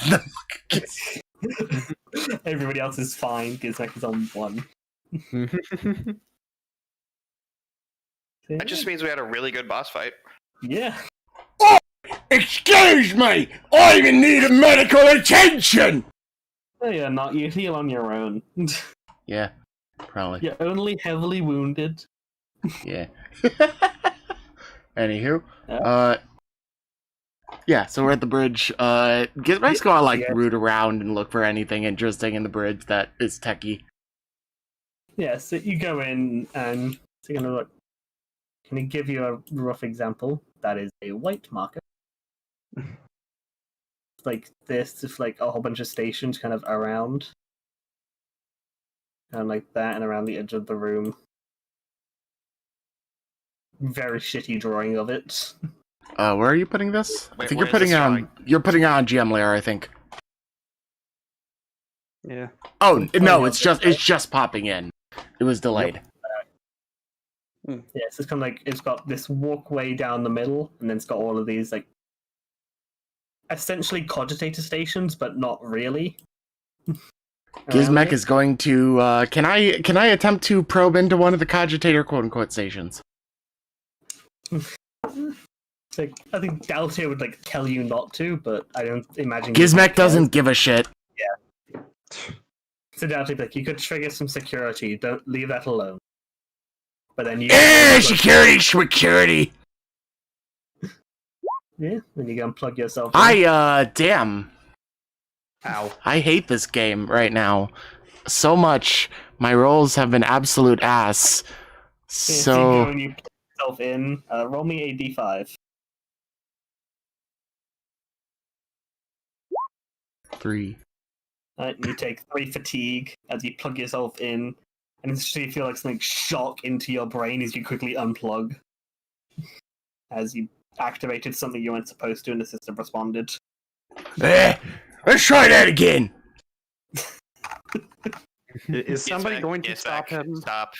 Everybody else is fine. Gizmek is on 1. That just means we had a really good boss fight. Yeah. Excuse me, I even need medical attention. Oh yeah, not you heal on your own. Yeah, probably. You're only heavily wounded. Yeah. Anywho, Yeah. yeah. So we're at the bridge. Gizmek's gonna like Yeah. root around and look for anything interesting in the bridge that is techie. Yeah, so you go in and it's gonna look. Can I give you a rough example? That is a white marker. Like this, just like a whole bunch of stations kind of around. And like that, and around the edge of the room. Very shitty drawing of it. Where are you putting this? I Wait, think where you're is putting this it on. drawing? You're putting it on GM layer, I think. Yeah. Oh I'm no, putting it's just popping in. It was delayed. Yeah, so it's kind of like it's got this walkway down the middle, and then it's got all of these like essentially cogitator stations, but not really. Gizmek Around it. is going to. Can I attempt to probe into one of the cogitator quote unquote stations? It's like, I think Daltia would like tell you not to, but I don't imagine Gizmek doesn't give a shit. So Daltia, like, you could trigger some security. Don't leave that alone. But then you Security. yeah, then you go and plug yourself. in. Damn. Ow. I hate this game right now so much. My rolls have been absolute ass. So you go So and you put yourself in. Roll me a d5. 3. You take 3 fatigue as you plug yourself in, and instantly you feel like something shock into your brain as you quickly unplug. As you activated something you weren't supposed to, and the system responded. Let's try that again. Is somebody Gizmek, going to Gizmek, stop him? Stop.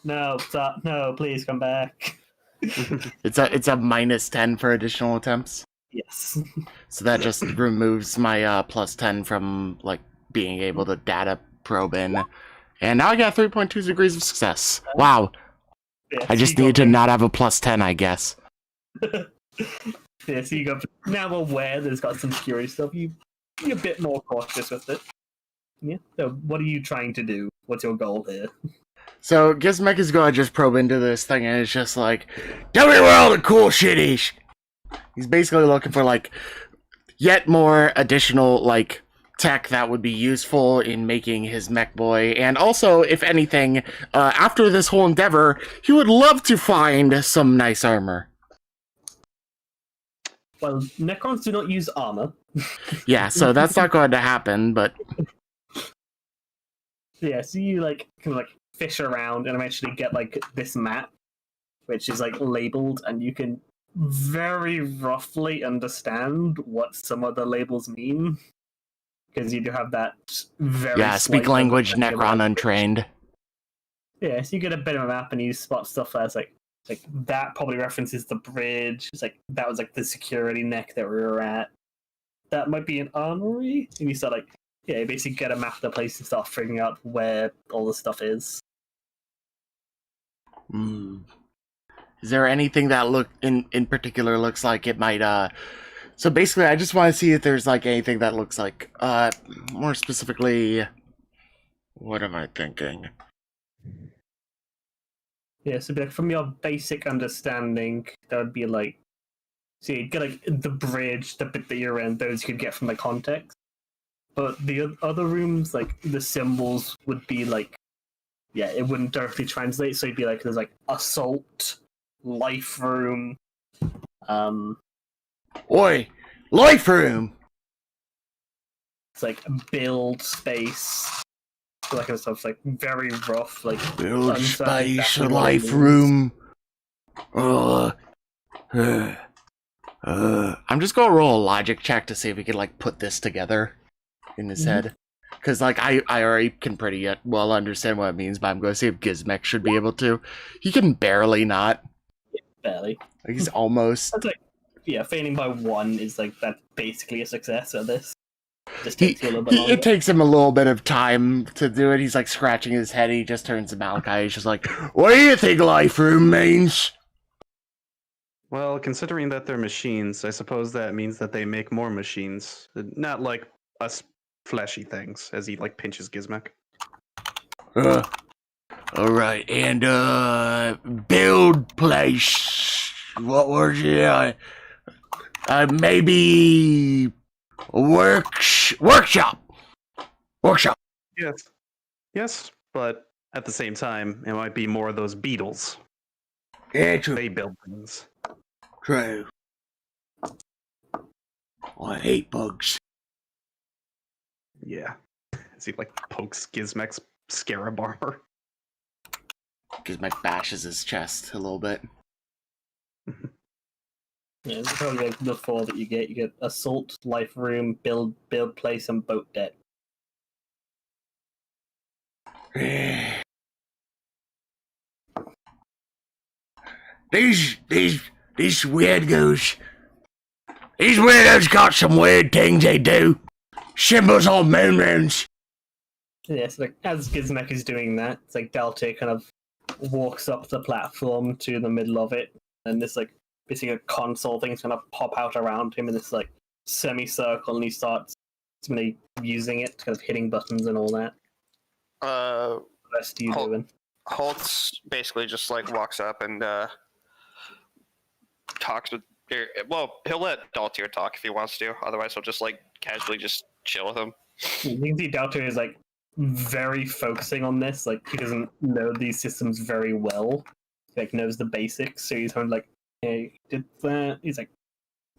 No, stop! No, please come back. It's a -10 for additional attempts. Yes. So that just removes my +10 from like being able to data probe in. And now I got 3.2 degrees of success. Wow. Yeah, I so just you need got to not have a +10, I guess. Yeah, so you got now aware that it's got some security stuff. You're a bit more cautious with it. Yeah. So what are you trying to do? What's your goal here? So Gizmek is going to just probe into this thing, and it's just like, tell me where all the cool shit is. He's basically looking for like yet more additional like tech that would be useful in making his mech boy, and also, if anything, after this whole endeavor, he would love to find some nice armor. Well, Necrons do not use armor. Yeah, so that's not going to happen, but Yeah, so you like kind of like fish around and eventually get like this map, which is like labeled, and you can very roughly understand what some of the labels mean. Because you do have that very yeah, speak slight language, understanding of Necron language. untrained. Yeah, so you get a bit of a map and you spot stuff that's like that probably references the bridge. It's like that was like the security neck that we were at. That might be an armory. And you start like, yeah, you basically get a map of the place and start figuring out where all the stuff is. Is there anything that look in particular looks like it might so basically I just want to see if there's like anything that looks like more specifically, what am I thinking? Yeah, so like, from your basic understanding, that would be like, so you get like the bridge, the bit that you're in, those you could get from the context. But the other rooms, like the symbols would be like, yeah, it wouldn't directly translate. So it'd be like there's like assault, life room, Oi, life room. it's like build space, so that kind of stuff. It's like very rough, like Build uncertain space, exactly what it life means. room. I'm just gonna roll a logic check to see if we can like put this together in his head. Because like I already can pretty well understand what it means, but I'm going to see if Gizmek should be able to. He can barely not. Barely. Like, he's almost. That's like, yeah, failing by 1 is like that's basically a success at this. Just He, takes you a little bit longer. it takes him a little bit of time to do it. He's like scratching his head. He just turns to Malachi. He's just like, "What do you think life room means?" Well, considering that they're machines, I suppose that means that they make more machines. Not like us fleshy things, as he like pinches Gizmek. All right, and build place. What was it? Maybe workshop. Workshop. Yes. Yes, but at the same time, it might be more of those beetles. Yeah, true. They build things. True. I hate bugs. Yeah. As he like pokes Gizmek's scarab armor. Gizmek bashes his chest a little bit. Yeah, it's probably like the 4 that you get. You get assault, life room, build place, and boat deck. These weirdos. These weirdos got some weird things they do. Symbols on moon runes. Yeah, so like as Gizmek is doing that, it's like Delta kind of walks up the platform to the middle of it, and this like basically a console thing's gonna pop out around him in this like semicircle, and he starts really using it, kind of hitting buttons and all that. What rest are you doing? Holtz basically just like walks up and talks with. Well, he'll let Daltier talk if he wants to. Otherwise, he'll just like casually just chill with him. You can see Delta is like very focusing on this. Like he doesn't know these systems very well. He like knows the basics, so he's kind of like, "Hey, did that?" He's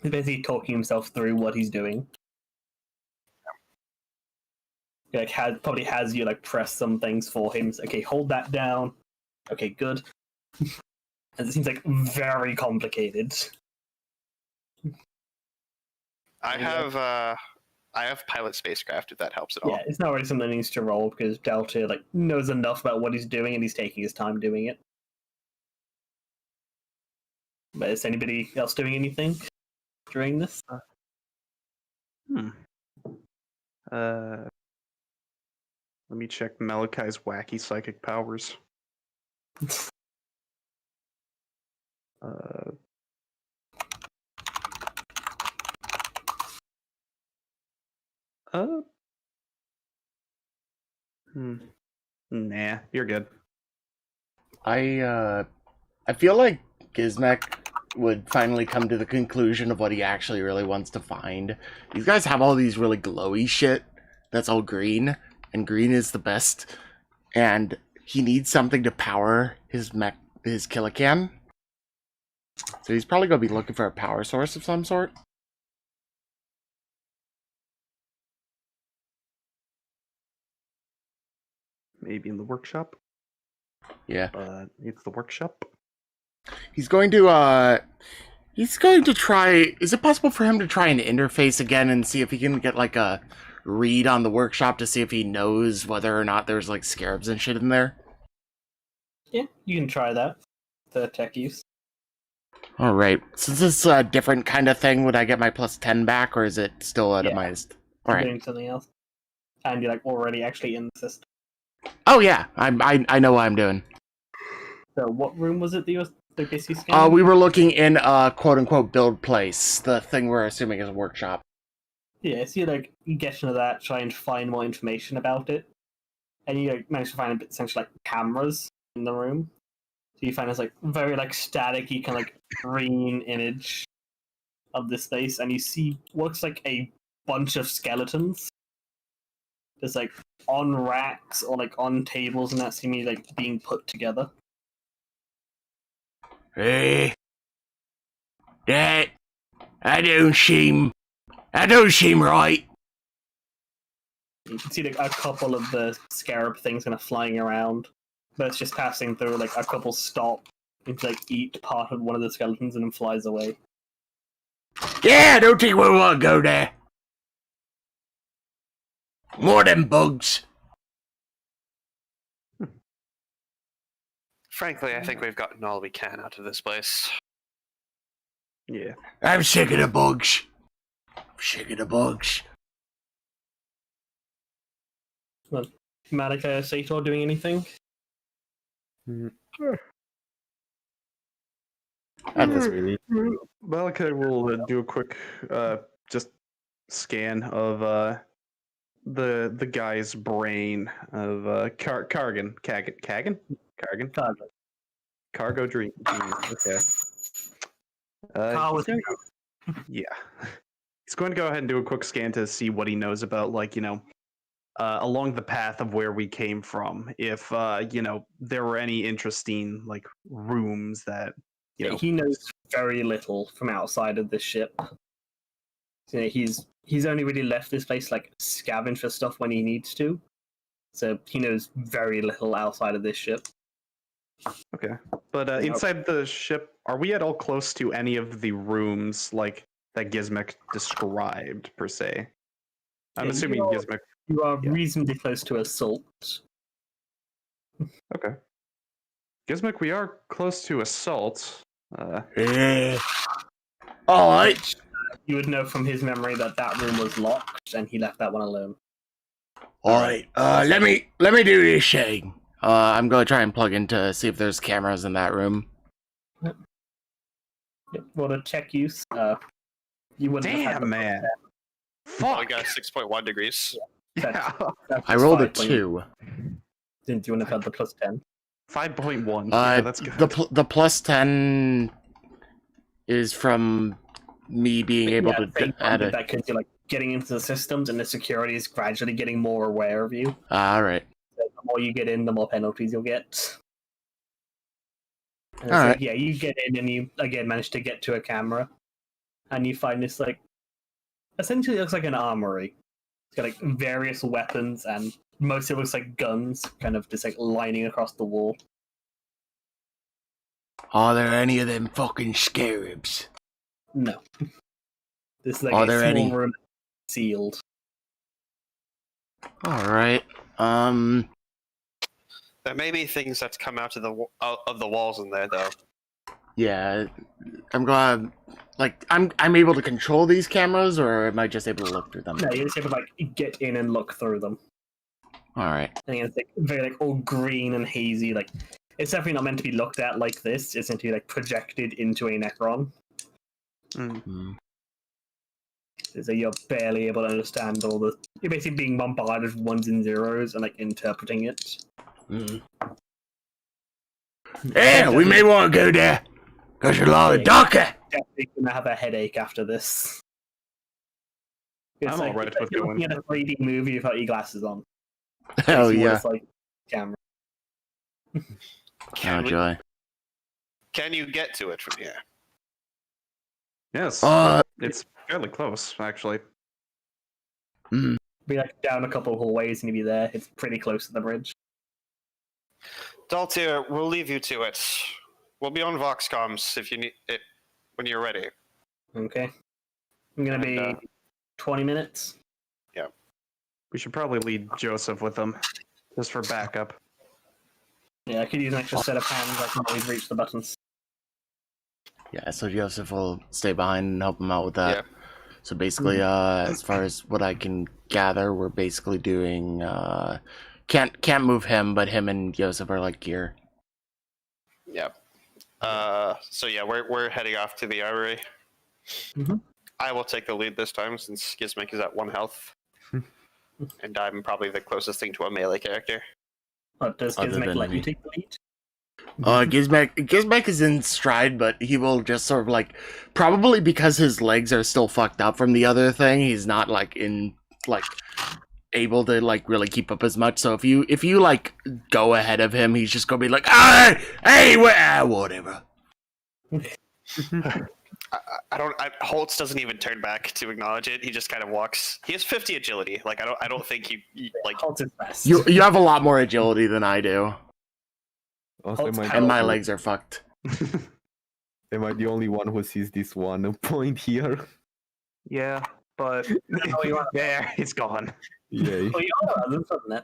basically talking himself through what he's doing. He like probably has you like press some things for him. It's, okay, hold that down. Okay, good. And it seems like very complicated. I have pilot spacecraft if that helps at all. Yeah, it's not really something that needs to roll because Delta like knows enough about what he's doing and he's taking his time doing it. But is anybody else doing anything during this? Let me check Malachai's wacky psychic powers. Nah, you're good. I feel like Gizmek would finally come to the conclusion of what he actually really wants to find. These guys have all these really glowy shit that's all green, and green is the best. And he needs something to power his Killican. So he's probably going to be looking for a power source of some sort. Maybe in the workshop. Yeah. It's the workshop. He's going to try. Is it possible for him to try an interface again and see if he can get like a read on the workshop to see if he knows whether or not there's like scarabs and shit in there? Yeah, you can try that. The tech use. All right. So is this a different kind of thing? Would I get my +10 back, or is it still itemized? All right. Doing something else, and you're like already actually in the system. Oh yeah, I know what I'm doing. So what room was it that you were basically scanning? We were looking in quote unquote build place, the thing we're assuming is a workshop. Yeah, so you get into that, try and find more information about it, and you manage to find essentially like cameras in the room. So you find this like very like staticky kind of like green image of this space, and you see what looks like a bunch of skeletons, just like on racks or like on tables, and that seemingly like being put together. Hey, that don't seem right. You can see like a couple of the scarab things kind of flying around, but it's just passing through. Like a couple stop and like eat part of one of the skeletons and then flies away. Yeah, I don't think we want to go there. More than bugs. Frankly, I think we've gotten all we can out of this place. Yeah. I'm sick of the bugs. Well, Malika, Sator doing anything? Not this really. Malachi will do a quick just scan of the guy's brain of Cargan. Cargo dream. Okay. Yeah. He's going to go ahead and do a quick scan to see what he knows about, like, along the path of where we came from. If, there were any interesting, like, rooms that, He knows very little from outside of this ship. He's only really left this place like scavenge for stuff when he needs to. So he knows very little outside of this ship. Okay. But inside the ship, are we at all close to any of the rooms like that Gizmek described per se? I'm assuming Gizmek. You are reasonably close to assault. Okay. Gizmek, we are close to assault. Yeah. All right. You would know from his memory that room was locked, and he left that one alone. All right. Let me do this thing. I'm going to try and plug in to see if there's cameras in that room. Yep. Well, to check use, you wouldn't have had Damn, man. Fuck. I got 6.1 degrees. Yeah. I rolled a 2. Didn't you wouldn't have had the +10? 5.1. Yeah, that's good. The +10 is from me being able to add it. That could be like getting into the systems, and the security is gradually getting more aware of you. All right. So the more you get in, the more penalties you'll get. And All it's right. like, yeah, you get in and you again manage to get to a camera, and you find this like essentially it looks like an armory. It's got like various weapons, and most of it looks like guns, kind of just like lining across the wall. Are there any of them fucking scarabs? No, this is like Are a there small any? room sealed. All right. There may be things that come out of the walls in there, though. Yeah, I'm glad. Like, I'm able to control these cameras, or am I just able to look through them? No, you just have to like get in and look through them. All right. And it's like very like all green and hazy. Like it's definitely not meant to be looked at like this. It's meant to be like projected into a Necron. So you're barely able to understand all the. You're basically being bombarded with ones and zeros and like interpreting it. Yeah, we may want to go there. Cause you're a lot of darker. Definitely gonna have a headache after this. It's I'm like, alright with you're going. looking at a 3D movie without your glasses on. Hell See what yeah. it's like camera. Oh Can, we- joy. can you get to it from here? Yes, it's fairly close, actually. Be like down a couple of hallways and you'd be there. It's pretty close to the bridge. Daltir, we'll leave you to it. We'll be on Vox comms if you need it when you're ready. Okay. I'm gonna be And, 20 minutes. We should probably lead Joseph with them, just for backup. Yeah, I could use an extra set of hands. I can always reach the buttons. Yeah, so Joseph will stay behind and help him out with that. Yeah. So basically, as far as what I can gather, we're basically doing can't move him, but him and Joseph are like gear. Yep. So yeah, we're heading off to the armory. Mhm. I will take the lead this time since Gizmek is at 1 health. And I'm probably the closest thing to a melee character. But does Other Gizmek than let me. you take the lead? Gizmek is in stride, but he will just sort of like, probably because his legs are still fucked up from the other thing, he's not like in like able to like really keep up as much. So if you like go ahead of him, he's just gonna be like, hey, whatever. Holtz doesn't even turn back to acknowledge it. He just kind of walks. He has 50 agility. Like I don't think he like. Halt is best. You have a lot more agility than I do, Also, Holtz and my legs are fucked. Am I the only one who sees this one point here? Yeah, but there, it's gone. Yay. Oh, yeah,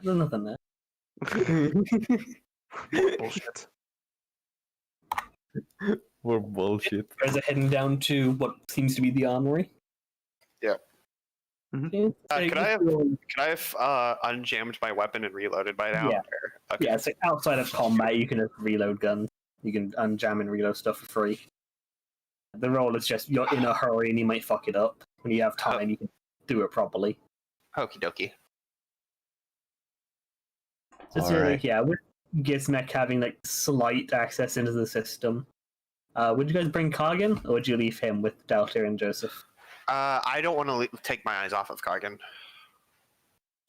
there's nothing there. Bullshit. For bullshit. You guys are heading down to what seems to be the armory. Yeah. Yeah, Could I have unjammed my weapon and reloaded by now? Yeah. Or- okay. Yeah, it's like outside of combat, you can just reload guns. You can unjam and reload stuff for free. The role is just you're in a hurry and you might fuck it up. When you have time, you can do it properly. Okie dokie. Just Alright. like, yeah, with Gizmek having like slight access into the system, would you guys bring Kargan, or would you leave him with Daltir and Joseph? I don't want to take my eyes off of Kargan.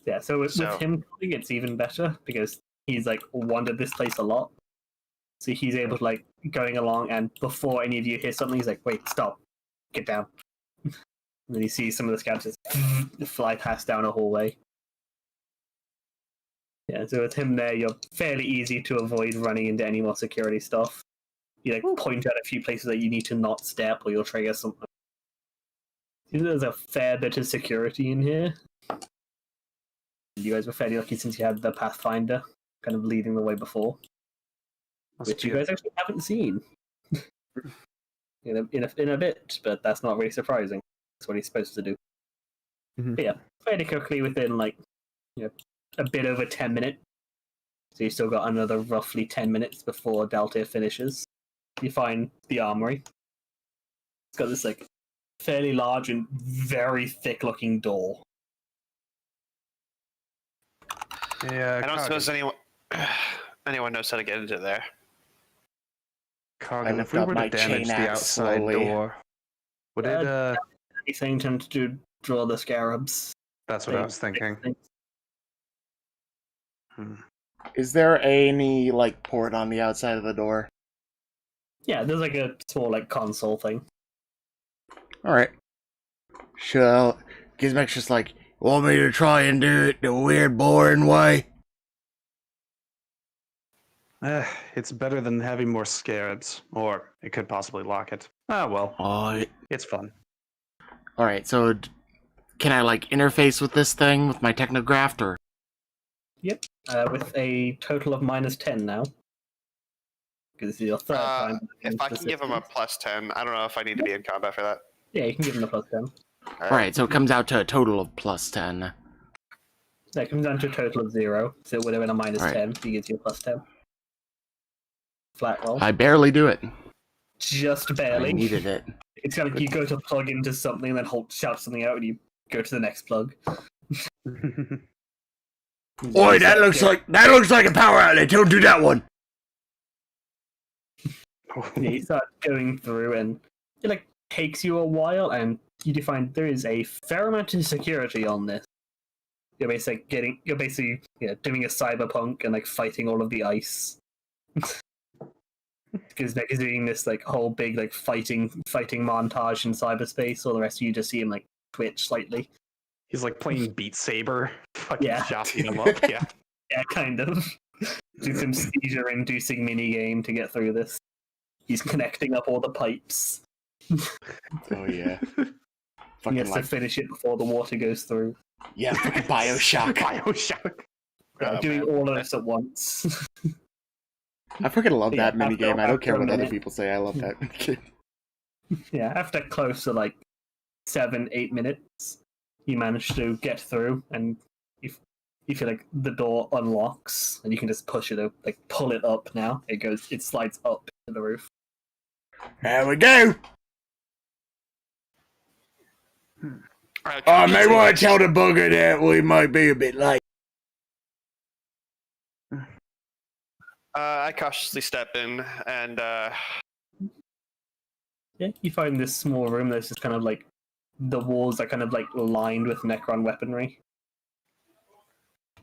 Yeah, so with So- him coming, it's even better because he's like wandered this place a lot. So he's able to like going along, and before any of you hear something, he's like, "Wait, stop, get down." And then you see some of the scabs just fly past down a hallway. Yeah, so with him there, you're fairly easy to avoid running into any more security stuff. You like point out a few places that you need to not step, or you'll trigger something. There's a fair bit of security in here. You guys were fairly lucky since you had the Pathfinder kind of leading the way before, which you guys actually haven't seen in a bit, but that's not really surprising. That's what he's supposed to do. Mhm. But yeah, fairly quickly within like a bit over 10 minutes. So you still got another roughly 10 minutes before Daltir finishes. You find the armory. It's got this like fairly large and very thick-looking door. Yeah, I don't suppose anyone knows how to get into there. I Kargan, lift if we up were my to damage chain the axe outside slowly. door, would it? Anything to draw the scarabs. That's what I was thinking. Is there any like port on the outside of the door? Yeah, there's like a small like console thing. All right. Gizmek's just like, want me to try and do it the weird, boring way? It's better than having more scarabs, or it could possibly lock it. Ah, well, Alright. it's fun. Alright, so can I like interface with this thing with my technograph or? Yep, with a total of -10 now. Because this is your third time. If I can give him a +10, I don't know if I need to be in combat for that. Yeah, you can give him a +10. Alright, so it comes out to a total of +10. That comes down to a total of 0. So it would have been a -10. He gives you a +10. Flat roll. I barely do it. Just barely. I needed it. It's kind of like you go to plug into something and then shout something out and you go to the next plug. Oi, that looks like a power outlet. Don't do that one. Yeah, you start going through and it like takes you a while and you do find there is a fair amount of security on this. You're basically doing a cyberpunk and like fighting all of the ice. Because Nick is doing this like whole big like fighting montage in cyberspace, all the rest of you just see him like twitch slightly. He's like playing Beat Saber, fucking Yeah. chopping him up. Yeah. Yeah, kind of. Do some seizure-inducing mini game to get through this. He's connecting up all the pipes. Oh yeah. He Fucking has to finish it before the water goes through. yeah, fucking Bioshock. Bioshock. Doing all of this at once. I freaking love that Yeah, minigame. I don't care what after a other minute. people say. I love that minigame. Yeah, after close to like 7-8 minutes, you manage to get through, and you feel like the door unlocks, and you can just push it up, like pull it up. Now it slides up to the roof. There we go. Alright, I may want to tell the bugger that we might be a bit late. I cautiously step in and Yeah, you find this small room that's just kind of like the walls are kind of like lined with Necron weaponry.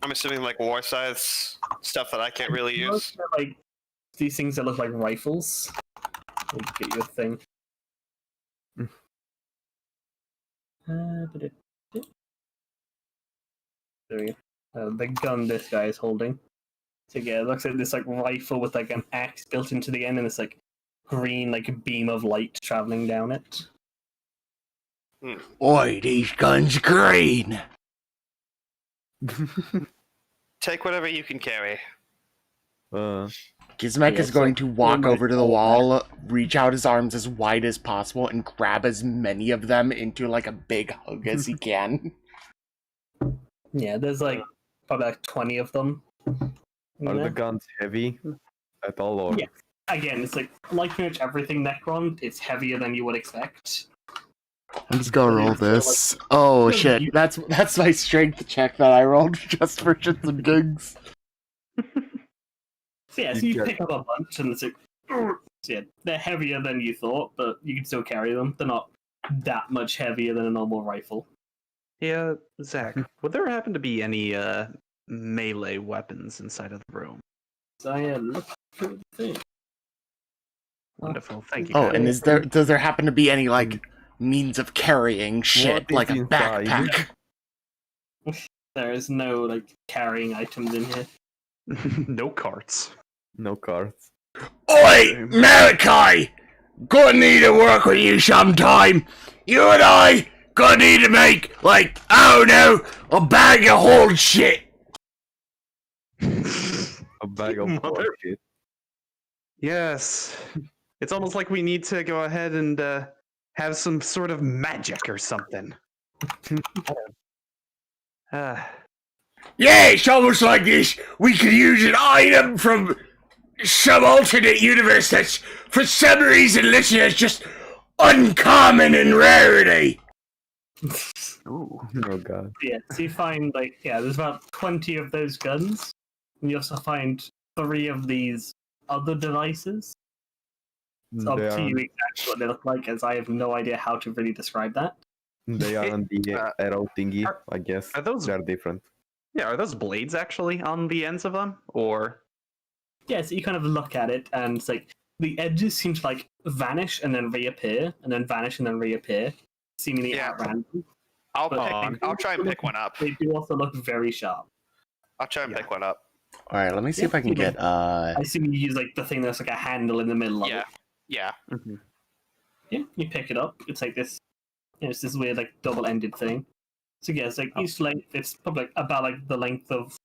I'm assuming like war scythes, stuff that I can't really use. Most are, like these things that look like rifles. I'll get you a thing. There we go. The gun this guy is holding. So yeah, it looks like this like rifle with like an axe built into the end and this like green like beam of light traveling down it. Oi, these guns green. Take whatever you can carry. Gizmek Yeah, is going to walk might over to the fall wall, reach out his arms as wide as possible, and grab as many of them into like a big hug as he can. Yeah, there's like probably like 20 of them. Are the guns heavy at all? Or? Yeah. Again, it's like pretty much everything Necron, it's heavier than you would expect. I'm just gonna roll this. Oh shit, that's my strength check that I rolled just for shits and gigs. So yeah, so you pick up a bunch and it's like, so yeah, they're heavier than you thought, but you can still carry them. They're not that much heavier than a normal rifle. Yeah, Zach, would there happen to be any melee weapons inside of the room? So yeah, look through the thing. Wonderful, thank you. Oh, Kyle. and does there happen to be any like means of carrying shit, What like is a inside? backpack? There is no like carrying items in here. No carts. No cards. Oi, Malachi! Gonna need to work with you sometime. You and I gonna need to make, like, I don't know, a bag of whole shit. A bag of Mother- shit. Yes. It's almost like we need to go ahead and have some sort of magic or something. Yeah, it's almost like this. We could use an item from some alternate universe that's, for some reason, listed as just uncommon in rarity. Ooh. Oh god. Yeah, so you find like there's about 20 of those guns, and you also find 3 of these other devices. It's up They to are- you exactly what they look like, as I have no idea how to really describe that. They are on the arrow thingy, I guess. Are those? They're different. Yeah, are those blades actually on the ends of them, or? Yeah, so you kind of look at it, and it's like the edges seem to like vanish and then reappear, and then vanish and then reappear, seemingly Yeah. at random. I'll But try and pick one up. They do also look very sharp. I'll try and pick one up. All right, let me see if I can get. I assume you use like the thing that's like a handle in the middle of Yeah. it. Yeah. Yeah, you pick it up. It's like this. It's this weird like double-ended thing. So yeah, it's like each length. It's probably about like the length of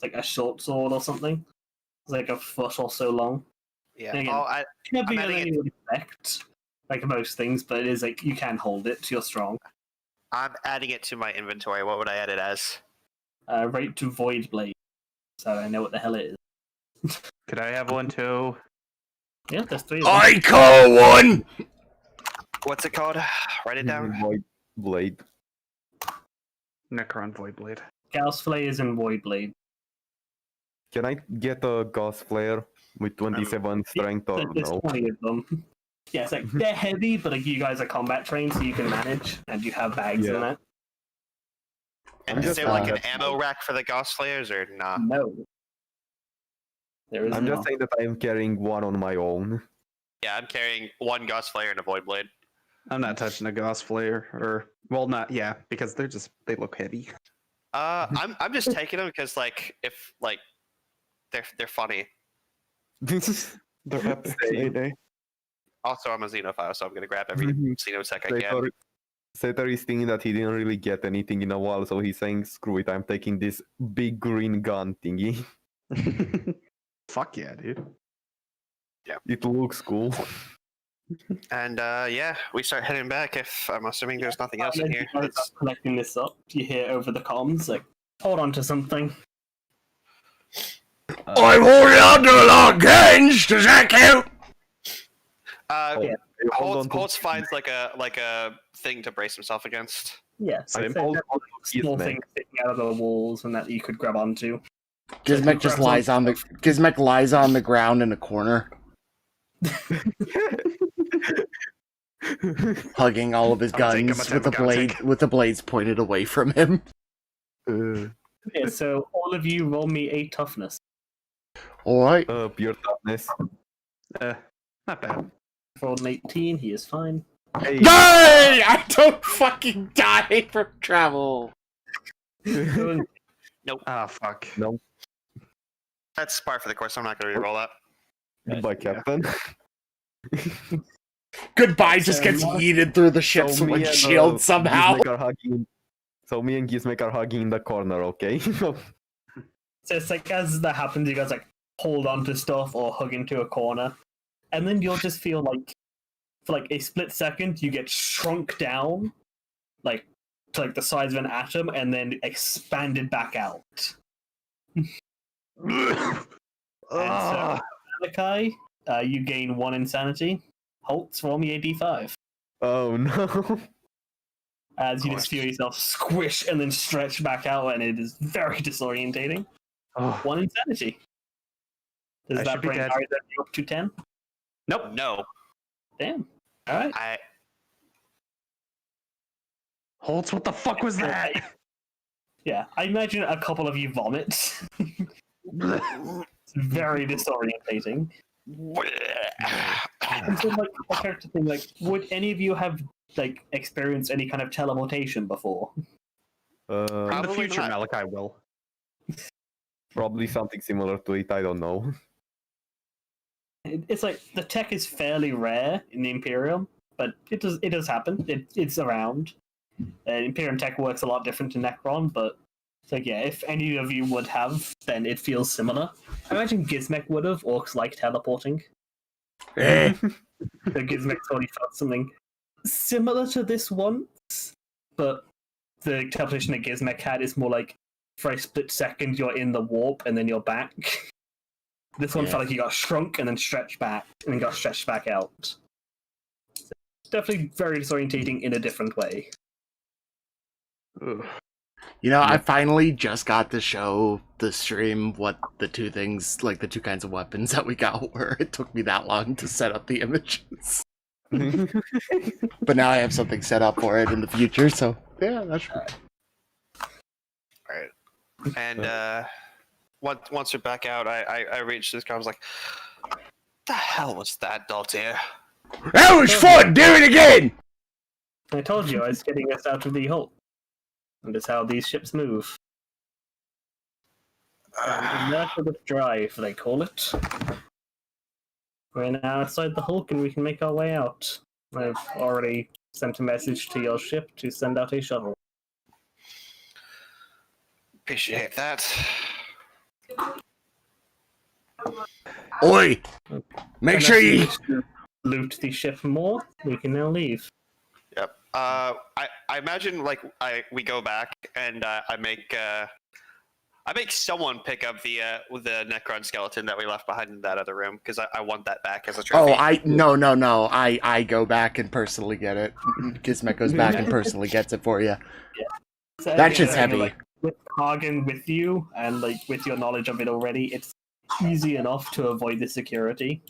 like a short sword or something. It's like a foot or so long. Yeah. And again, Oh, it's not bigger I'm than adding you would expect, like most things, but it is like you can hold it. So you're strong. I'm adding it to my inventory. What would I add it as? Right to Void Blade. So I know what the hell it is. Could I have one too? Yeah, there's 3 of them. I call one. What's it called? Write it down. Void blade. Necron Void Blade. Gauss Flayers and Void Blade. Can I get a Gauss Flare with 27 strength or There's no? 20 of them. Yeah, it's like they're heavy, but like you guys are combat trained, so you can manage, and you have bags in Yeah. that. And I'm is just, there like an uh, ammo rack for the Gauss Flayers or nah? No, there is I'm just not. saying that I am carrying one on my own. Yeah, I'm carrying one Gauss Flayer and a Void Blade. I'm not touching a Gauss Flare, or well, not because they look heavy. I'm just taking them because like if like they're funny. They're epic. Same. Also, I'm a xenophile, so I'm gonna grab every Mhm. xenotech I can. Sator is thinking that he didn't really get anything in a while, so he's saying, "Screw it, I'm taking this big green gun thingy. Fuck yeah, dude. It looks cool." And yeah, we start heading back. If I'm assuming there's nothing else in As here. you guys are collecting this up, you hear over the comms like, "Hold on to something." I'm holding on to a long hinge. Does that count? Yeah. Holtz finds like a thing to brace himself against. Yeah, so I'm it's like holding that on to small Gizmek. thing sticking out of the walls, and that you could grab onto. Gizmek just lies on the ground in a corner, hugging all of his I'm taking guns my with the time, I'm blade with the blades pointed away from him. Yeah, so all of you roll me a toughness. All right. Pure toughness. Not bad. Rolled an 18, he is fine. Hey, Yay! I don't fucking die from travel. Ah, fuck. no, That's par for the course. I'm not gonna reroll that. goodbye, Captain. Goodbye just gets yeeted through the ship's So me and, windshield somehow. Gizmek are hugging. So me and Gizmek are hugging in the corner, okay? So it's like as that happens, you guys like hold on to stuff or hug into a corner, and then you'll just feel like for like a split second you get shrunk down, like to like the size of an atom, and then expanded back out. And so, Malachi, you gain 1 insanity. Holtz, roll me a d5. Oh no. As you just feel yourself squish and then stretch back out, and it is very disorientating. Oh. 1 insanity. Does I that should be bring dead. you up to 10? Nope. No, Damn. All right. I Holtz, what the fuck was that? Yeah, I imagine a couple of you vomit. It's very disorientating. And so, like, a character thing, like, would any of you have like experienced any kind of teleportation before? In the Probably future, not. Malachi will. Probably something similar to it, I don't know. It's like the tech is fairly rare in the Imperium, but it does happen. It's around. Imperium tech works a lot different to Necron, but it's like, yeah, if any of you would have, then it feels similar. I imagine Gizmek would have. Orcs like teleporting. Eh. So Gizmek totally felt something similar to this once, but the teleportation that Gizmek had is more like for a split second you're in the warp and then you're back. This one felt like you got shrunk and then stretched back and then got stretched back out. So it's definitely very disorientating in a different way. Ugh. You know, I finally just got to show the stream what the two things, like the two kinds of weapons that we got were. It took me that long to set up the images. But now I have something set up for it in the future, so yeah, that's right. Alright. And once we're back out, I reached this guy. I was like, "What the hell was that, Daltier?" That was fun! Do it again! I told you I was getting us out of the hole. And that's how these ships move. Inertia drive, they call it. We're now outside the Hulk and we can make our way out. I've already sent a message to your ship to send out a shuttle. Appreciate that. Oi! Make sure you... loot the ship more, we can now leave. Yep. I imagine like we go back and I make someone pick up the Necron skeleton that we left behind in that other room because I want that back as a trophy. Oh, no. I go back and personally get it. Gizmek goes back and personally gets it for you. Yeah. So, That's just heavy. Like, with Hagen with you and like with your knowledge of it already, it's easy enough to avoid the security.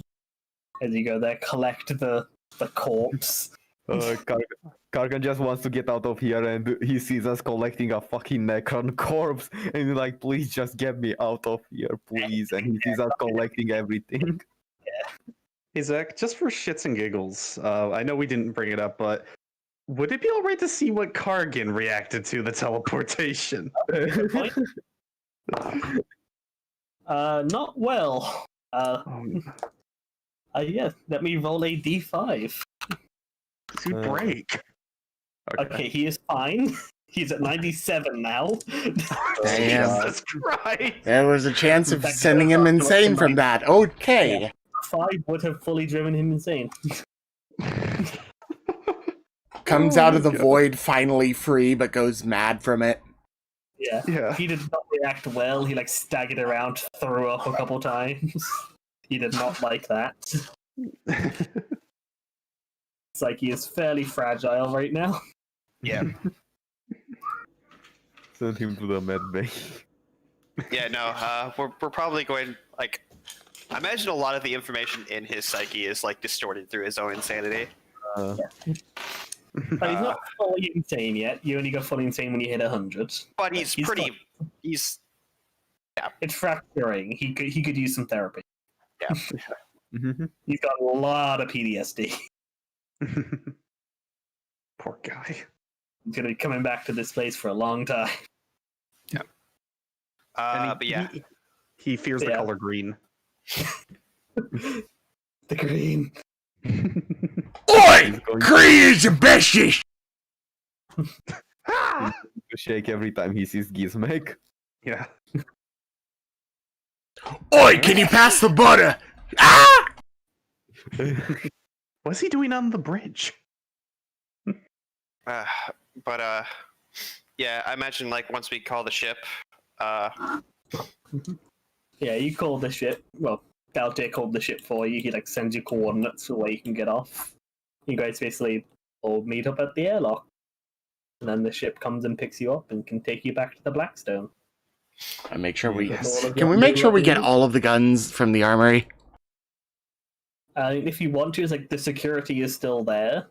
As you go there, collect the corpse. Kargan just wants to get out of here, and he sees us collecting a fucking Necron corpse, and he's like, "Please just get me out of here, please." And he sees us collecting everything. Hey Zach, just for shits and giggles, I know we didn't bring it up, but would it be alright to see what Kargan reacted to the teleportation? Not well. Yeah, let me roll a d5. To break. Okay, he is fine. He's at 97 now. Damn. Jesus Christ! There was a chance of sending him insane from that. Okay. Yeah. 5 would have fully driven him insane. Comes out of the void finally free, but goes mad from it. Yeah. He did not react well. He like staggered around, threw up a couple times. He did not like that. It's like he is fairly fragile right now. Yeah. Send him to the med bay. Yeah. No. We're probably going like. I imagine a lot of the information in his psyche is like distorted through his own insanity. But he's not fully insane yet. You only go fully insane when you hit 100. But he's pretty. He's. Yeah. It's fracturing. He could use some therapy. Yeah. He's got a lot of PTSD. Poor guy. He's gonna be coming back to this place for a long time. Yeah. But yeah. He fears the color green. The green. Oi! Green is the bestest! To shake every time he sees Gizmek. Yeah. Oi, can you pass the butter? Ah! What's he doing on the bridge? But yeah, I imagine like once we call the ship, Yeah, you call the ship. Well, Daltier called the ship for you. He like sends you coordinates for where you can get off. You guys basically all meet up at the airlock, and then the ship comes and picks you up and can take you back to the Blackstone. I make sure we Yes. can we make sure we get all of the guns from the armory? If you want to, it's like the security is still there.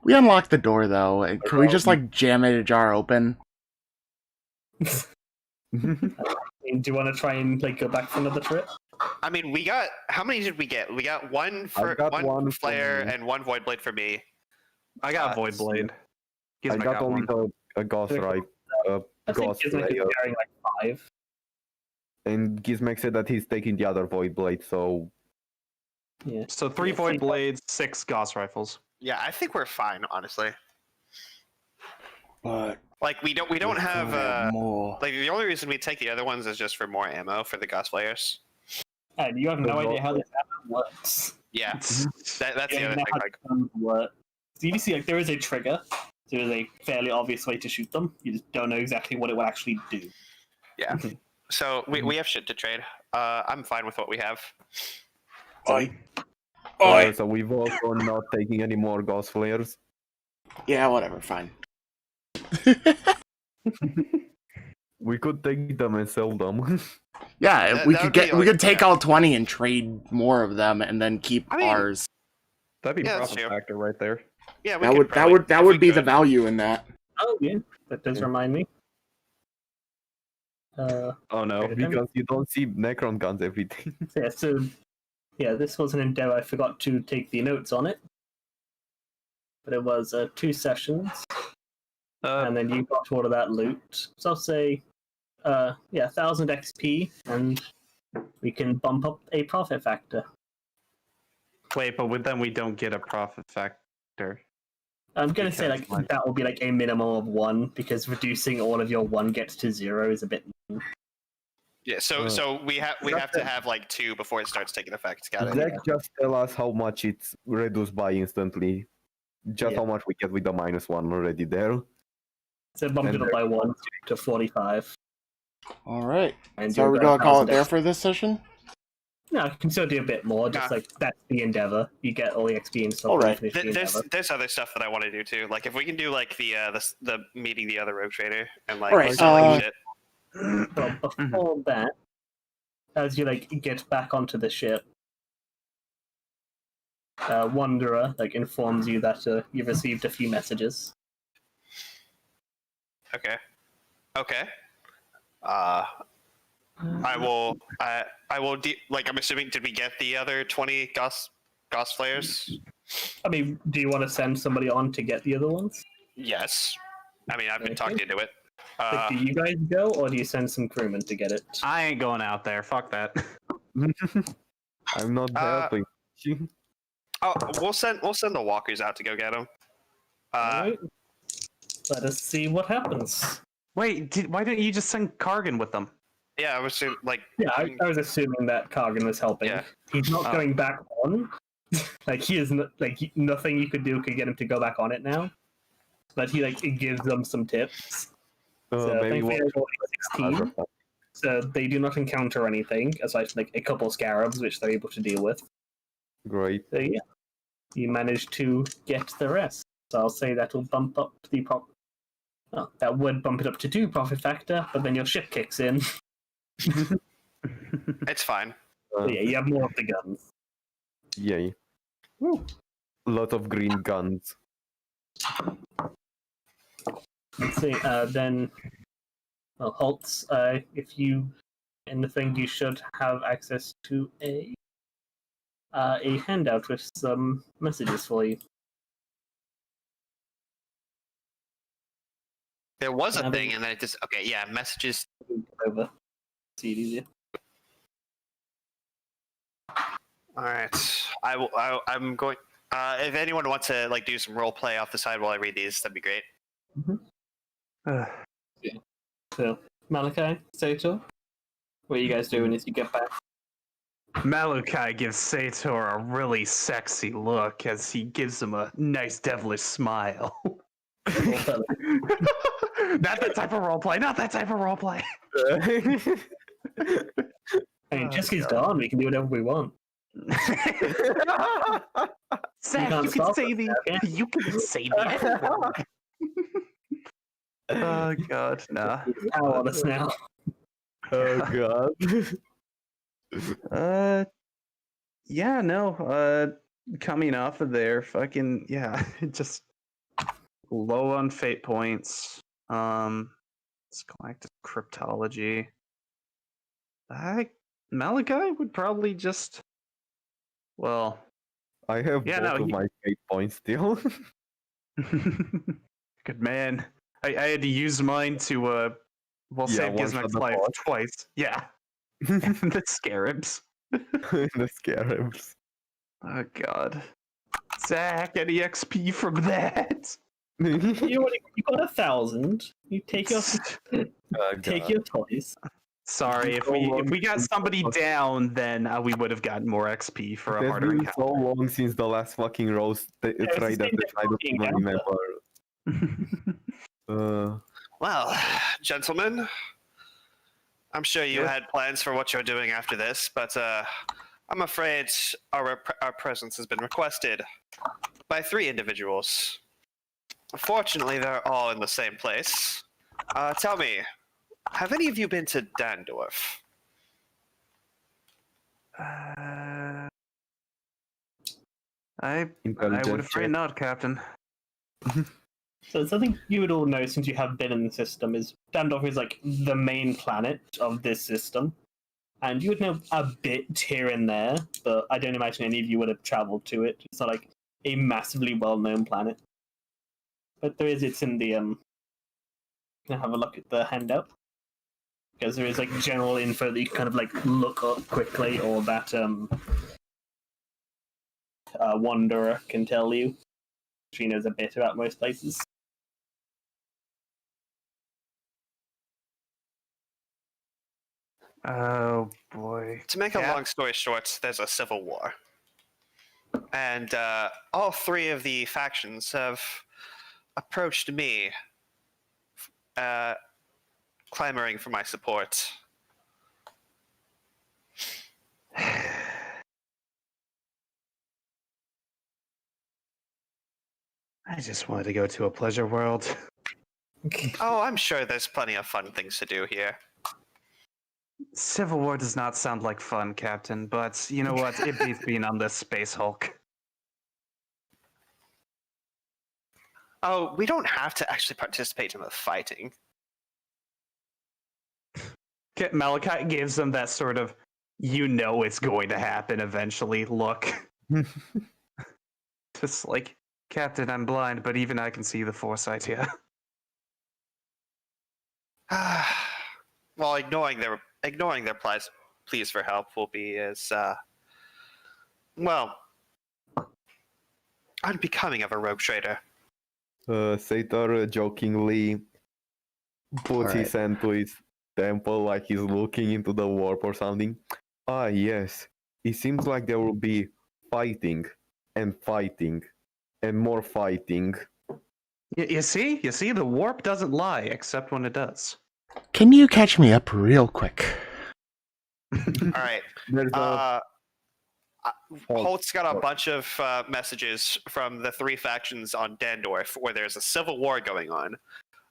We unlocked the door though. Can we just like jam it ajar open? Do you want to try and like go back for another trip? I mean, we got how many did we get? We got one for got one one flare for me. and one void blade for me. I got a Void Blade. I got only a Ghost Rifle. I think Ghost Gizmek is Slayer. carrying like 5. And Gizmek said that he's taking the other Void Blade, so Yeah. So 3 Void Blades, 6 Gauss Rifles. Yeah, I think we're fine, honestly. But Like we don't have more. like the only reason we take the other ones is just for more ammo for the Ghost Flayers. And you have no idea how this ammo works. Yeah, that's the You other know thing. how Like, guns work. So you see, like there is a trigger. So there is a fairly obvious way to shoot them. You just don't know exactly what it will actually do. yeah. So we have shit to trade. I'm fine with what we have. Oi. Oi. so we've also not taking any more Ghost Flares. Yeah, whatever, fine. We could take them and sell them. Yeah, That- we that could would be get we like- could take yeah. all 20 and trade more of them and then keep I mean, ours. That'd be Yeah, that's profit true. factor right there. Yeah, we That could would probably, that if would we be the could. value in that. Oh yeah, that does Yeah. remind me. Oh no. Okay. Because you don't see Necron guns every day. This was an endeavor. I forgot to take the notes on it, but it was 2 sessions, and then you got all of that loot. So I'll say, 1,000 XP, and we can bump up a profit factor. Wait, but then we don't get a profit factor. I'm gonna say Because, like that will be like a minimum of 1, because reducing all of your 1 gets to 0 is a bit. Yeah, so we have to have like 2 before it starts taking effect. Got it. Zach, just tell us how much it's reduced by instantly. Just Yeah. how much we get with the -1 already there. So bumped it up by 1 to 45. All right. And So are we you'll gonna get call it 1,000 there XP. for this session? No, you can still do a bit more. Just Nah. like that's the endeavor. You get all the XP and stuff. All when you right. finish the There's endeavor. other stuff that I want to do too. Like if we can do like the meeting the other rogue trader and like Alright, selling shit. Well, before that, as you like get back onto the ship, Wanderer like informs you that you've received a few messages. Okay. Okay. I will. Like I'm assuming. Did we get the other 20 Gauss flares? I mean, do you want to send somebody on to get the other ones? Yes. I mean, I've been Okay. talked into it. Like, do you guys go, or do you send some crewmen to get it? I ain't going out there. Fuck that. I'm not helping. Oh, we'll send the walkers out to go get them. Alright. Let us see what happens. Wait, why didn't you just send Kargan with them? Yeah, I was like. Yeah, I was assuming that Kargan was helping. Yeah. He's not Oh. going back on. Like he is nothing you could do could get him to go back on it now. But he it gives them some tips. So Maybe thankfully one. they're only 16, so they do not encounter anything aside from a couple scarabs which they're able to deal with. Great. So yeah, you manage to get the rest. So I'll say that will bump up the profit. Oh, that would bump it up to 2 profit factor, but then your ship kicks in. It's fine. So yeah, you have more of the guns. Yay. Woo. Lot of green guns. Let's see. Then, Holtz. If you in the thing, you should have access to a handout with some messages for you. There was a Yeah, thing, and then it just messages. Over. See it easier. All right, I'm going. If anyone wants to do some role play off the side while I read these, that'd be great. So, Malachi, Sato, what are you guys doing as you get back? Malachi gives Sator a really sexy look as he gives him a nice devilish smile. Not that type of roleplay. Not that type of roleplay. I mean, Jessica's gone. We can do whatever we want. Zach, can't you can stop say us the now, can you can say the N-word. Oh god, nah. Power on us now. Oh god. Coming off of there, fucking just low on fate points. Galactic cryptology. Malachi would probably just I have Yeah, both no, of my fate points still. good man. I had to use mine to save one Gizmek's shot the life boss. twice. Yeah. The scarabs. The scarabs. Oh god. Zach, any XP from that? You got 1,000. You take your take your toys. Sorry, if we got somebody down, then we would have gotten more XP for a It's harder been encounter. so long since the last fucking roast it's the trade same that I don't fucking even encounter. remember. Well, gentlemen, I'm sure you had plans for what you're doing after this, but I'm afraid our presence has been requested by 3 individuals. Fortunately, they're all in the same place. Tell me, have any of you been to Dandorf? I would Intelligence afraid check. not, Captain. So something you would all know since you have been in the system is Dandorf is like the main planet of this system. And you would know a bit here and there, but I don't imagine any of you would have traveled to it. It's not like a massively well-known planet. But it's in the Can I have a look at the handout? Because there is like general info that you can kind of like look up quickly, or that Wanderer can tell you. She knows a bit about most places. Oh boy. To make a long story short, there's a civil war. And all three of the factions have approached me, clamoring for my support. I just wanted to go to a pleasure world. Oh, I'm sure there's plenty of fun things to do here. Civil War does not sound like fun, Captain, but you know what? It beats being on this Space Hulk. Oh, we don't have to actually participate in the fighting. Malachi gives them that sort of, you know it's going to happen eventually look. Just like, Captain, I'm blind, but even I can see the foresight here. Well, ignoring their pleas for help will be as well, unbecoming of a rogue trader. Sator jokingly puts his hand to his temple like he's looking into the warp or something. Ah, yes. It seems like there will be fighting and fighting and more fighting. You see? You see? The warp doesn't lie, except when it does. Can you catch me up real quick? All right. There's a Holt's got a bunch of messages from the three factions on Dandorf where there's a civil war going on.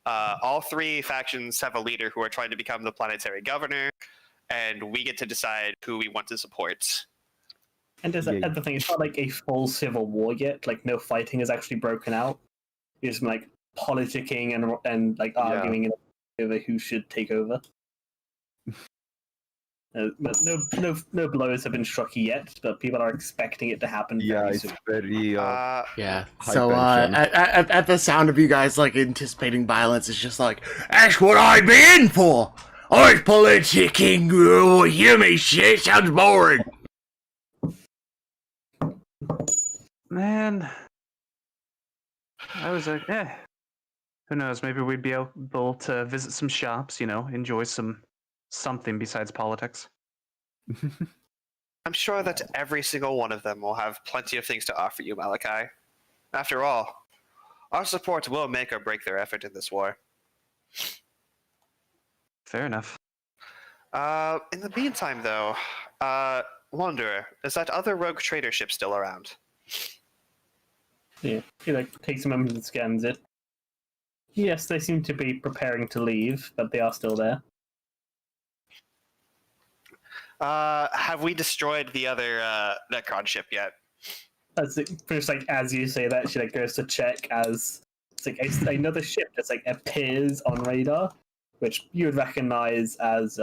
All three factions have a leader who are trying to become the planetary governor, and we get to decide who we want to support. And there's the thing, it's not like a full civil war yet. Like, no fighting has actually broken out. It's like politicking and like arguing over who should take over. But no blows have been struck yet, but people are expecting it to happen very soon. it's very Yeah. high So tension. at the sound of you guys like anticipating violence, it's just like, that's what I'd be in for. I was politicking. Oh, hear me shit. Sounds boring. Man. I was like, who knows? Maybe we'd be able to visit some shops, enjoy something besides politics. I'm sure that every single one of them will have plenty of things to offer you, Malachi. After all, our support will make or break their effort in this war. Fair enough. In the meantime, though, Wanderer, is that other rogue trader ship still around? Yeah, he like takes a moment and scans it. Yes, they seem to be preparing to leave, but they are still there. Have we destroyed the other Necron ship yet? First, like as you say that, she like goes to check as it's like another ship that's like appears on radar, which you would recognize as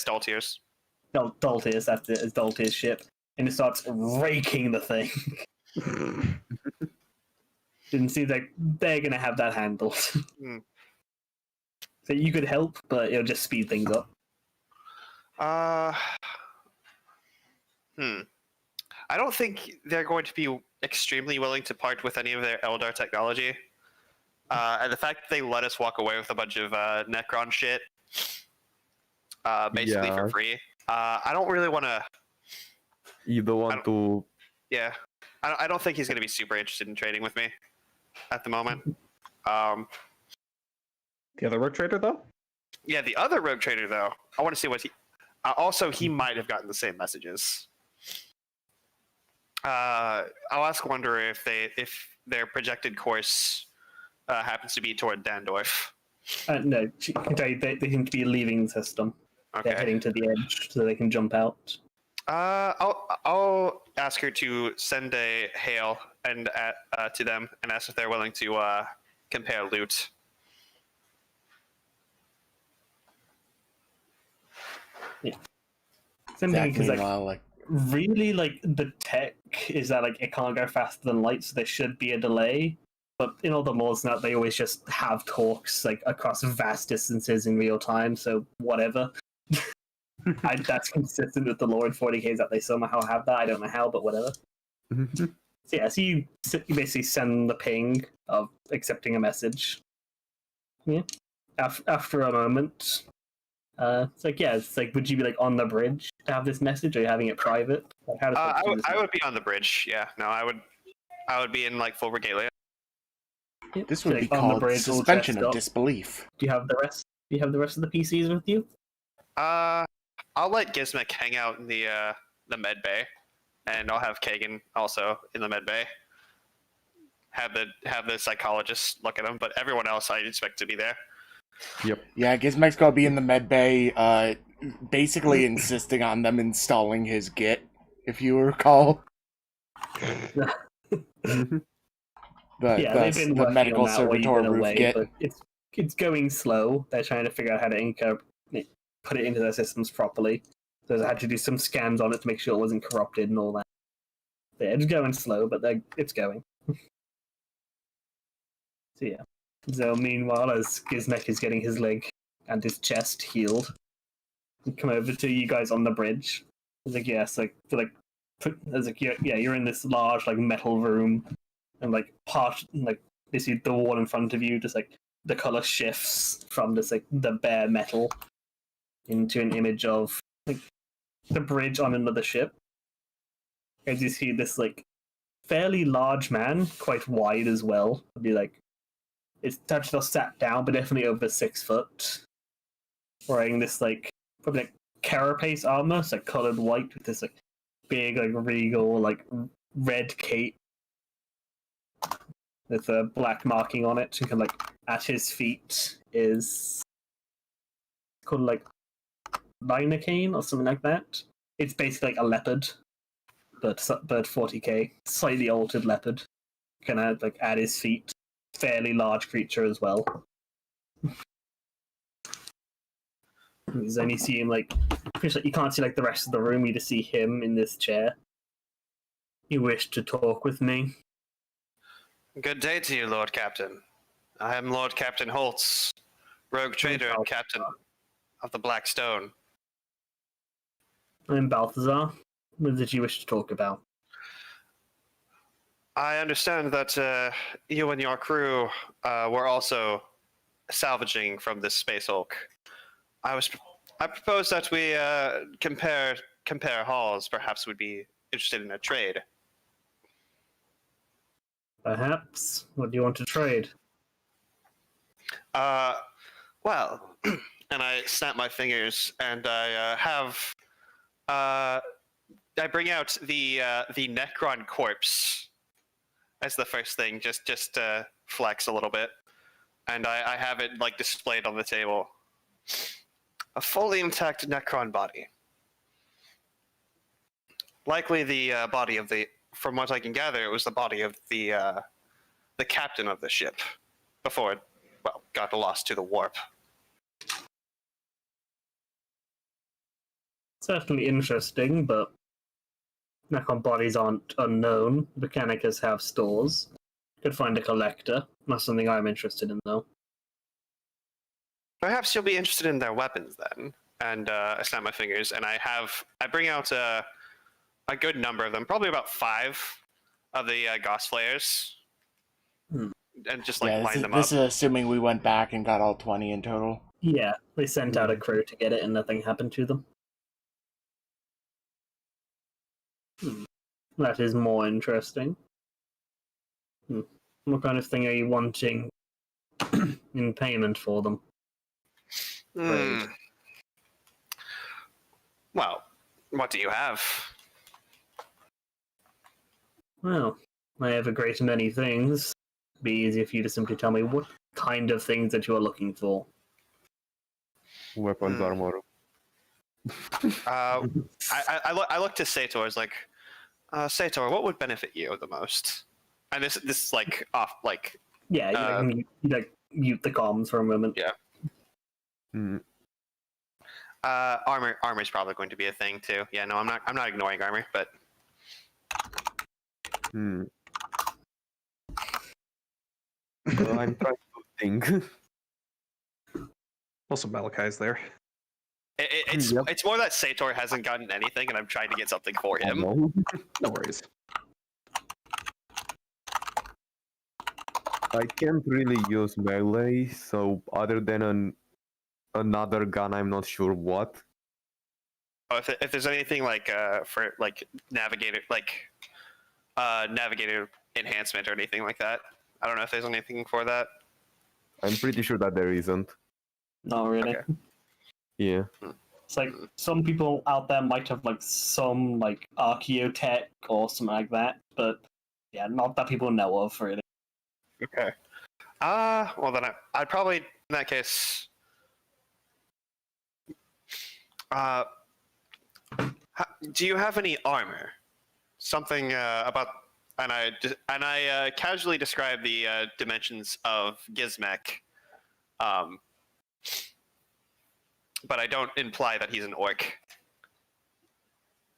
Daltier's. no, Daltius. That's it, as Daltius' ship, and it starts raking the thing. Didn't seem like they're gonna have that handled. So you could help, but it'll just speed things up. I don't think they're going to be extremely willing to part with any of their Eldar technology. And the fact that they let us walk away with a bunch of Necron shit, basically for free. I don't really want to. You don't want to. Yeah, I don't think he's going to be super interested in trading with me at the moment. The other rogue trader, though? Yeah, the other rogue trader, though. I want to see what he. Also, he might have gotten the same messages. I'll ask Wanderer if their projected course happens to be toward Dandorf. No, she can tell you they seem to be leaving the system. Okay. They're heading to the edge so they can jump out. I'll ask her to send a hail and to them and ask if they're willing to compare loot. Same thing, Zach, because like meanwhile, like, really, like the tech is that like it can't go faster than light, so there should be a delay. But in all the mods now, they always just have talks like across vast distances in real time. So whatever. That's consistent with the lore in 40K that they somehow have that. I don't know how, but whatever. So yeah, so you basically send the ping of accepting a message. Yeah. After a moment, it's like, yeah, it's like, would you be like on the bridge to have this message, or are you having it private? Like, how does I would be on the bridge. Yeah, no, I would be in like full regalia. this would like, be on the called bridge, all suspension dressed of up. disbelief. Do you have the rest? Do you have the rest of the PCs with you? I'll let Gizmek hang out in the med bay, and I'll have Kagan also in the med bay. Have the psychologist look at him, but everyone else I expect to be there. Yep. Yeah, Gizmek's gonna be in the med bay, basically insisting on them installing his Git, if you recall. They've been The working medical on that while you've servitor been roof away, Git. but it's going slow. They're trying to figure out how to put it into their systems properly. So they had to do some scans on it to make sure it wasn't corrupted and all that. Yeah, it's going slow, but it's going. So yeah. So meanwhile, as Gizmek is getting his leg and his chest healed, we come over to you guys on the bridge. It's like, yes, you're in this large like metal room, and like basically the wall in front of you, just like the color shifts from just like the bare metal into an image of like the bridge on another ship. As you see this like fairly large man, quite wide as well. It'd be like it's touched or sat down, but definitely over 6 foot. Wearing this like probably like carapace armor, it's like colored white with this like big like regal like red cape with a black marking on it. And kind of like at his feet is called like Linacane or something like that. It's basically like a leopard, but 40k, slightly altered leopard. Kind of like at his feet, fairly large creature as well. You only see him like you can't see like the rest of the room. You just see him in this chair. You wish to talk with me? Good day to you, Lord Captain. I am Lord Captain Holtz, rogue trader and captain of the Blackstone. I'm Balthazar. What did you wish to talk about? I understand that you and your crew were also salvaging from this space hulk. I propose that we compare hauls. Perhaps we'd be interested in a trade. Perhaps. What do you want to trade? Well, and I snap my fingers, and I bring out the Necron corpse as the first thing, just to flex a little bit, and I have it like displayed on the table. A fully intact Necron body. Likely the body of the, from what I can gather, it was the body of the captain of the ship before it, well, got lost to the warp. Certainly interesting, but Necron bodies aren't unknown. Mechanicus have stores. Could find a collector. Not something I'm interested in, though. Perhaps you'll be interested in their weapons then. And I snap my fingers, and I bring out a good number of them, probably about 5 of the Gauss flares, and just like line them up. This is assuming we went back and got all 20 in total. Yeah, they sent out a crew to get it, and nothing happened to them. That is more interesting. What kind of thing are you wanting in payment for them? Well, what do you have? Well, I have a great many things. It'd be easier for you to simply tell me what kind of things that you are looking for. Weapons, armor. I look to Sator. I was like, Sator, what would benefit you the most? And this is like off like Yeah, you mute the comms for a moment. Yeah. Hmm. Armor is probably going to be a thing too. Yeah, no, I'm not ignoring armor, but Hmm. I'm trying to think. Also, Malachi's there. it's Yep. it's more that Sator hasn't gotten anything, and I'm trying to get something for him. No. No worries. I can't really use melee, so other than another gun, I'm not sure what. Oh, if there's anything like for like navigator navigator enhancement or anything like that, I don't know if there's anything for that. I'm pretty sure that there isn't. Not really. Okay. Yeah. It's like some people out there might have like some like archaeotech or something like that, but yeah, not that people know of really. Okay. Well then I'd probably in that case. Do you have any armor? Something about, and I casually describe the dimensions of Gizmek, but I don't imply that he's an orc.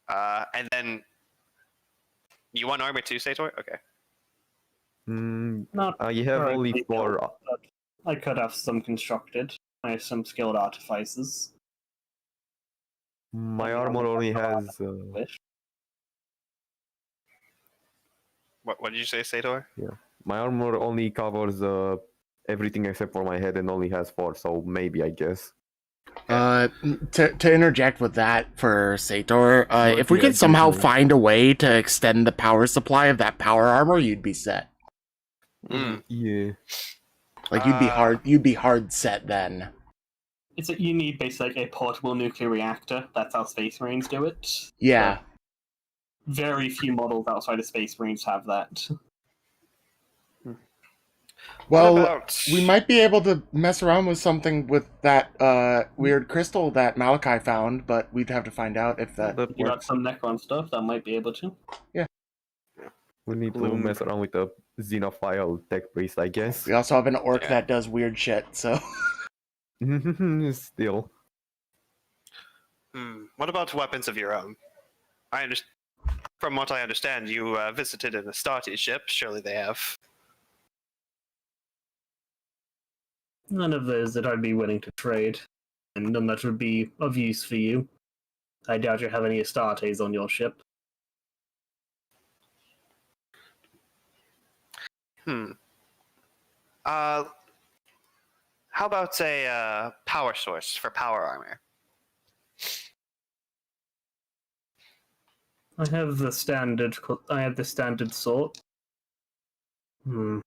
And then you want armor too, Sator? Okay. Not You have only currently 4. built, but I could have some constructed. I have some skilled artificers. My armor only has. Wish. What did you say, Sator? My armor only covers everything except for my head and only has 4, so maybe, I guess. To interject with that for Sator, if we yeah, could somehow definitely. find a way to extend the power supply of that power armor, you'd be set. Yeah. Like you'd be hard set then. It's that you need basically like a portable nuclear reactor. That's how Space Marines do it. Yeah. Very few models outside of Space Marines have that. Well, What about... we might be able to mess around with something with that weird crystal that Malachi found, but we'd have to find out if that The You got works. some Necron stuff that might be able to. We need to Bloom. mess around with the xenophile tech priest, I guess. We also have an orc Yeah. that does weird shit, so... Still. What about weapons of your own? From what I understand, you visited an Astarte ship. Surely they have. None of those that I'd be willing to trade, and none that would be of use for you. I doubt you have any Astartes on your ship. How about a power source for power armor? I have the standard. I have the standard sort. Yeah,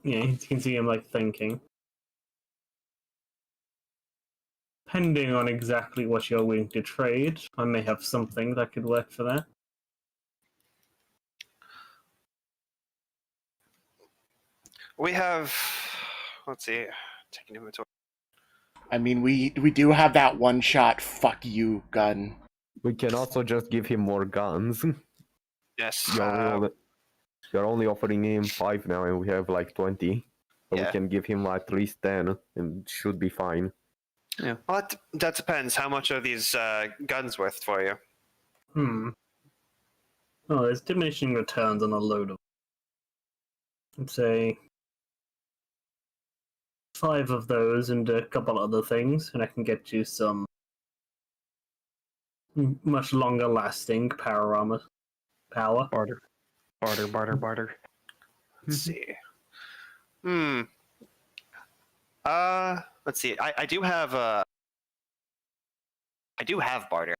you can see him like thinking. Depending on exactly what you're willing to trade, I may have something that could work for that. We have. Let's see. Taking inventory. I mean, we do have that one-shot fuck you gun. We can also just give him more guns. Yes. You're only offering him 5 now, and we have like 20. So Yeah. we can give him at least 10, and should be fine. Well, that depends. How much are these guns worth for you? Oh, there's diminishing returns on a load of. I'd say 5 of those and a couple other things, and I can get you some much longer lasting power armor. Power. barter. Let's see. Let's see. I do have barter.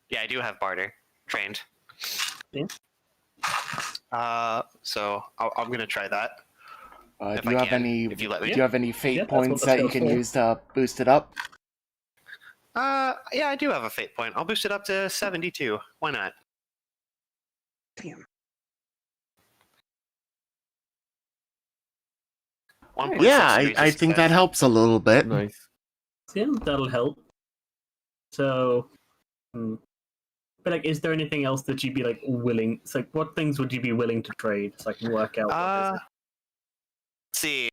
Yeah, I do have barter trained. Yeah. So I'm gonna try that. If Do you I have can, any? if you let me. Do you have any fate Yeah, that's what points the that you spell's can for. use to boost it up? Yeah, I do have a fate point. I'll boost it up to 72. Why not? Damn. 1.6 Yeah, increases I think to that helps a little bit. Nice. So yeah, that'll help. So, but like, is there anything else that you'd be like willing? It's like, what things would you be willing to trade so I can work out? What is it? Let's see.